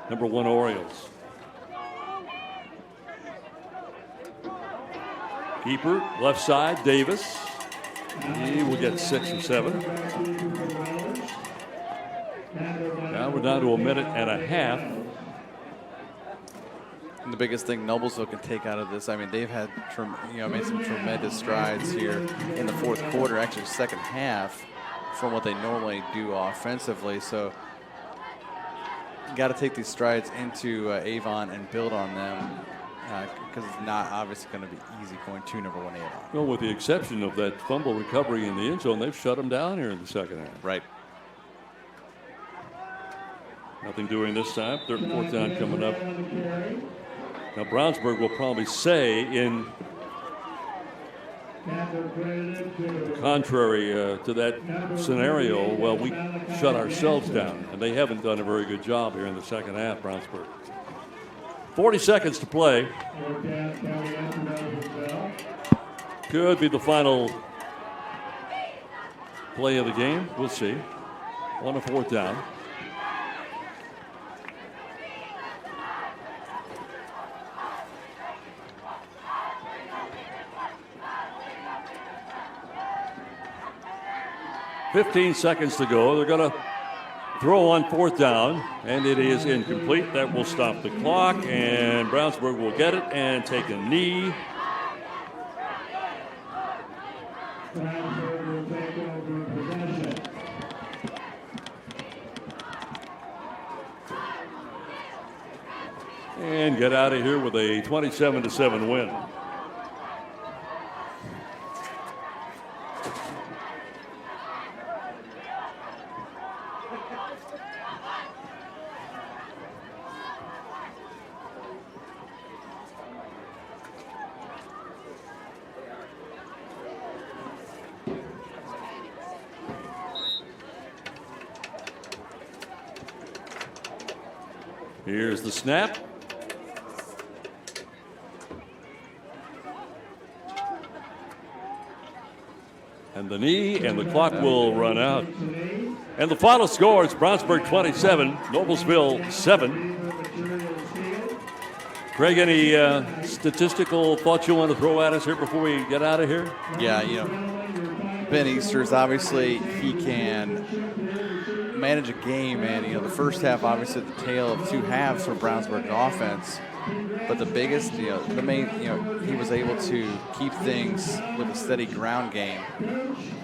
number 1 Orioles. Keeper, left side, Davis. He will get 6 or 7. Now we're down to a minute and a half. And the biggest thing Noblesville can take out of this, I mean, they've had made some tremendous strides here in the 4th quarter, actually second half, from what they normally do offensively. So you got to take these strides into Avon and build on them, because it's not obviously going to be easy going to number 1 Avon. Well, with the exception of that fumble recovery in the end zone, they've shut them down here in the second half. Right. Nothing doing this time. Third and fourth down coming up. Now Brownsburg will probably say in contrary to that scenario, well, we shut ourselves down, and they haven't done a very good job here in the second half, Brownsburg. 40 seconds to play. Could be the final play of the game. We'll see. On a fourth down. "15 seconds to go. They're going to throw on fourth down, and it is incomplete. That will stop the clock, and Brownsburg will get it and take a knee. And get out of here with a 27-7 win. Here's the snap. And the knee, and the clock will run out. And the final score is Brownsburg 27, Noblesville 7. Craig, any statistical thoughts you want to throw at us here before we get out of here? Yeah, Ben Easters, obviously, he can manage a game, and the first half, obviously, the tale of two halves for Brownsburg offense. But the biggest, the main, he was able to keep things with a steady ground game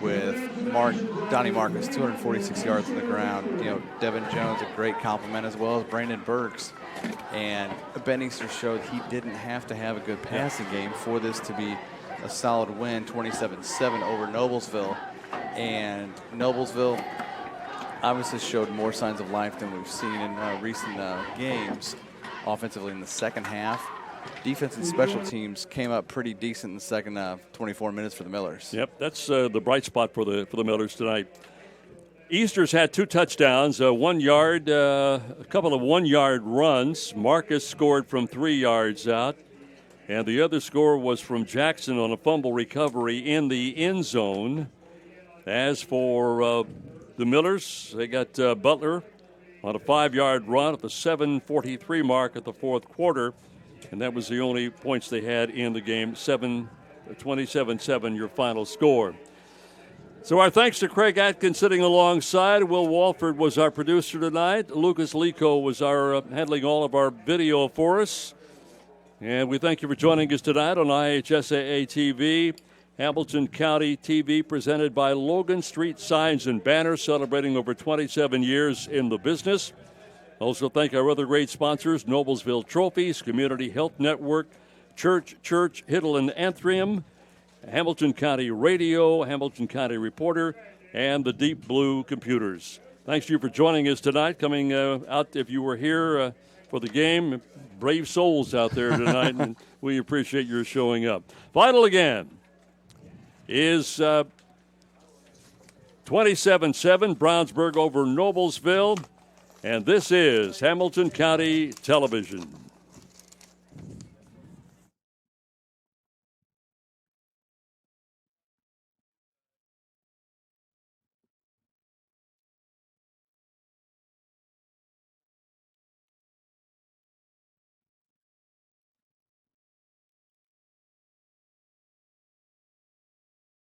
with Donnie Marcus, 246 yards on the ground. Devin Jones, a great compliment, as well as Brandon Burks. And Ben Easter showed he didn't have to have a good passing game for this to be a solid win, 27-7 over Noblesville. And Noblesville obviously showed more signs of life than we've seen in recent games. Offensively in the second half, defense and special teams came up pretty decent in the second 24 minutes for the Millers. Yep, that's the bright spot for the Millers tonight. Easters had 2 touchdowns, 1 yard, a couple of 1-yard runs. Marcus scored from 3 yards out, and the other score was from Jackson on a fumble recovery in the end zone. As for the Millers, they got Butler on a 5-yard run at the 7:43 mark at the fourth quarter, and that was the only points they had in the game. 27-7 your final score. So our thanks to Craig Atkins sitting alongside. Will Walford was our producer tonight. Lucas Lico was our handling all of our video for us. And we thank you for joining us tonight on IHSAA TV. Hamilton County TV, presented by Logan Street Signs and Banners, celebrating over 27 years in the business. Also thank our other great sponsors, Noblesville Trophies, Community Health Network, Church, Hiddle and Anthrium, Hamilton County Radio, Hamilton County Reporter, and the Deep Blue Computers. Thanks to you for joining us tonight, coming out if you were here for the game. Brave souls out there tonight, and we appreciate your showing up. Final again is 27-7, Brownsburg over Noblesville, and this is Hamilton County Television.